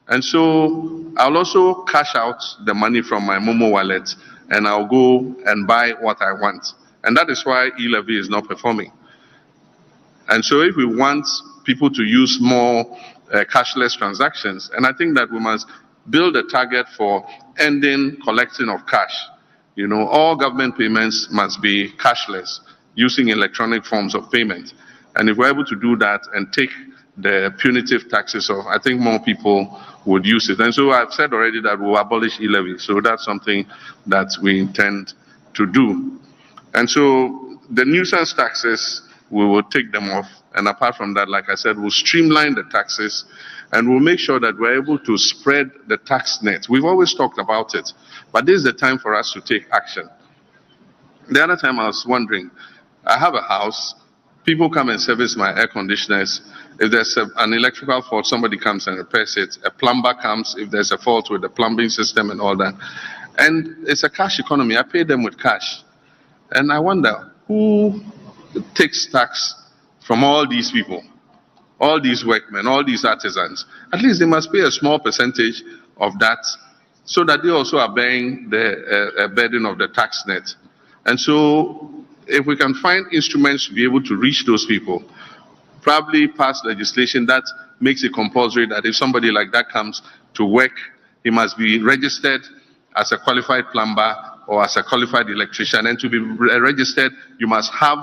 And so I'll also cash out the money from my Momo wallet and I'll go and buy what I want. And that is why e-levy is not performing. And so if we want people to use more cashless transactions, and I think that we must build a target for ending collecting of cash. You know, all government payments must be cashless, using electronic forms of payment. And if we're able to do that and take the punitive taxes off, I think more people would use it. And so I've said already that we'll abolish e-levy. So that's something that we intend to do. And so the nuisance taxes, we will take them off. And apart from that, like I said, we'll streamline the taxes and we'll make sure that we're able to spread the tax net. We've always talked about it, but this is the time for us to take action. The other time I was wondering, I have a house, people come and service my air conditioners. If there's an electrical fault, somebody comes and repairs it. A plumber comes if there's a fault with the plumbing system and all that. And it's a cash economy. I pay them with cash. And I wonder, who takes tax from all these people, all these workmen, all these artisans? At least they must pay a small percentage of that so that they also are bearing the burden of the tax net. And so if we can find instruments to be able to reach those people, probably pass legislation that makes it compulsory that if somebody like that comes to work, he must be registered as a qualified plumber or as a qualified electrician. And to be registered, you must have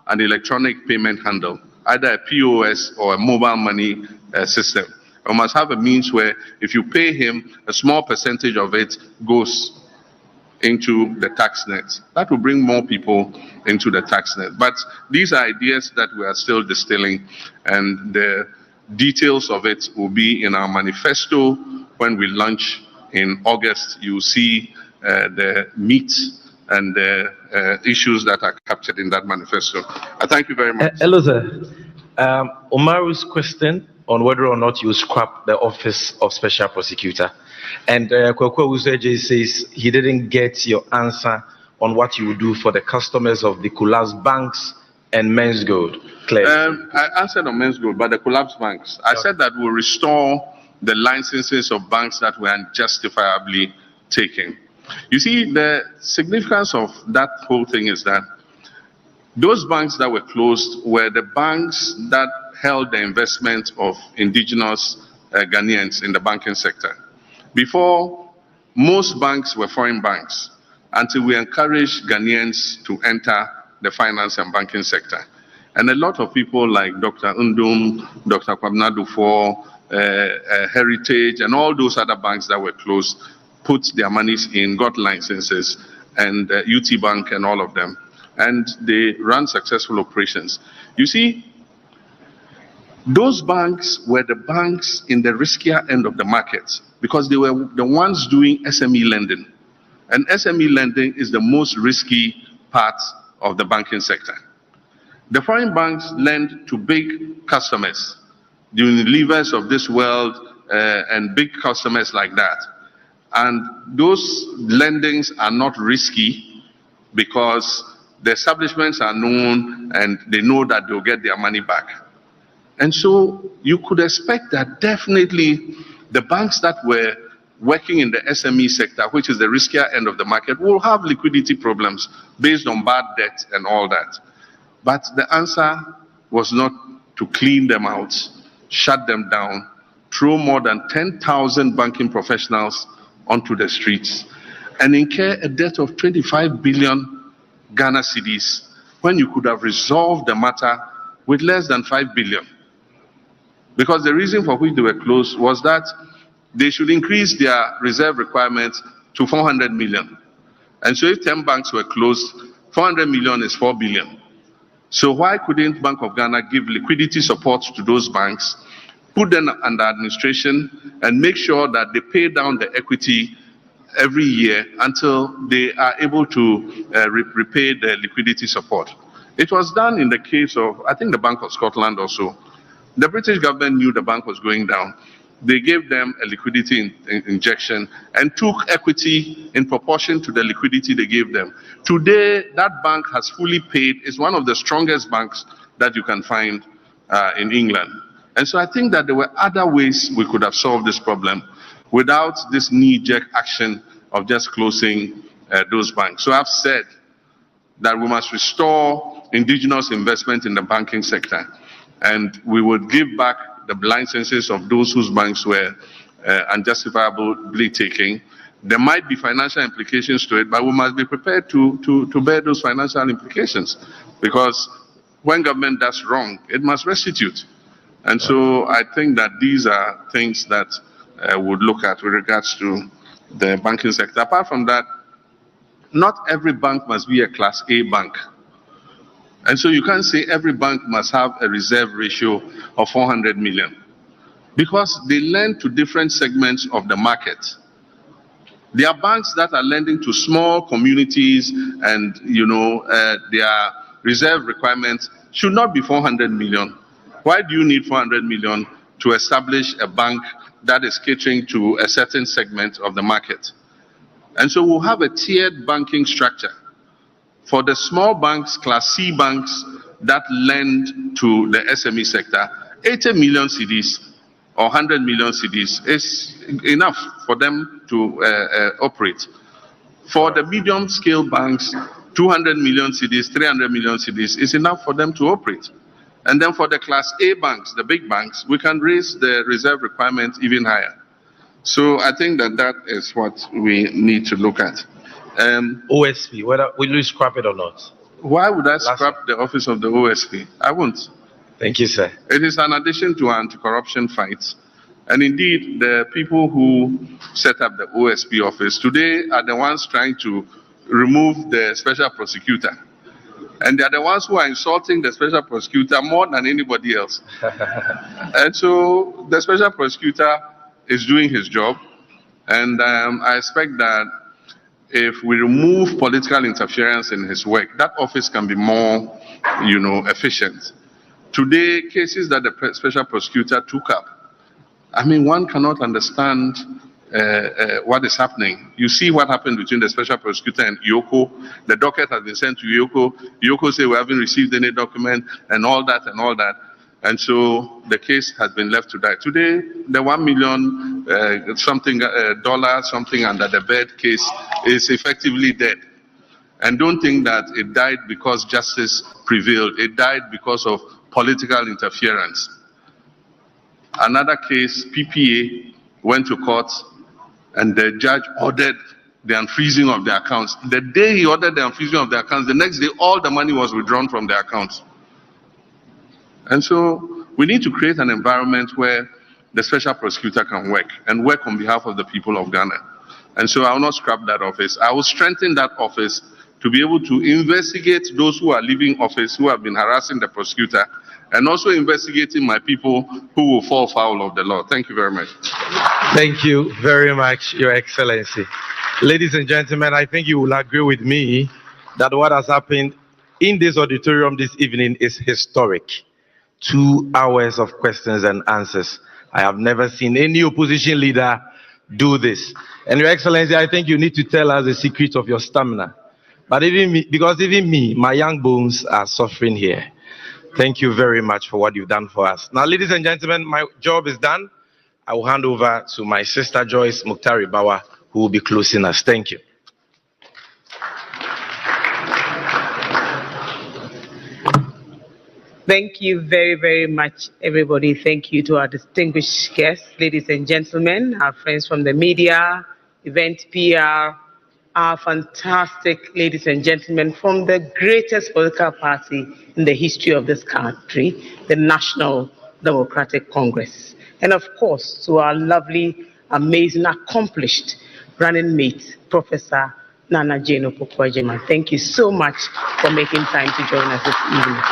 an electronic payment handle, either a POS or a mobile money system. You must have a means where if you pay him, a small percentage of it goes into the tax net. That will bring more people into the tax net. But these are ideas that we are still distilling, and the details of it will be in our manifesto when we launch in August. You will see the meat and the issues that are captured in that manifesto. I thank you very much. Hello, sir. Omaru's question on whether or not you scrap the office of special prosecutor. And Kwekwe Uzeje says he didn't get your answer on what you will do for the customers of the collapsed banks and Men's Gold. I answered on Men's Gold, but the collapsed banks. I said that we'll restore the licenses of banks that were unjustifiably taken. You see, the significance of that whole thing is that those banks that were closed were the banks that held the investment of indigenous Ghanaians in the banking sector. Before, most banks were foreign banks until we encouraged Ghanaians to enter the finance and banking sector. And a lot of people like Dr. Undum, Dr. Kwabena Dufour, Heritage, and all those other banks that were closed put their monies in, got licenses, and UT Bank and all of them. And they ran successful operations. You see, those banks were the banks in the riskier end of the market because they were the ones doing SME lending. And SME lending is the most risky part of the banking sector. The foreign banks lend to big customers, the Unilevers of this world and big customers like that. And those lendings are not risky because the establishments are known and they know that they'll get their money back. And so you could expect that definitely the banks that were working in the SME sector, which is the riskier end of the market, will have liquidity problems based on bad debt and all that. But the answer was not to clean them out, shut them down, throw more than 10,000 banking professionals onto the streets, and incur a debt of 25 billion Ghana cedis when you could have resolved the matter with less than 5 billion. Because the reason for which they were closed was that they should increase their reserve requirements to 400 million. And so if 10 banks were closed, 400 million is 4 billion. So why couldn't Bank of Ghana give liquidity support to those banks put them under administration, and make sure that they pay down the equity every year until they are able to repay the liquidity support. It was done in the case of, I think, the Bank of Scotland also. The British government knew the bank was going down. They gave them a liquidity injection and took equity in proportion to the liquidity they gave them. Today, that bank has fully paid. It's one of the strongest banks that you can find in England. And so I think that there were other ways we could have solved this problem without this knee-jerk action of just closing those banks. So I've said that we must restore indigenous investment in the banking sector, and we would give back the licenses of those whose banks were unjustifiably taken. There might be financial implications to it, but we must be prepared to bear those financial implications, because when government does wrong, it must restitute. And so I think that these are things that would look at with regards to the banking sector. Apart from that, not every bank must be a Class A bank. And so you can't say every bank must have a reserve ratio of 400 million, because they lend to different segments of the market. There are banks that are lending to small communities, and their reserve requirements should not be 400 million. Why do you need 400 million to establish a bank that is catering to a certain segment of the market? And so we'll have a tiered banking structure. For the small banks, Class C banks that lend to the SME sector, 80 million cedis or 100 million cedis is enough for them to operate. For the medium scale banks, 200 million cedis, 300 million cedis is enough for them to operate. And then for the Class A banks, the big banks, we can raise the reserve requirements even higher. So I think that is what we need to look at. OSP, whether will you scrap it or not? Why would I scrap the office of the OSP? I won't. Thank you, sir. It is an addition to our anti-corruption fights. And indeed, the people who set up the OSP office today are the ones trying to remove the special prosecutor. And they are the ones who are insulting the special prosecutor more than anybody else. And so the special prosecutor is doing his job. And I expect that if we remove political interference in his work, that office can be more, efficient. Today, cases that the special prosecutor took up, I mean, one cannot understand what is happening. You see what happened between the special prosecutor and Yoko. The docket has been sent to Yoko. Yoko said we haven't received any document and all that and all that. And so the case has been left to die. Today, the $1 million something under the bed case is effectively dead. And don't think that it died because justice prevailed. It died because of political interference. Another case, PPA, went to court, and the judge ordered the unfreezing of the accounts. The day he ordered the unfreezing of the accounts, the next day all the money was withdrawn from the accounts. And so we need to create an environment where the special prosecutor can work and work on behalf of the people of Ghana. And so I will not scrap that office. I will strengthen that office to be able to investigate those who are leaving office, who have been harassing the prosecutor, and also investigating my people who will fall foul of the law. Thank you very much. Thank you very much, Your Excellency. Ladies and gentlemen, I think you will agree with me that what has happened in this auditorium this evening is historic. 2 hours of questions and answers. I have never seen any opposition leader do this. And Your Excellency, I think you need to tell us the secret of your stamina. But even me, because even me, my young bones are suffering here. Thank you very much for what you've done for us. Now, ladies and gentlemen, my job is done. I will hand over to my sister Joyce Muktari Bawa, who will be closing us. Thank you. Thank you very, very much, everybody. Thank you to our distinguished guests, ladies and gentlemen, our friends from the media, event PR, our fantastic ladies and gentlemen from the greatest political party in the history of this country, the National Democratic Congress. And of course, to our lovely, amazing, accomplished running mate, Professor Nana Jane Opoku-Agyeman. Thank you so much for making time to join us this evening.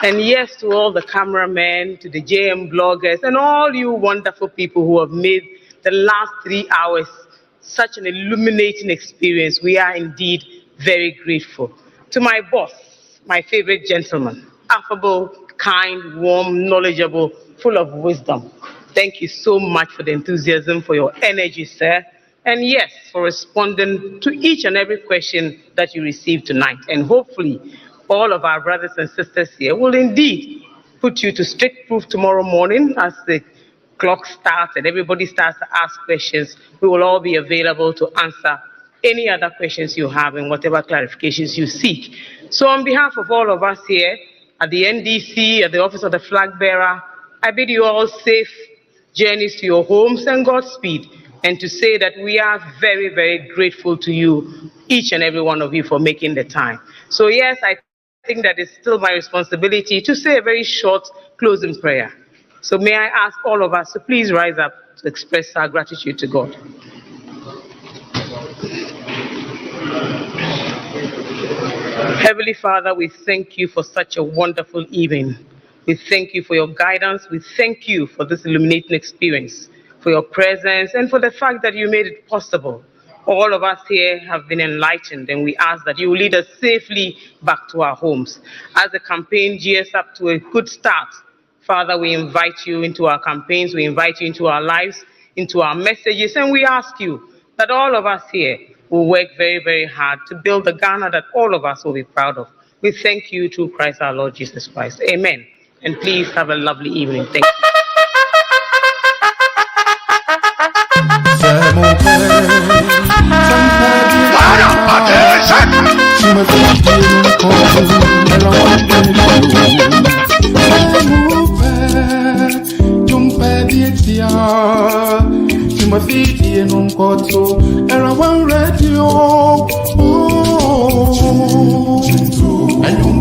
And yes, to all the cameramen, to the JM bloggers, and all you wonderful people who have made the last 3 hours such an illuminating experience. We are indeed very grateful. To my boss, my favorite gentleman, affable, kind, warm, knowledgeable, full of wisdom. Thank you so much for the enthusiasm, for your energy, sir. And yes, for responding to each and every question that you received tonight. And hopefully, all of our brothers and sisters here will indeed put you to strict proof tomorrow morning as the clock starts and everybody starts to ask questions. We will all be available to answer any other questions you have and whatever clarifications you seek. So on behalf of all of us here at the NDC, at the Office of the Flag Bearer, I bid you all safe journeys to your homes and Godspeed, and to say that we are very, very grateful to you, each and every one of you, for making the time. So yes, I think that it's still my responsibility to say a very short closing prayer. So may I ask all of us to please rise up to express our gratitude to God. Heavenly Father, we thank you for such a wonderful evening. We thank you for your guidance. We thank you for this illuminating experience, for your presence, and for the fact that you made it possible. All of us here have been enlightened, and we ask that you will lead us safely back to our homes. As the campaign gears up to a good start, Father, we invite you into our campaigns, we invite you into our lives, into our messages, and we ask you that all of us here will work very, very hard to build the Ghana that all of us will be proud of. We thank you through Christ our Lord Jesus Christ. Amen. And please have a lovely evening. Thank you. Timothy and Uncoto, and I want radio. And you